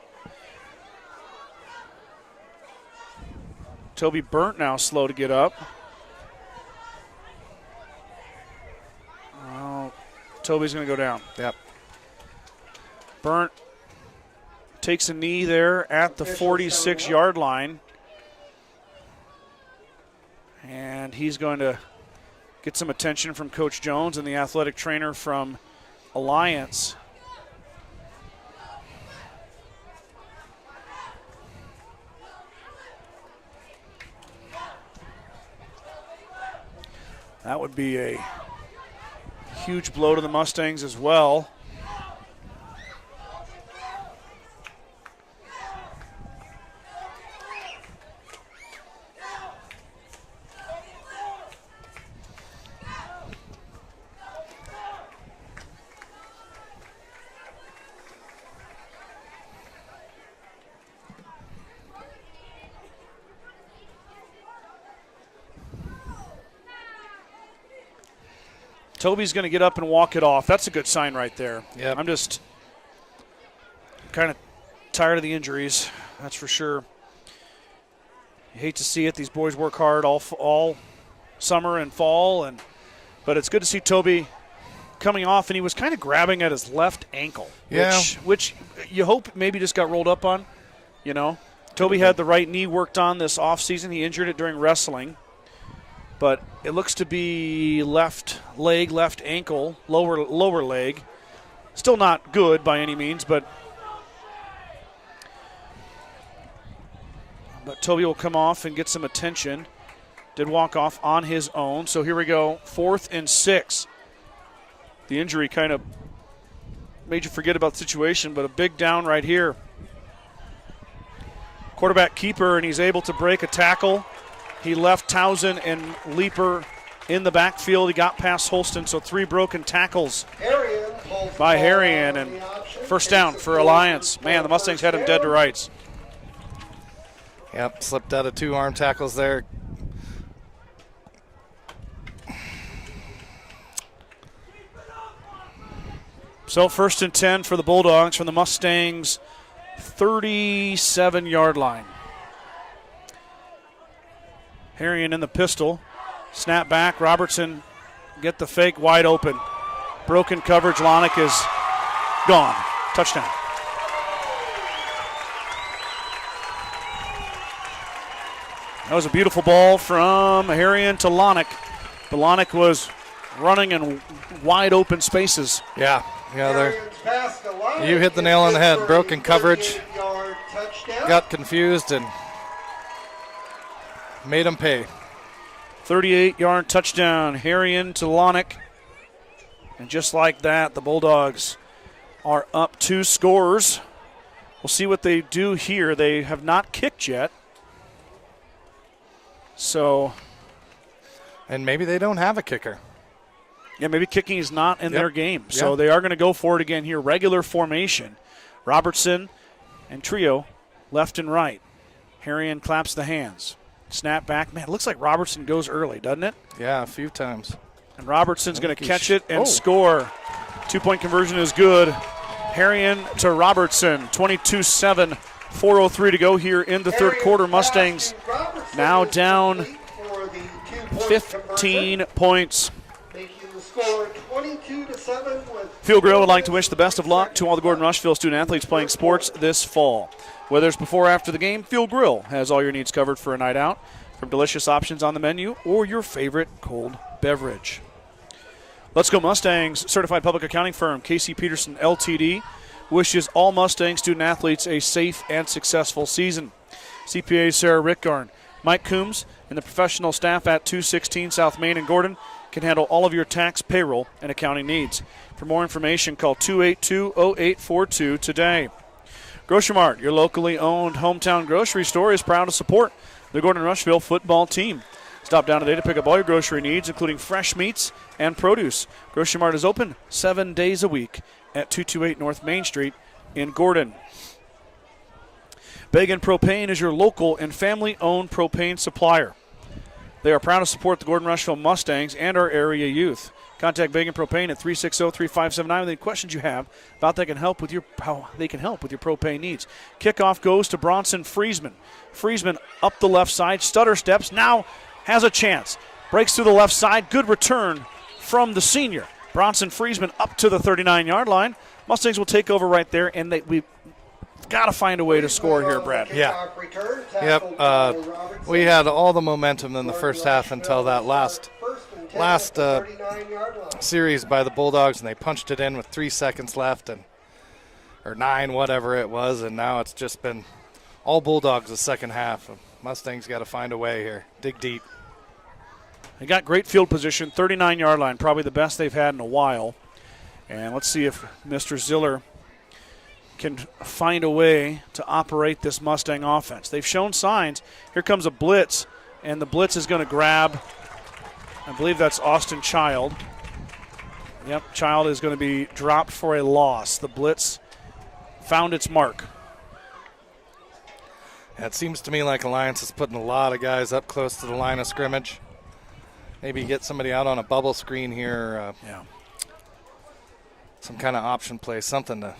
Toby Burnt now slow to get up. Oh, Toby's going to go down. Yep. Burnt takes a knee there at the 46-yard line. And he's going to get some attention from Coach Jones and the athletic trainer from Alliance. That would be a huge blow to the Mustangs as well. Toby's going to get up and walk it off. That's a good sign right there. Yep. I'm just kind of tired of the injuries, that's for sure. You hate to see it. These boys work hard all summer and fall, but it's good to see Toby coming off, and he was kind of grabbing at his left ankle, which you hope maybe just got rolled up on, you know. Toby had the right knee worked on this offseason. He injured it during wrestling. But it looks to be left leg, left ankle, lower leg. Still not good by any means, but Toby will come off and get some attention. Did walk off on his own. So here we go, 4th and 6. The injury kind of made you forget about the situation, but a big down right here. Quarterback keeper, and he's able to break a tackle. He left Towson and Leaper in the backfield. He got past Holston, so 3 broken tackles by Harrion, and first down for Alliance. Man, the Mustangs had him dead to rights. Yep, slipped out of 2 arm tackles there. So 1st and 10 for the Bulldogs from the Mustangs' 37-yard line. Harrion in the pistol. Snap back. Robertson get the fake wide open. Broken coverage. Lonick is gone. Touchdown. That was a beautiful ball from Harrion to Lonick. But Lonick was running in wide open spaces. Yeah, there. You hit the nail on the head. Broken coverage. Got confused and made him pay. 38-yard touchdown, Harrion to Lonick. And just like that, the Bulldogs are up 2 scores. We'll see what they do here. They have not kicked yet. So. And maybe they don't have a kicker. Yeah, maybe kicking is not in their game. So they are going to go for it again here. Regular formation. Robertson and trio left and right. Harrion claps the hands. Snap back. Man, it looks like Robertson goes early, doesn't it? Yeah, a few times. And Robertson's going to catch it and score. 2-point conversion is good. Harrion to Robertson. 22-7. 4:03 to go here in the third quarter. Mustangs now down 15 points. Field Grill would like to wish the best of luck to all the Gordon-Rushville student-athletes playing sports this fall. Whether it's before or after the game, Field Grill has all your needs covered for a night out, from delicious options on the menu or your favorite cold beverage. Let's Go Mustangs certified public accounting firm Casey Peterson LTD wishes all Mustang student-athletes a safe and successful season. CPA Sarah Rickgarn, Mike Coombs, and the professional staff at 216 South Main in Gordon can handle all of your tax, payroll, and accounting needs. For more information, call 282-0842 today. Grocery Mart, your locally owned hometown grocery store, is proud to support the Gordon-Rushville football team. Stop down today to pick up all your grocery needs, including fresh meats and produce. Grocery Mart is open 7 days a week at 228 North Main Street in Gordon. Bagan Propane is your local and family-owned propane supplier. They are proud to support the Gordon-Rushville Mustangs and our area youth. Contact Bagan Propane at 360-3579 with any questions you have about how they can help with your propane needs. Kickoff goes to Bronson Friesman. Friesman up the left side, stutter steps, now has a chance. Breaks through the left side, good return from the senior. Bronson Friesman up to the 39-yard line. Mustangs will take over right there, and we've got to find a way to score here, Brad. Yeah. Yep. We had all the momentum in the first half until that last series by the Bulldogs, and they punched it in with 3 seconds left, or 9, whatever it was, and now it's just been all Bulldogs the second half. Mustangs got to find a way here, dig deep. They got great field position, 39-yard line, probably the best they've had in a while. And let's see if Mr. Ziller can find a way to operate this Mustang offense. They've shown signs. Here comes a blitz, and the blitz is going to grab, I believe that's Austin Child. Yep, Child is going to be dropped for a loss. The blitz found its mark. It seems to me like Alliance is putting a lot of guys up close to the line of scrimmage. Maybe get somebody out on a bubble screen here. Some kind of option play, something to.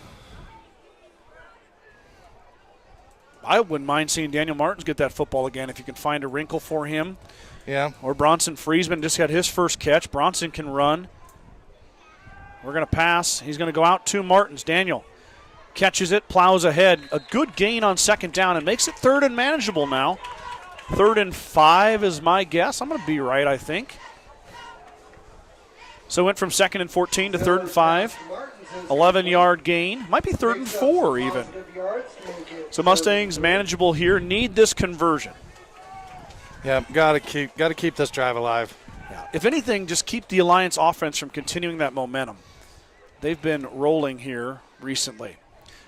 I wouldn't mind seeing Daniel Martins get that football again if you can find a wrinkle for him. Yeah. Or Bronson Friesman just had his first catch. Bronson can run. We're going to pass. He's going to go out to Martins. Daniel catches it, plows ahead. A good gain on second down and makes it third and manageable now. 3rd and 5 is my guess. I'm going to be right, I think. So went from 2nd and 14 to 3rd and 5. 11-yard gain. Might be 3rd and 4 even. So Mustangs manageable here. Need this conversion. Yeah, gotta keep this drive alive. Yeah. If anything, just keep the Alliance offense from continuing that momentum. They've been rolling here recently.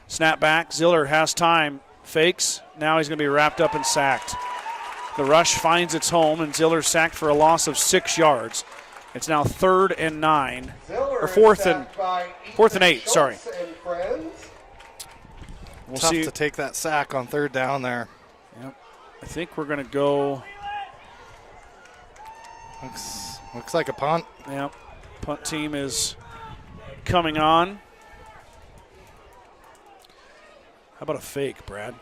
Snap back. Ziller has time. Fakes. Now he's going to be wrapped up and sacked. The rush finds its home, and Ziller sacked for a loss of 6 yards. It's now 3rd and 9, or 4th and 8. Sorry. We'll Tough see. to take that sack on 3rd down there. Yep. I think we're going to go. Looks like a punt. Yep. Punt team is coming on. How about a fake, Brad?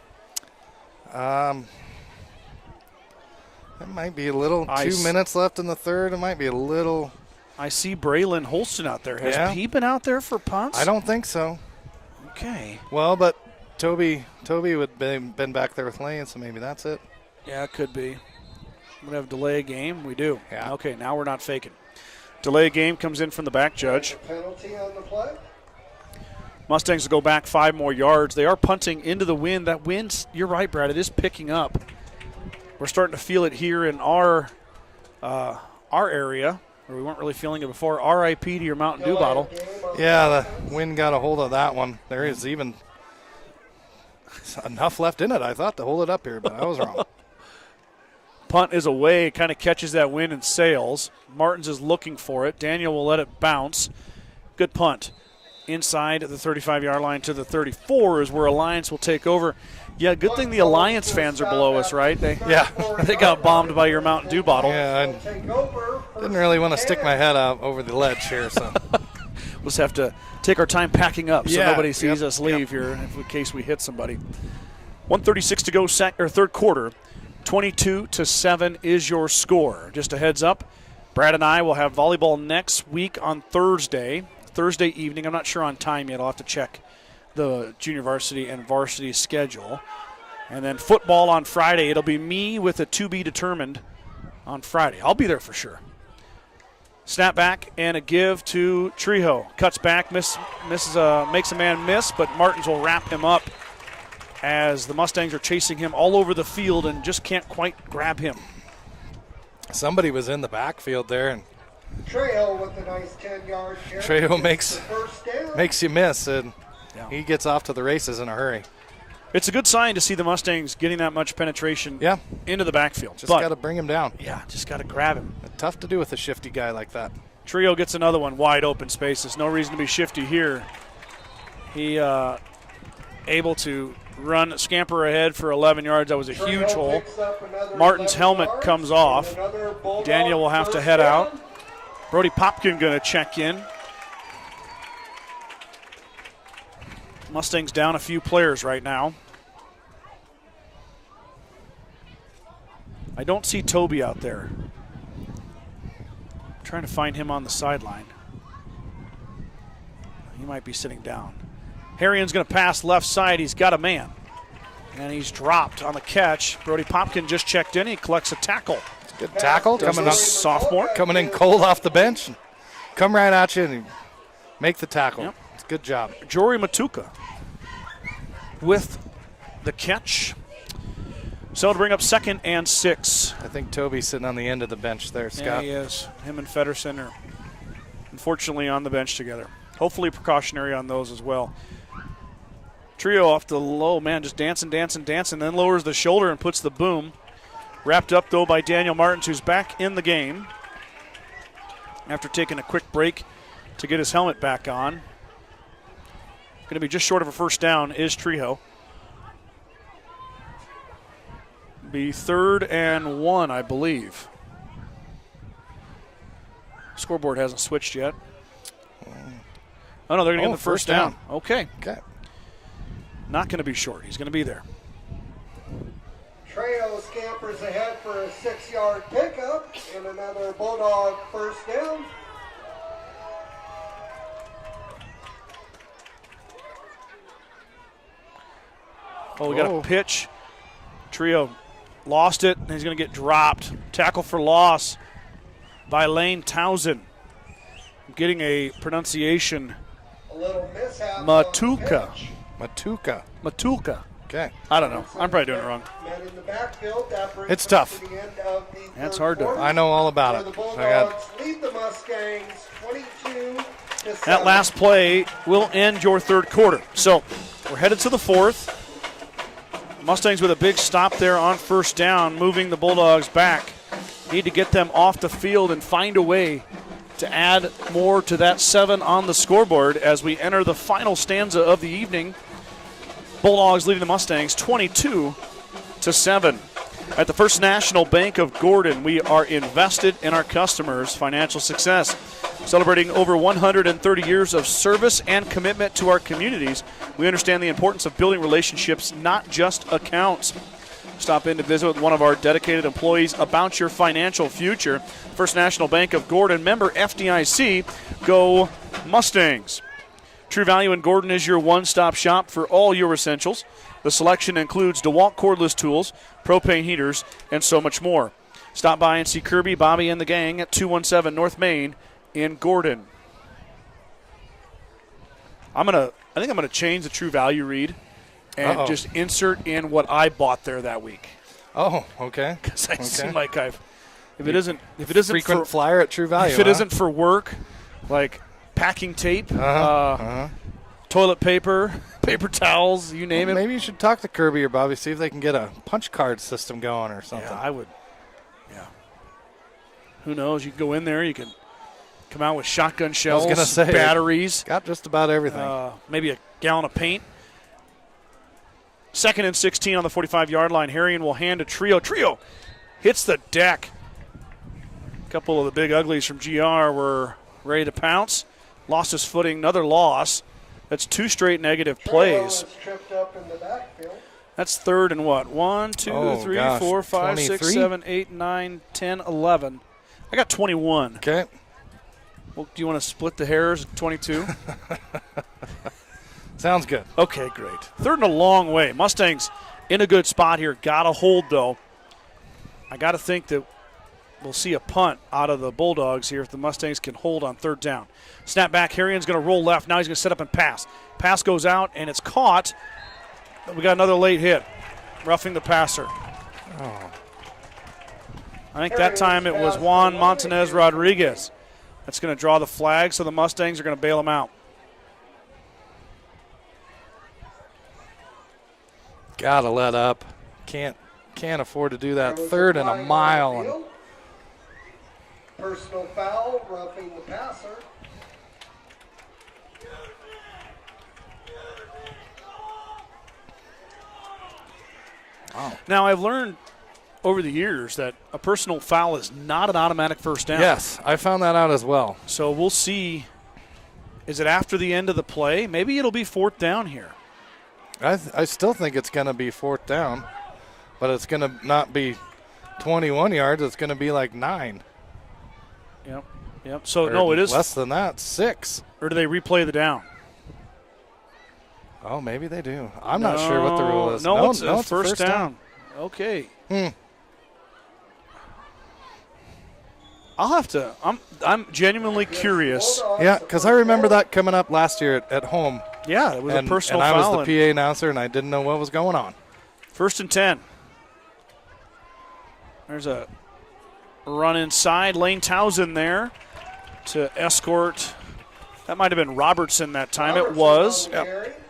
It might be a little. 2 minutes left in the 3rd. It might be a little. I see Braylon Holston out there. Has he been out there for punts? I don't think so. Okay. Well, but Toby would have been back there with Lane, so maybe that's it. Yeah, it could be. We have delay game. We do. Yeah. Okay, now we're not faking. Delay game comes in from the back judge. Penalty on the play. Mustangs will go back 5 more yards. They are punting into the wind. That wind, you're right, Brad, it is picking up. We're starting to feel it here in our area, where we weren't really feeling it before. RIP to your Mountain Dew bottle. Yeah, the wind got a hold of that one. There is even enough left in it, I thought, to hold it up here, but I was wrong. Punt is away, kind of catches that wind and sails. Martins is looking for it. Daniel will let it bounce. Good punt. Inside the 35-yard line to the 34 is where Alliance will take over. Yeah, good thing the Alliance fans are below us, right? They got bombed by your Mountain Dew bottle. Yeah, I didn't really want to stick my head out over the ledge here, so. We'll just have to take our time packing up so nobody sees us leave here in case we hit somebody. 1:36 to go, third quarter. 22-7 is your score. Just a heads up, Brad and I will have volleyball next week on Thursday evening. I'm not sure on time yet. I'll have to check the junior varsity and varsity schedule. And then football on Friday. It'll be me with a to be determined on Friday. I'll be there for sure. Snap back and a give to Trejo. Cuts back, makes a man miss, but Martins will wrap him up as the Mustangs are chasing him all over the field and just can't quite grab him. Somebody was in the backfield there, and Trejo with a nice 10-yard carry. Trejo makes you miss, and he gets off to the races in a hurry. It's a good sign to see the Mustangs getting that much penetration into the backfield. Just got to bring him down. Yeah, just got to grab him. Tough to do with a shifty guy like that. Trio gets another one, wide open space. There's no reason to be shifty here. He able to scamper ahead for 11 yards. That was a huge hole. Martin's helmet comes off. Daniel will have to head out. Brody Popkin going to check in. Mustangs down a few players right now. I don't see Toby out there. I'm trying to find him on the sideline. He might be sitting down. Harrian's going to pass left side. He's got a man. And he's dropped on the catch. Brody Popkin just checked in. He collects a tackle. Good tackle. Coming up, sophomore. Coming in cold off the bench. Come right at you and make the tackle. Yep. It's a good job. Jory Matuka with the catch. So to bring up 2nd and 6. I think Toby's sitting on the end of the bench there, Scott. Yeah, he is. Him and Feddersen are unfortunately on the bench together. Hopefully precautionary on those as well. Trio off the low, man, just dancing, then lowers the shoulder and puts the boom. Wrapped up, though, by Daniel Martins, who's back in the game after taking a quick break to get his helmet back on. Going to be just short of a first down is Trejo. Be 3rd and 1, I believe. Scoreboard hasn't switched yet. Oh, no, they're going to get the first down. Okay. Not going to be short. He's going to be there. Trejo scampers ahead for a 6-yard pickup and another Bulldog first down. Oh, we got a pitch. Trio lost it, and he's going to get dropped. Tackle for loss by Lane Townsend. I'm getting a pronunciation. A little mishap. Matuka. Matuka. Okay. I don't know. I'm probably doing it wrong. In the backfield, that brings It's us tough. to the end of the That's third hard to. quarter, I know all about where it. the I Bulldogs got lead the Mustangs 22-7. That last play will end your third quarter. So we're headed to the fourth. Mustangs with a big stop there on first down, moving the Bulldogs back. Need to get them off the field and find a way to add more to that 7 on the scoreboard as we enter the final stanza of the evening. Bulldogs leading the Mustangs 22-7. At the First National Bank of Gordon, we are invested in our customers' financial success. Celebrating over 130 years of service and commitment to our communities, we understand the importance of building relationships, not just accounts. Stop in to visit with one of our dedicated employees about your financial future. First National Bank of Gordon, member FDIC. Go Mustangs. True Value in Gordon is your one-stop shop for all your essentials. The selection includes DeWalt cordless tools, propane heaters, and so much more. Stop by and see Kirby, Bobby, and the gang at 217 North Main in Gordon. I think I'm gonna change the True Value read and just insert in what I bought there that week. Oh, okay. Because I seem like if it isn't frequent for flyer at True Value. if it isn't for work, like packing tape, toilet paper, paper towels, you name it. Maybe you should talk to Kirby or Bobby, see if they can get a punch card system going or something. Yeah, I would. Yeah. Who knows? You can go in there. You can come out with shotgun shells, I was gonna say, batteries. Got just about everything. Maybe a gallon of paint. 2nd and 16 on the 45-yard line. Harrion will hand to Trio. Trio hits the deck. A couple of the big uglies from GR were ready to pounce. Lost his footing. Another loss. That's 2 straight negative plays. Tripped up in the backfield. That's 3rd and what? 1, 2, 3, 4, 5, 6, 23? 7, 8, 9, 10, 11. I got 21. Okay. Well, do you want to split the hairs at 22? Sounds good. Okay, great. 3rd and a long way. Mustangs in a good spot here. Got to hold, though. I got to think that we'll see a punt out of the Bulldogs here if the Mustangs can hold on 3rd down. Snap back. Harrion's going to roll left. Now he's going to set up and pass. Pass goes out, and it's caught. We got another late hit. Roughing the passer. Oh. I think that time it was Juan Montanez Rodriguez. That's going to draw the flag, so the Mustangs are going to bail him out. Gotta let up. Can't afford to do that. 3rd and a mile. And personal foul, roughing the passer. Wow. Now, I've learned over the years that a personal foul is not an automatic first down. Yes, I found that out as well. So we'll see. Is it after the end of the play? Maybe it'll be 4th down here. I still think it's going to be 4th down, but it's going to not be 21 yards. It's going to be like 9. Yep. So, Or no, it is. less than that, 6. Or do they replay the down? Oh, maybe they do. I'm not sure what the rule is. No, it's a first down. Okay. I'll have to. I'm genuinely curious. Yeah, because I remember that coming up last year at home. Yeah, it was a personal and foul. I was the PA announcer, and I didn't know what was going on. 1st and 10. There's a run inside. Lane Townsend there to escort. That might have been Robertson that time. It was. Yep.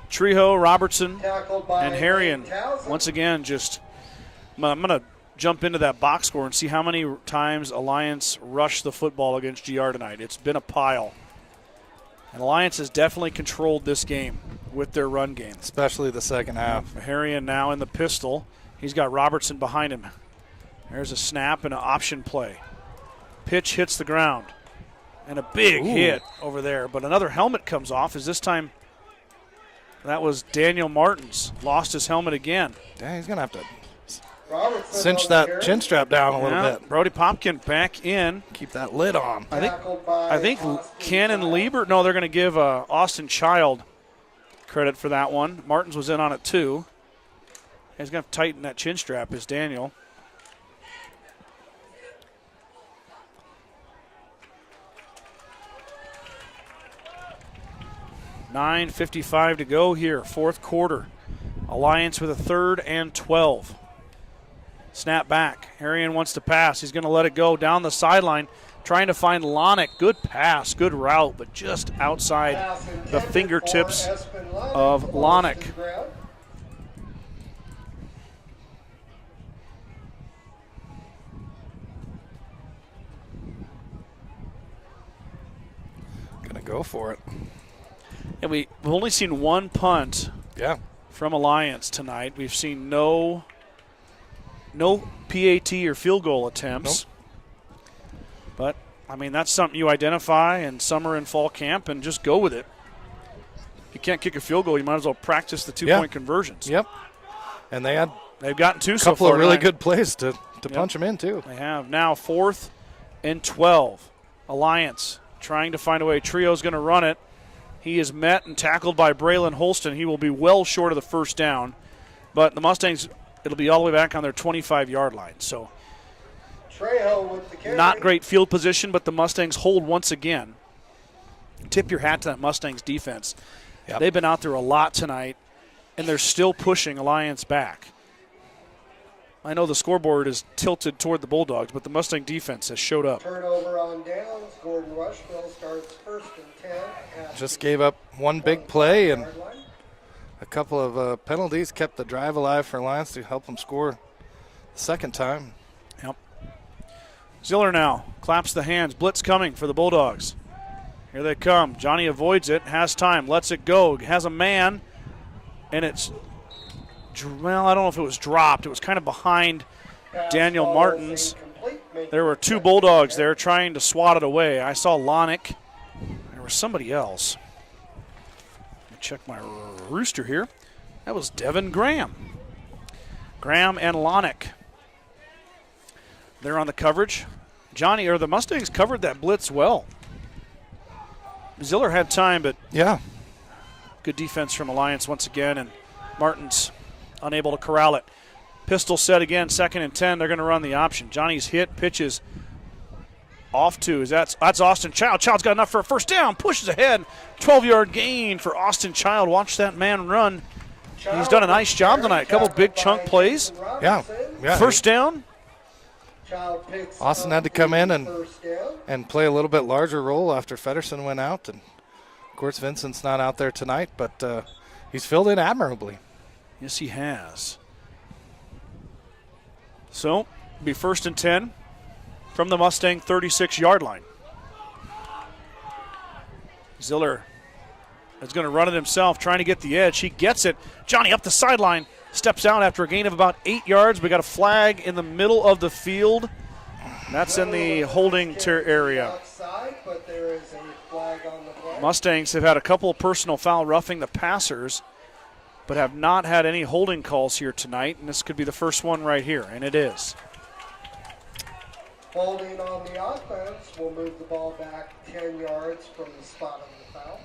Trejo, Robertson, and Harrion. Townsend. Once again, I'm going to jump into that box score and see how many times Alliance rushed the football against GR tonight. It's been a pile. And Alliance has definitely controlled this game with their run game. Especially the second half. Harrion now in the pistol. He's got Robertson behind him. There's a snap and an option play. Pitch hits the ground. And a big hit over there. But another helmet comes off. Is this time that was Daniel Martins. Lost his helmet again. Yeah, he's going to have to Robertson cinch that chin strap down a little bit. Brody Popkin back in. Keep that lid on. I think Ken and Lieber. No, they're going to give Austin Child credit for that one. Martins was in on it too. He's going to tighten that chin strap, is Daniel. $9:55 to go here, fourth quarter. Alliance with a 3rd and 12. Snap back. Harrion wants to pass. He's going to let it go down the sideline, trying to find Lonick. Good pass, good route, but just outside the fingertips of Lonick. Gonna go for it. And we've only seen one punt from Alliance tonight. We've seen no PAT or field goal attempts. Nope. But, I mean, that's something you identify in summer and fall camp and just go with it. If you can't kick a field goal, you might as well practice the two-point conversions. Yep. And they've gotten two so far. A couple of really good plays to punch them in, too. They have. Now 4th and 12. Alliance trying to find a way. Trio's going to run it. He is met and tackled by Braylon Holston. He will be well short of the first down. But the Mustangs, it'll be all the way back on their 25-yard line. So Trejo with the carry. Not great field position, but the Mustangs hold once again. Tip your hat to that Mustangs defense. Yep. They've been out there a lot tonight, and they're still pushing Alliance back. I know the scoreboard is tilted toward the Bulldogs, but the Mustang defense has showed up. Turnover on downs. Gordon-Rushville starts 1st and 10. Just gave up one big play and a couple of penalties, kept the drive alive for Alliance to help them score the second time. Yep. Ziller now claps the hands. Blitz coming for the Bulldogs. Here they come. Johnny avoids it, has time, lets it go, has a man, and it's, well, I don't know if it was dropped. It was kind of behind Daniel Martins. There were two Bulldogs there trying to swat it away. I saw Lonick. There was somebody else. Let me check my rooster here. That was Devin Graham. Graham and Lonick. They're on the coverage. The Mustangs covered that blitz well. Ziller had time, but good defense from Alliance once again, and Martins unable to corral it. Pistol set again, 2nd and 10. They're going to run the option. Johnny's hit, pitches off to. That's Austin Child. Child's got enough for a first down. Pushes ahead. 12-yard gain for Austin Child. Watch that man run. He's done a nice job tonight. A couple big chunk plays. Yeah. First down. Austin had to come in and play a little bit larger role after Feddersen went out. And, of course, Vincent's not out there tonight, but he's filled in admirably. Yes, he has. So, it'll be 1st and 10 from the Mustang 36-yard line. Ziller is going to run it himself, trying to get the edge. He gets it. Johnny up the sideline, steps out after a gain of about 8 yards. We got a flag in the middle of the field. That's in the holding area. Mustangs have had a couple of personal foul roughing the passers, but have not had any holding calls here tonight, and this could be the first one right here, and it is. Holding on the offense will move the ball back 10 yards from the spot of the foul.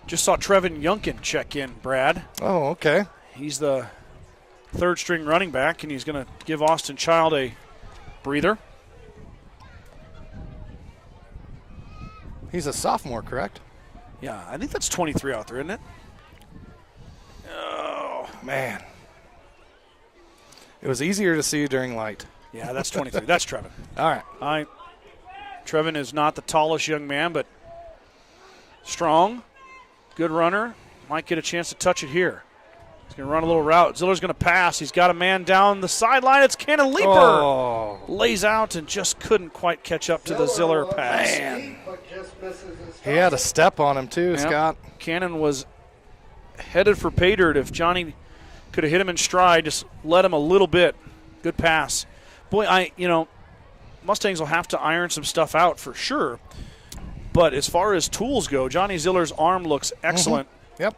Just saw Trevin Yunkin check in, Brad. Oh, okay. He's the 3rd-string running back, and he's going to give Austin Child a breather. He's a sophomore, correct? Yeah, I think that's 23 out there, isn't it? Oh, man. It was easier to see during light. Yeah, that's 23. That's Trevin. All right. Trevin is not the tallest young man, but strong, good runner. Might get a chance to touch it here. He's going to run a little route. Ziller's going to pass. He's got a man down the sideline. It's Cannon Leaper. Oh. Lays out and just couldn't quite catch up to the Ziller pass. Man. He had a step on him, too, Scott. Cannon was headed for pay dirt. If Johnny could have hit him in stride, just let him a little bit. Good pass. Boy, Mustangs will have to iron some stuff out for sure. But as far as tools go, Johnny Ziller's arm looks excellent. Mm-hmm. Yep.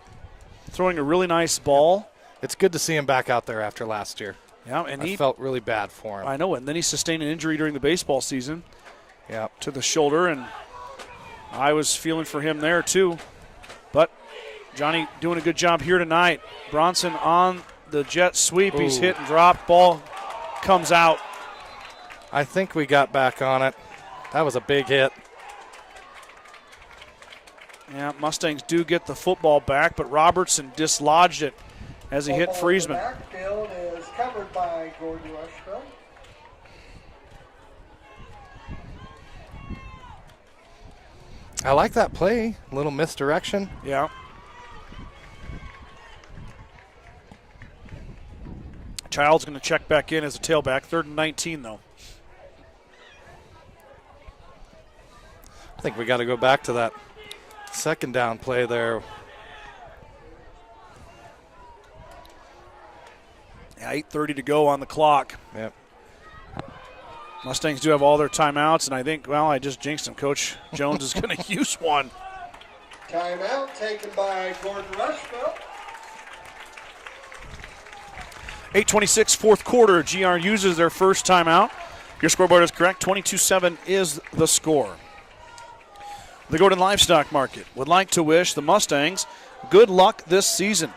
Throwing a really nice ball. It's good to see him back out there after last year. Yeah, and I felt really bad for him. I know it. And then he sustained an injury during the baseball season. Yeah. To the shoulder, and I was feeling for him there too. But Johnny doing a good job here tonight. Bronson on the jet sweep. Ooh. He's hit and dropped. Ball comes out. I think we got back on it. That was a big hit. Yeah, Mustangs do get the football back, but Robertson dislodged it as he hit Friesman. The backfield is covered by Gordon-Rushville. I like that play. A little misdirection. Yeah. Child's going to check back in as a tailback. 3rd and 19, though. I think we got to go back to that second down play there. Yeah, 8:30 to go on the clock. Yep. Mustangs do have all their timeouts, and I think, well, I just jinxed him. Coach Jones is going to use one. Timeout taken by Gordon-Rushville. 8:26, fourth quarter. GR uses their first timeout. Your scoreboard is correct. 22-7 is the score. The Gordon Livestock Market would like to wish the Mustangs good luck this season.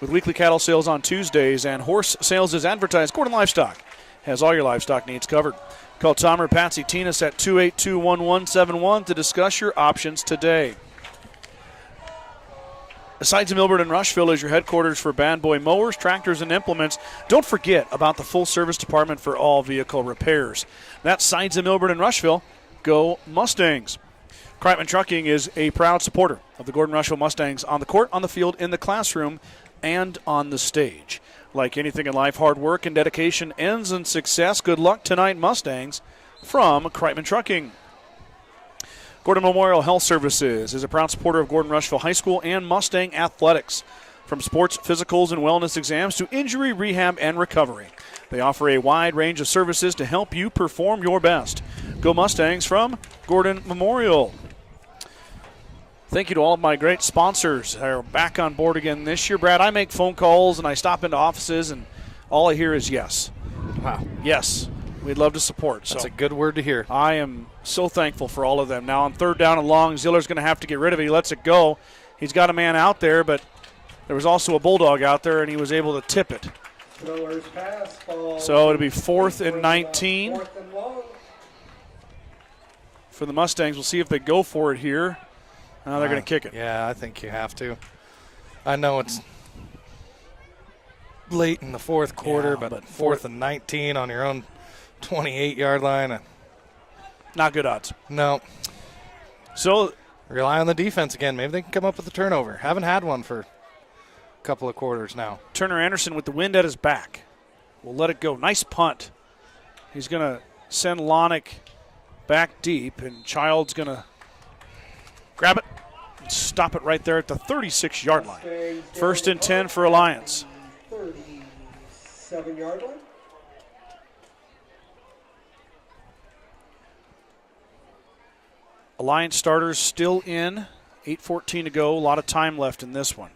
With weekly cattle sales on Tuesdays and horse sales as advertised, Gordon Livestock has all your livestock needs covered. Call Tom or Patsy Tinas at 282-1171 to discuss your options today. Besides Milburn and Rushville is your headquarters for Bad Boy mowers, tractors, and implements. Don't forget about the full-service department for all vehicle repairs. That's Sides of Milburn and Rushville. Go Mustangs. Kreitman Trucking is a proud supporter of the Gordon-Rushville Mustangs on the court, on the field, in the classroom, and on the stage. Like anything in life, hard work and dedication ends in success. Good luck tonight, Mustangs, from Kreitman Trucking. Gordon Memorial Health Services is a proud supporter of Gordon-Rushville High School and Mustang athletics. From sports, physicals, and wellness exams to injury, rehab, and recovery. They offer a wide range of services to help you perform your best. Go Mustangs from Gordon Memorial. Thank you to all of my great sponsors that are back on board again this year. Brad, I make phone calls and I stop into offices and all I hear is yes. Wow. Yes. We'd love to support. That's a good word to hear. I am so thankful for all of them. Now on 3rd down and long, Ziller's going to have to get rid of it. He lets it go. He's got a man out there, but there was also a Bulldog out there, and he was able to tip it. Pass, so it'll be 4th and 19. 4th and long. For the Mustangs. We'll see if they go for it here. Now they're going to kick it. Yeah, I think you have to. I know it's late in the fourth quarter, but 4th and 19 on your own 28-yard line. Not good odds. No. So rely on the defense again. Maybe they can come up with a turnover. Haven't had one for a couple of quarters now. Turner Anderson with the wind at his back. We'll let it go. Nice punt. He's going to send Lonick back deep, and Child's going to grab it and stop it right there at the 36-yard line. 1st and 10 for Alliance. 37-yard line. Alliance starters still in. 8:14 to go. A lot of time left in this one.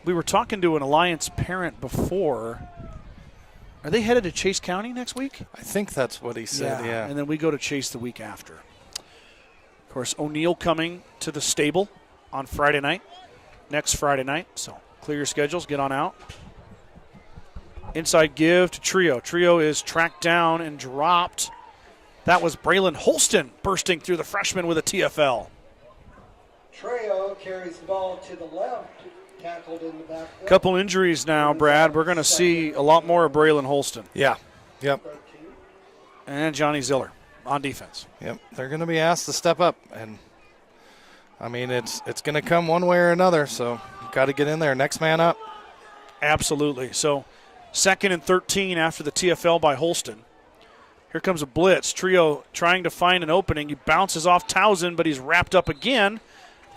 We were talking to an Alliance parent before. Are they headed to Chase County next week? I think that's what he said, yeah. And then we go to Chase the week after. Of course, O'Neill coming to the stable on Friday night, next Friday night. So clear your schedules, get on out. Inside give to Trio. Trio is tracked down and dropped. That was Braylon Holston bursting through the freshman with a TFL. Trio carries the ball to the left, tackled in the backfield. Couple injuries now, Brad. We're going to see a lot more of Braylon Holston. Yeah. Yep. And Johnny Ziller on defense. Yep. They're going to be asked to step up. And, I mean, it's going to come one way or another, so got to get in there. Next man up. Absolutely. So 2nd and 13 after the TFL by Holston. Here comes a blitz. Trio trying to find an opening. He bounces off Towson, but he's wrapped up again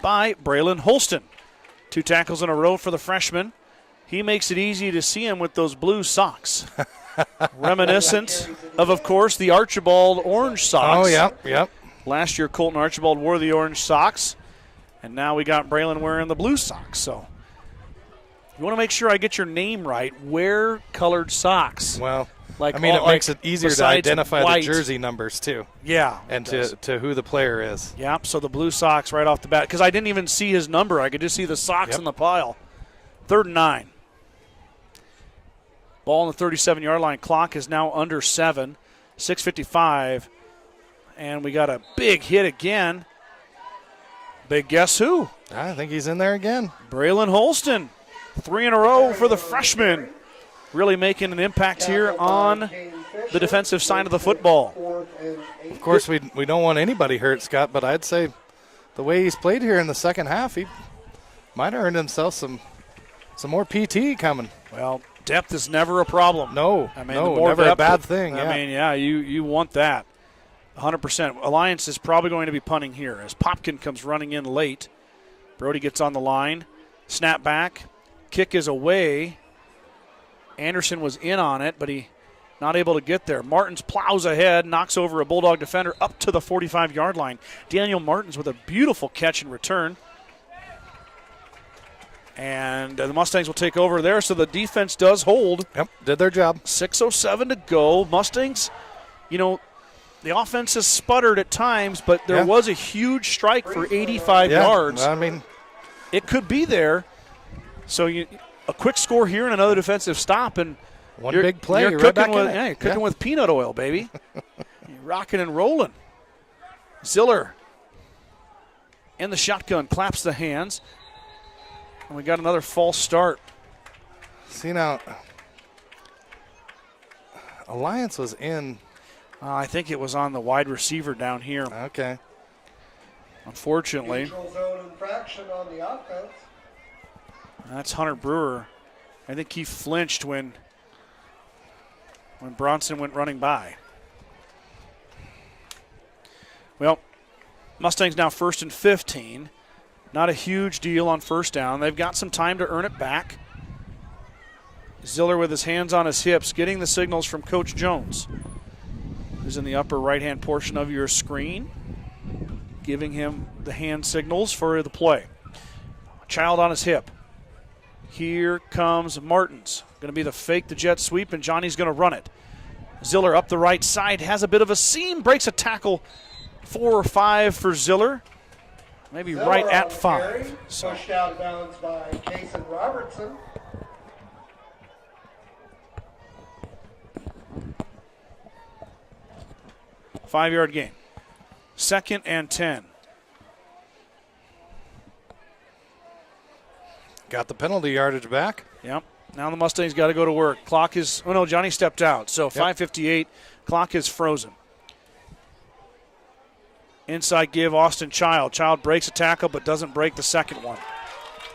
by Braylon Holston. 2 tackles in a row for the freshman. He makes it easy to see him with those blue socks. Reminiscent of course, the Archibald orange socks. Oh, yep. Last year, Colton Archibald wore the orange socks, and now we got Braylon wearing the blue socks. So you want to make sure I get your name right. Wear colored socks. Well, Like, I mean, it makes it easier to besides identify white. the jersey numbers, too, Yeah. and it does. to who the player is. Yep, so the blue socks right off the bat. Because I didn't even see his number. I could just see the socks in the pile. 3rd and 9. Ball on the 37-yard line. Clock is now under 7. 6:55. And we got a big hit again. Big guess who? I think he's in there again. Braylon Holston. 3 in a row for the freshman. Really making an impact here on the defensive side of the football. Of course, we don't want anybody hurt, Scott, but I'd say the way he's played here in the second half, he might have earned himself some more PT coming. Well, depth is never a problem. No, I mean, no, the more never a depth, bad thing. I mean, yeah, you want that. 100%. Alliance is probably going to be punting here as Popkin comes running in late. Brody gets on the line. Snap back. Kick is away. Anderson was in on it, but he not able to get there. Martins plows ahead, knocks over a Bulldog defender up to the 45-yard line. Daniel Martins with a beautiful catch and return. And the Mustangs will take over there, so the defense does hold. Yep, did their job. 6:07 to go. Mustangs, the offense has sputtered at times, but there was a huge strike for 85 yards. I mean, it could be there. So a quick score here and another defensive stop, and one big play. You're right cooking back with, in it. you're cooking with peanut oil, baby. You're rocking and rolling. Ziller in the shotgun, claps the hands, and we got another false start. See now, Alliance was in. I think it was on the wide receiver down here. Okay. Unfortunately. Neutral zone infraction on the offense. That's Hunter Brewer. I think he flinched when Bronson went running by. Well, Mustangs now 1st and 15. Not a huge deal on first down. They've got some time to earn it back. Ziller with his hands on his hips, getting the signals from Coach Jones, who's in the upper right-hand portion of your screen, giving him the hand signals for the play. Child on his hip. Here comes Martins. Going to be the fake, the jet sweep, and Johnny's going to run it. Ziller up the right side, has a bit of a seam, breaks a tackle. 4 or 5 for Ziller. Maybe Ziller right at on 5. carry, So pushed out of bounds by Kason Robertson. five-yard gain. 2nd and 10. Got the penalty yardage back. Yep. Now the Mustangs got to go to work. Clock is, oh no, Johnny stepped out. So 5:58. Clock is frozen. Inside give, Austin Child. Child breaks a tackle but doesn't break the second one.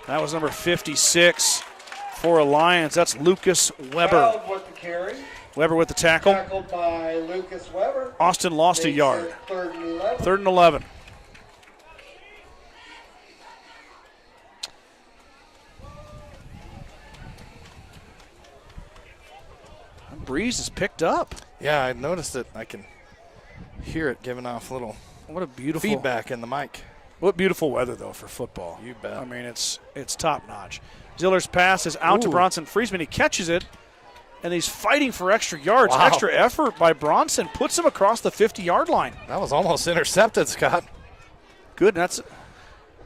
That was number 56 for Alliance. That's Lucas Weber. Child with the carry. Weber with the tackle. Tackled by Lucas Weber. Austin lost a Makes yard. it 3rd and 11. 3rd and 11. Breeze is picked up. Yeah, I noticed it. I can hear it giving off little What a beautiful feedback in the mic. What beautiful weather though for football. You bet. I mean it's top notch. Ziller's pass is out to Bronson Friesman. He catches it, and he's fighting for extra yards. Wow. Extra effort by Bronson puts him across the 50-yard line. That was almost intercepted, Scott. Good. That's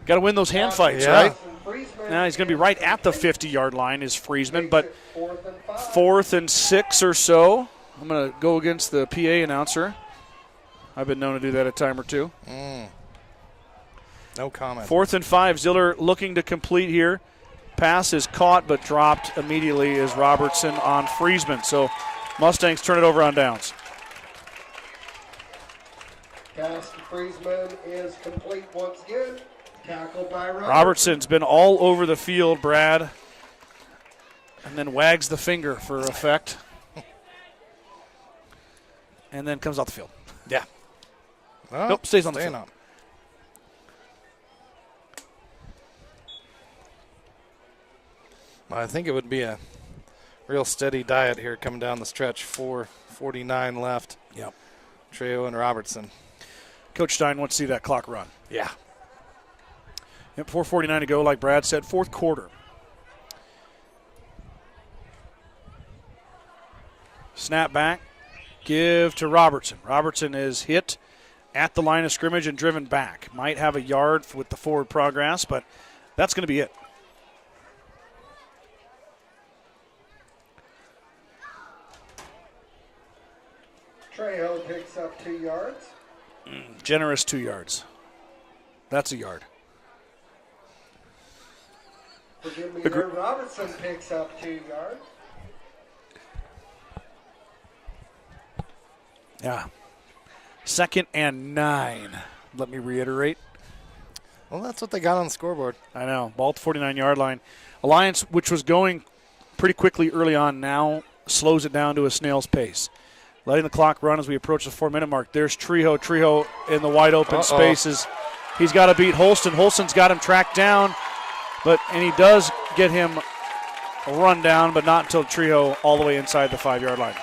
got to win those hand fights, Yeah. right? Now he's going to be right at the 50-yard line is Friesman, but 4th and 6 or so. I'm going to go against the PA announcer. I've been known to do that a time or two. No comment. 4th and 5. Ziller looking to complete here. Pass is caught but dropped immediately is Robertson on Friesman. So Mustangs turn it over on downs. Pass to Friesman is complete once again. Tackled by Robertson's been all over the field, Brad, and then wags the finger for effect, and then comes off the field. Yeah. Well, Nope, stays on the staying field. on. Well, I think it would be a real steady diet here coming down the stretch. 4:49 left. Yep. Trejo and Robertson. Coach Stein wants to see that clock run. Yeah. Yep, 4:49 to go, like Brad said, 4th quarter. Snap back. Give to Robertson. Robertson is hit at the line of scrimmage and driven back. Might have a yard with the forward progress, but that's going to be it. Trejo picks up 2 yards. Generous 2 yards. That's a yard. Forgive me there, Robertson picks up 2 yards. Yeah. 2nd and 9. Let me reiterate. Well, that's what they got on the scoreboard. I know. Ball at the 49-yard line. Alliance, which was going pretty quickly early on, now slows it down to a snail's pace. Letting the clock run as we approach the 4-minute mark. There's Trejo. Trejo in the wide open spaces. He's got to beat Holston. Holston's got him tracked down, and he does get him a run down, but not until Trejo all the way inside the 5-yard line.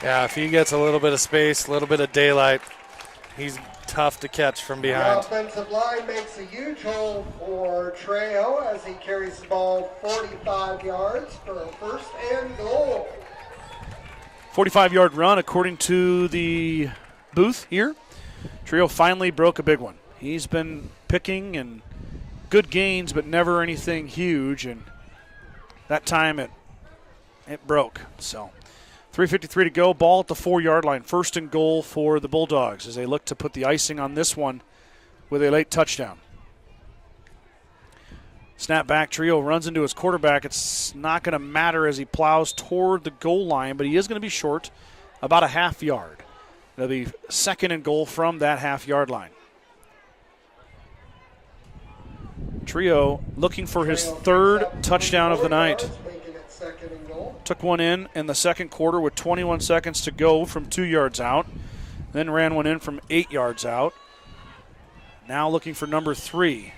Yeah, if he gets a little bit of space, a little bit of daylight, he's tough to catch from behind. The offensive line makes a huge hole for Trejo as he carries the ball 45 yards for a 1st and goal. 45-yard run, according to the booth here. Trejo finally broke a big one. He's been picking and good gains, but never anything huge, and that time it broke. So 3:53 to go, ball at the 4-yard line. 1st and goal for the Bulldogs as they look to put the icing on this one with a late touchdown. Snap back, Trejo runs into his quarterback. It's not going to matter as he plows toward the goal line, but he is going to be short about a half yard. It'll be 2nd and goal from that half-yard line. Trejo looking for his 3rd touchdown of the night. Took one in the 2nd quarter with 21 seconds to go from 2 yards out. Then ran one in from 8 yards out. Now looking for number 3.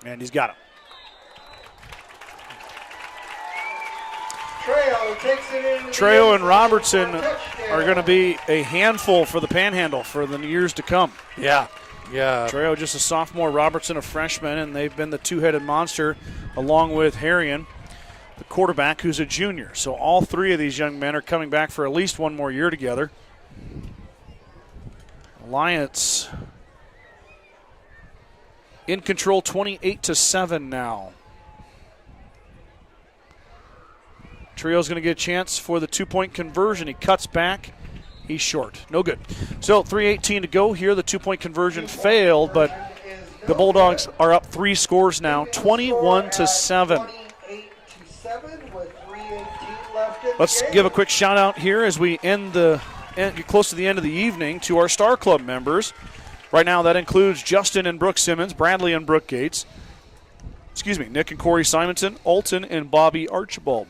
And he's got him. Trejo takes it in. Trejo and Robertson are going to be a handful for the Panhandle for the years to come. Yeah. Trejo just a sophomore, Robertson a freshman, and they've been the two-headed monster along with Harrion, the quarterback, who's a junior. So all 3 of these young men are coming back for at least one more year together. Alliance in control 28-7 now. Trejo's going to get a chance for the 2-point conversion. He cuts back. He's short. No good. So 3:18 to go here. The 2-point conversion failed, but the Bulldogs are up 3 scores now, 21-7. Let's give a quick shout out here as we get close to the end of the evening to our Star Club members. Right now that includes Justin and Brooke Simmons, Bradley and Brooke Gates, Nick and Corey Simonson, Alton and Bobby Archibald.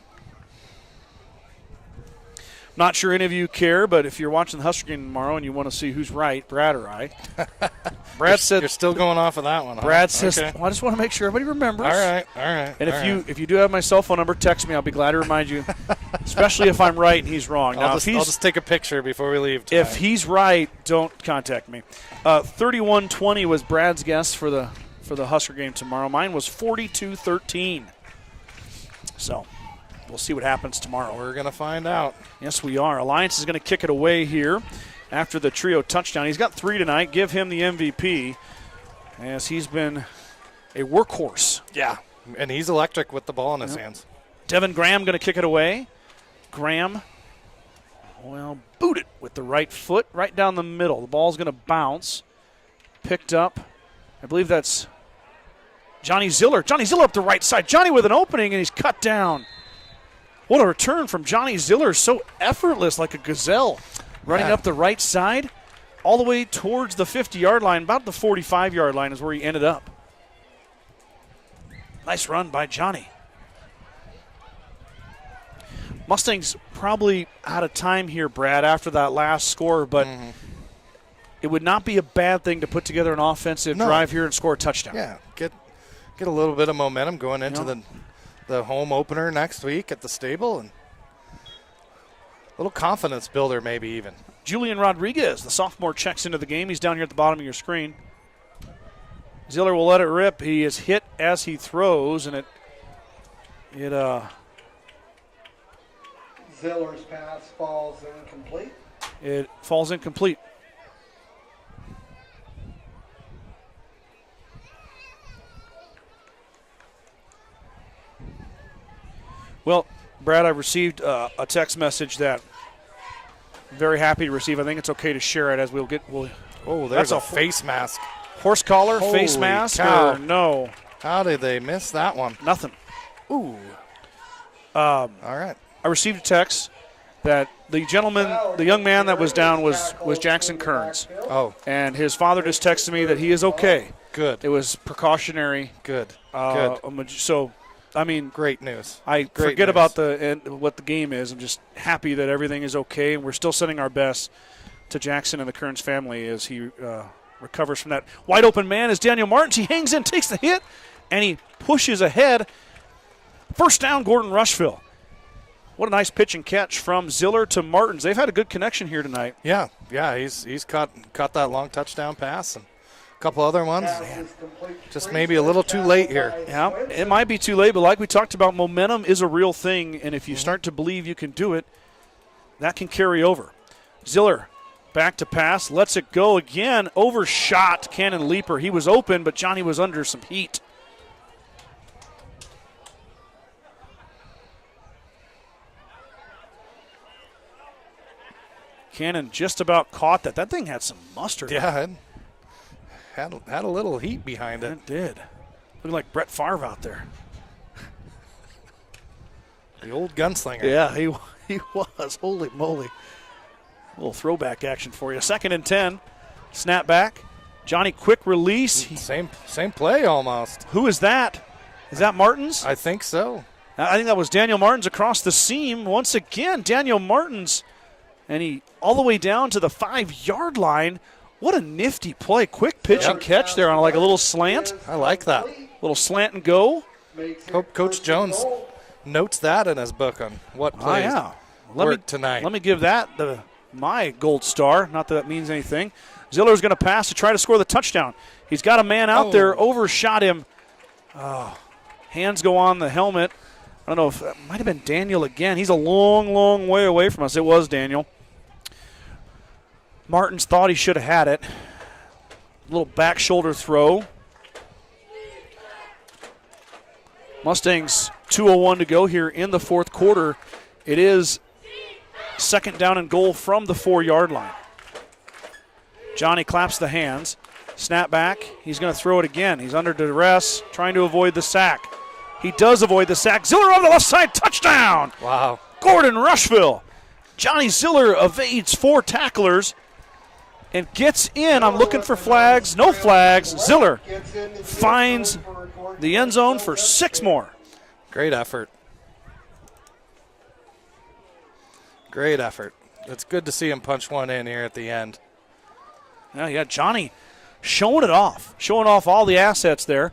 Not sure any of you care, but if you're watching the Husker game tomorrow and you want to see who's right, Brad or I. Brad said you're still going off of that one. Brad says, well, I just want to make sure everybody remembers. All right. And if you do have my cell phone number, text me. I'll be glad to remind you, especially if I'm right and he's wrong. I'll just take a picture before we leave tonight. If he's right, don't contact me. 31-20 was Brad's guess for the Husker game tomorrow. Mine was 42-13. So we'll see what happens tomorrow. We're going to find out. Yes, we are. Alliance is going to kick it away here after the Trejo touchdown. He's got 3 tonight. Give him the MVP as he's been a workhorse. Yeah, and he's electric with the ball in his hands. Devin Graham going to kick it away. Graham, boot it with the right foot right down the middle. The ball's going to bounce. Picked up. I believe that's Johnny Ziller. Johnny Ziller up the right side. Johnny with an opening, and he's cut down. What a return from Johnny Ziller. So effortless, like a gazelle, running up the right side all the way towards the 50-yard line. About the 45-yard line is where he ended up. Nice run by Johnny. Mustangs probably out of time here, Brad, after that last score, but it would not be a bad thing to put together an offensive drive here and score a touchdown. Yeah, get a little bit of momentum going into the home opener next week at the stable, and a little confidence builder maybe even. Julian Rodriguez, the sophomore, checks into the game. He's down here at the bottom of your screen. Ziller will let it rip. He is hit as he throws, and it Ziller's pass falls incomplete. It falls incomplete. Well, Brad, I received a text message that I'm very happy to receive. I think it's okay to share it as we'll get. Oh, there's a face mask. Horse collar, Holy face mask, cow. or no? How did they miss that one? Nothing. Ooh. All right. I received a text that the gentleman, the young man that was down was Jackson Kearns. Oh, And his father just texted me that he is okay. good. It was precautionary. Good. Good. So, I mean, Great news. I Great forget news. about what the game is. I'm just happy that everything is okay, and we're still sending our best to Jackson and the Kearns family as he recovers from that. Wide open man is Daniel Martins. He hangs in, takes the hit, and he pushes ahead. First down, Gordon-Rushville. What a nice pitch and catch from Ziller to Martins. They've had a good connection here tonight. Yeah. He's caught that long touchdown pass and a couple other ones. Just maybe a little too late here. Yeah, it might be too late, but like we talked about, momentum is a real thing, and if you start to believe you can do it, that can carry over. Ziller back to pass, lets it go again, overshot Cannon Leaper. He was open, but Johnny was under some heat. Cannon just about caught that. That thing had some mustard. Yeah, it had a little heat behind it. It did. Looking like Brett Favre out there. The old gunslinger. Yeah, he was. Holy moly. A little throwback action for you. 2nd and 10. Snap back. Johnny, quick release. Same play almost. Who is that? Is that Martins? I think so. I think that was Daniel Martins across the seam. Once again, Daniel Martins. And he all the way down to the 5-yard line. What a nifty play. Quick pitch and catch there on like a little slant. I like that. Little slant and go. Coach Jones notes that in his book on what plays worked tonight. Let me give that my gold star. Not that means anything. Ziller's going to pass to try to score the touchdown. He's got a man out there, overshot him. Hands go on the helmet. I don't know if it might have been Daniel again. He's a long, long way away from us. It was Daniel. Martins thought he should have had it. Little back shoulder throw. Mustangs 2:01 to go here in the fourth quarter. It is 2nd down and goal from the 4-yard line. Johnny claps the hands. Snap back. He's going to throw it again. He's under duress, trying to avoid the sack. He does avoid the sack. Ziller on the left side, touchdown. Wow. Gordon-Rushville. Johnny Ziller evades 4 tacklers and gets in. I'm looking for flags. No flags. Ziller finds the end zone for 6 more. Great effort. Great effort. It's good to see him punch one in here at the end. Yeah, Johnny showing it off. Showing off all the assets there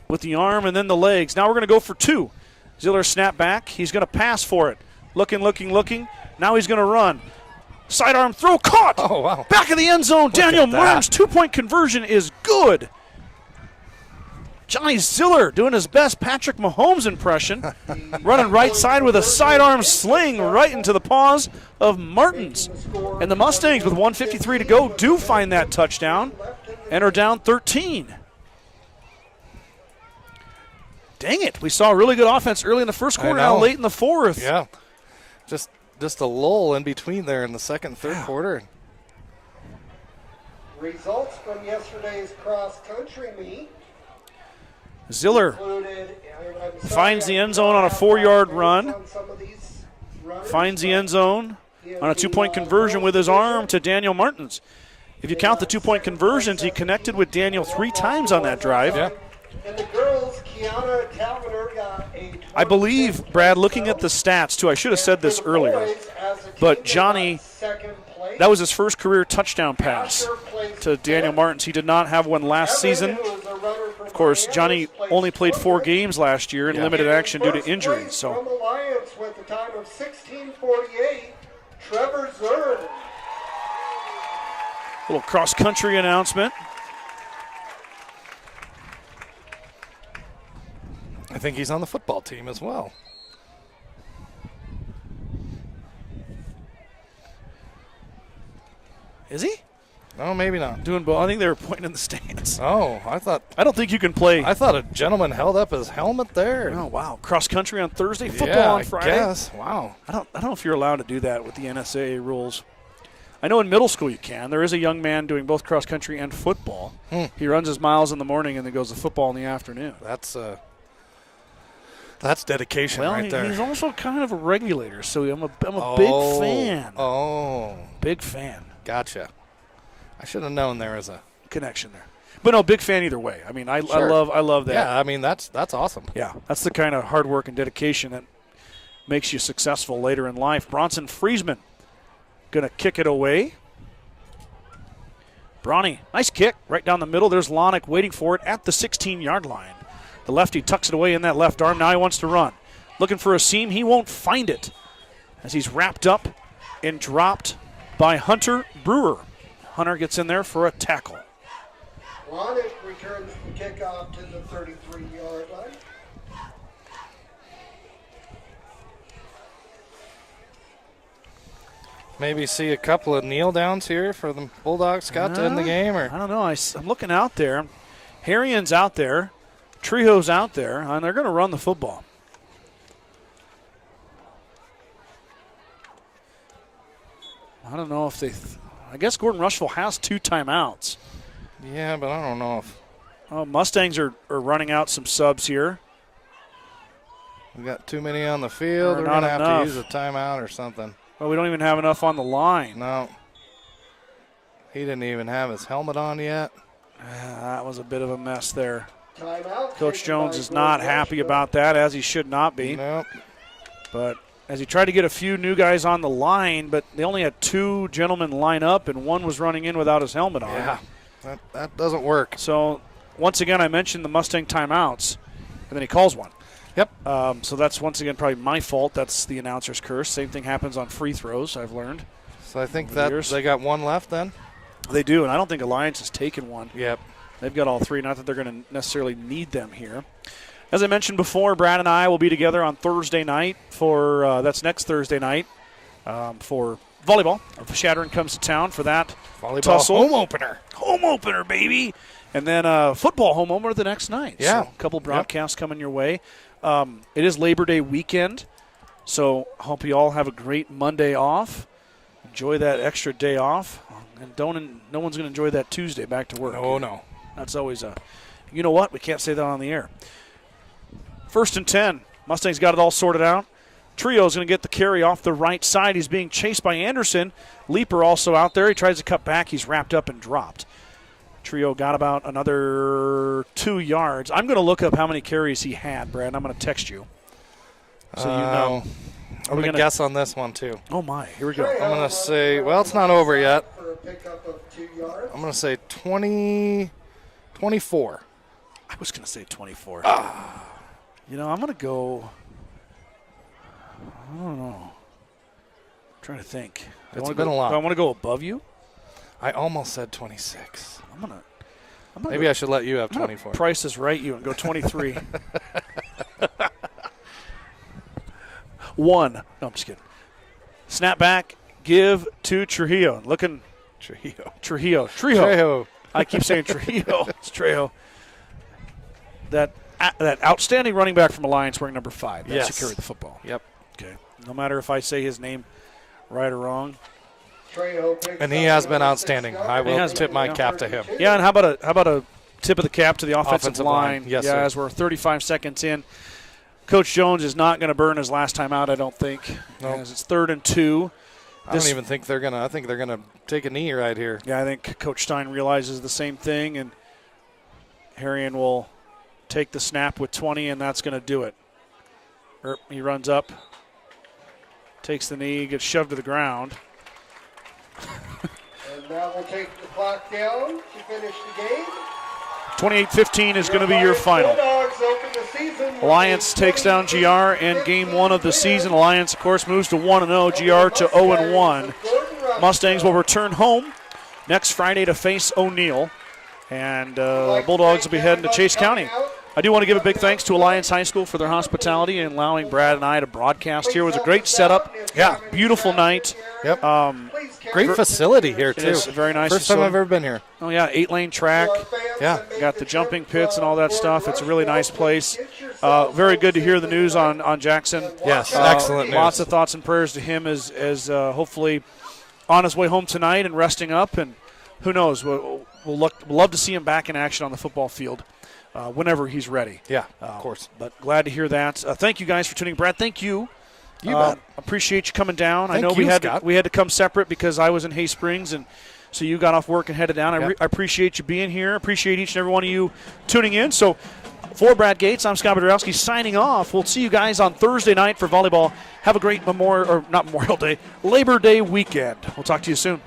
with the arm and then the legs. Now we're going to go for 2. Ziller snap back. He's going to pass for it. Looking. Now he's going to run. Sidearm throw caught. Oh, wow. Back of the end zone. Daniel Martins' 2-point conversion is good. Johnny Ziller doing his best Patrick Mahomes impression. Running right side with a sidearm sling right into the paws of Martins. And the Mustangs with 1:53 to go do find that touchdown and are down 13. Dang it. We saw a really good offense early in the first quarter, now late in the fourth. Yeah. Just a lull in between there in the second and third quarter. Results from yesterday's cross-country meet. Ziller finds the end zone on a 4-yard run. Finds the end zone on a 2-point conversion with his arm to Daniel Martins. If you count the 2-point conversions, he connected with Daniel 3 times on that drive. Yeah. And the girls, Kiana Tavener got a I believe, Brad, looking at the stats, too, I should have said this earlier, but Johnny, that was his first career touchdown pass to Daniel Martins. He did not have one last season. Of course, Johnny only played 4 games last year in limited action due to injury. So, from Alliance with a time of 16:48, Trevor Zern. little cross-country announcement. think he's on the football team as well. Is he? No, maybe not. Doing both. I think they were pointing in the stands. Oh, I don't think you can play. I thought a gentleman held up his helmet there. Oh, wow. Cross country on Thursday, football on Friday. I guess. Wow. I don't know if you're allowed to do that with the NSAA rules. I know in middle school you can. There is a young man doing both cross country and football. He runs his miles in the morning and then goes to football in the afternoon. That's dedication right there. He's also kind of a regulator, so I'm a big fan. Oh. Big fan. Gotcha. I should have known there was a connection there. But no, big fan either way. I mean, I love that. Yeah, I mean, that's awesome. Yeah, that's the kind of hard work and dedication that makes you successful later in life. Bronson Friesman going to kick it away. Bronny, nice kick right down the middle. There's Lonick waiting for it at the 16-yard line. The lefty tucks it away in that left arm. Now he wants to run. Looking for a seam. He won't find it as he's wrapped up and dropped by Hunter Brewer. Hunter gets in there for a tackle. Lonick returns the kickoff to the 33-yard line. Maybe see a couple of kneel downs here for the Bulldogs, Scott, to end the game? Or I don't know. I'm looking out there. Harrian's out there. Trejo's out there, and they're going to run the football. I don't know if they I guess Gordon-Rushville has 2 timeouts. Yeah, but I don't know if. Oh, Mustangs are running out some subs here. We got too many on the field. We're going to have to use a timeout or something. Well, we don't even have enough on the line. No. He didn't even have his helmet on yet. That was a bit of a mess there. Timeout. Coach Jones is not happy about that, as he should not be. Nope. But as he tried to get a few new guys on the line, but they only had 2 gentlemen line up, and one was running in without his helmet on. Yeah, that doesn't work. So, once again, I mentioned the Mustang timeouts, and then he calls one. Yep. So that's, once again, probably my fault. That's the announcer's curse. Same thing happens on free throws, I've learned. So I think that they got one left then? They do, and I don't think Alliance has taken one. Yep. They've got all 3. Not that they're going to necessarily need them here. As I mentioned before, Brad and I will be together on Thursday night for that's next Thursday night for volleyball. Shattern comes to town for that volleyball tussle. home opener, baby. And then football home opener the next night. Yeah, so a couple broadcasts coming your way. It is Labor Day weekend, so I hope you all have a great Monday off. Enjoy that extra day off, and no one's going to enjoy that Tuesday back to work. No. That's always a. You know what? We can't say that on the air. 1st and 10. Mustangs got it all sorted out. Trio's going to get the carry off the right side. He's being chased by Anderson. Leaper also out there. He tries to cut back. He's wrapped up and dropped. Trio got about another 2 yards. I'm going to look up how many carries he had, Brad. I'm going to text you so you know. I'm going to guess on this one, too. Oh, my. Here we go. I'm going to say, well, it's not over yet. For a pickup of 2 yards. I'm going to say 24. I was going to say 24. You know, I'm going to go, I don't know. I'm trying to think. It's been a lot. Do I want to go above you? I almost said 26. Maybe I should let you have 24. Price is right you and go 23. 1. No, I'm just kidding. Snap back, give to Trujillo. Trujillo. I keep saying Trujillo. It's Trejo. That outstanding running back from Alliance wearing number 5. That should carry the football. Yep. Okay. No matter if I say his name right or wrong. And he has been outstanding. I will tip my cap to him. Yeah, and how about a tip of the cap to the offensive line? Yes, yeah, sir. As we're 35 seconds in. Coach Jones is not going to burn his last time out, I don't think. Nope. As it's 3rd and 2. I don't even think they're going to. I think they're going to take a knee right here. Yeah, I think Coach Stein realizes the same thing, and Harrian will take the snap with 20, and that's going to do it. He runs up, takes the knee, gets shoved to the ground. And that will take the clock down to finish the game. 28-15 is going to be your final. Alliance takes down GR in game 1 of the season. Alliance, of course, moves to 1-0, GR to 0-1. Mustangs will return home next Friday to face O'Neill. And Bulldogs will be heading to Chase County I do want to give a big thanks to Alliance High School for their hospitality and allowing Brad and I to broadcast here. It was a great setup. Yeah. Beautiful night. Yep. Great facility here, too. It is a very nice First time facility. I've ever been here. Oh, yeah, 8-lane track. Yeah. Got the jumping pits and all that stuff. It's a really nice place. Very good to hear the news on Jackson. Yes, excellent news. Lots of thoughts and prayers to him as hopefully on his way home tonight and resting up. And who knows, we'll love to see him back in action on the football field whenever he's ready. Yeah, of course. But glad to hear that. Thank you guys for tuning in. Brad, thank you. You bet. Appreciate you coming down. Thank I know you, we had to come separate because I was in Hay Springs, and so you got off work and headed down. I appreciate you being here. Appreciate each and every one of you tuning in. So for Brad Gates, I'm Scott Bedrowski signing off. We'll see you guys on Thursday night for volleyball. Have a great Labor Day weekend. We'll talk to you soon.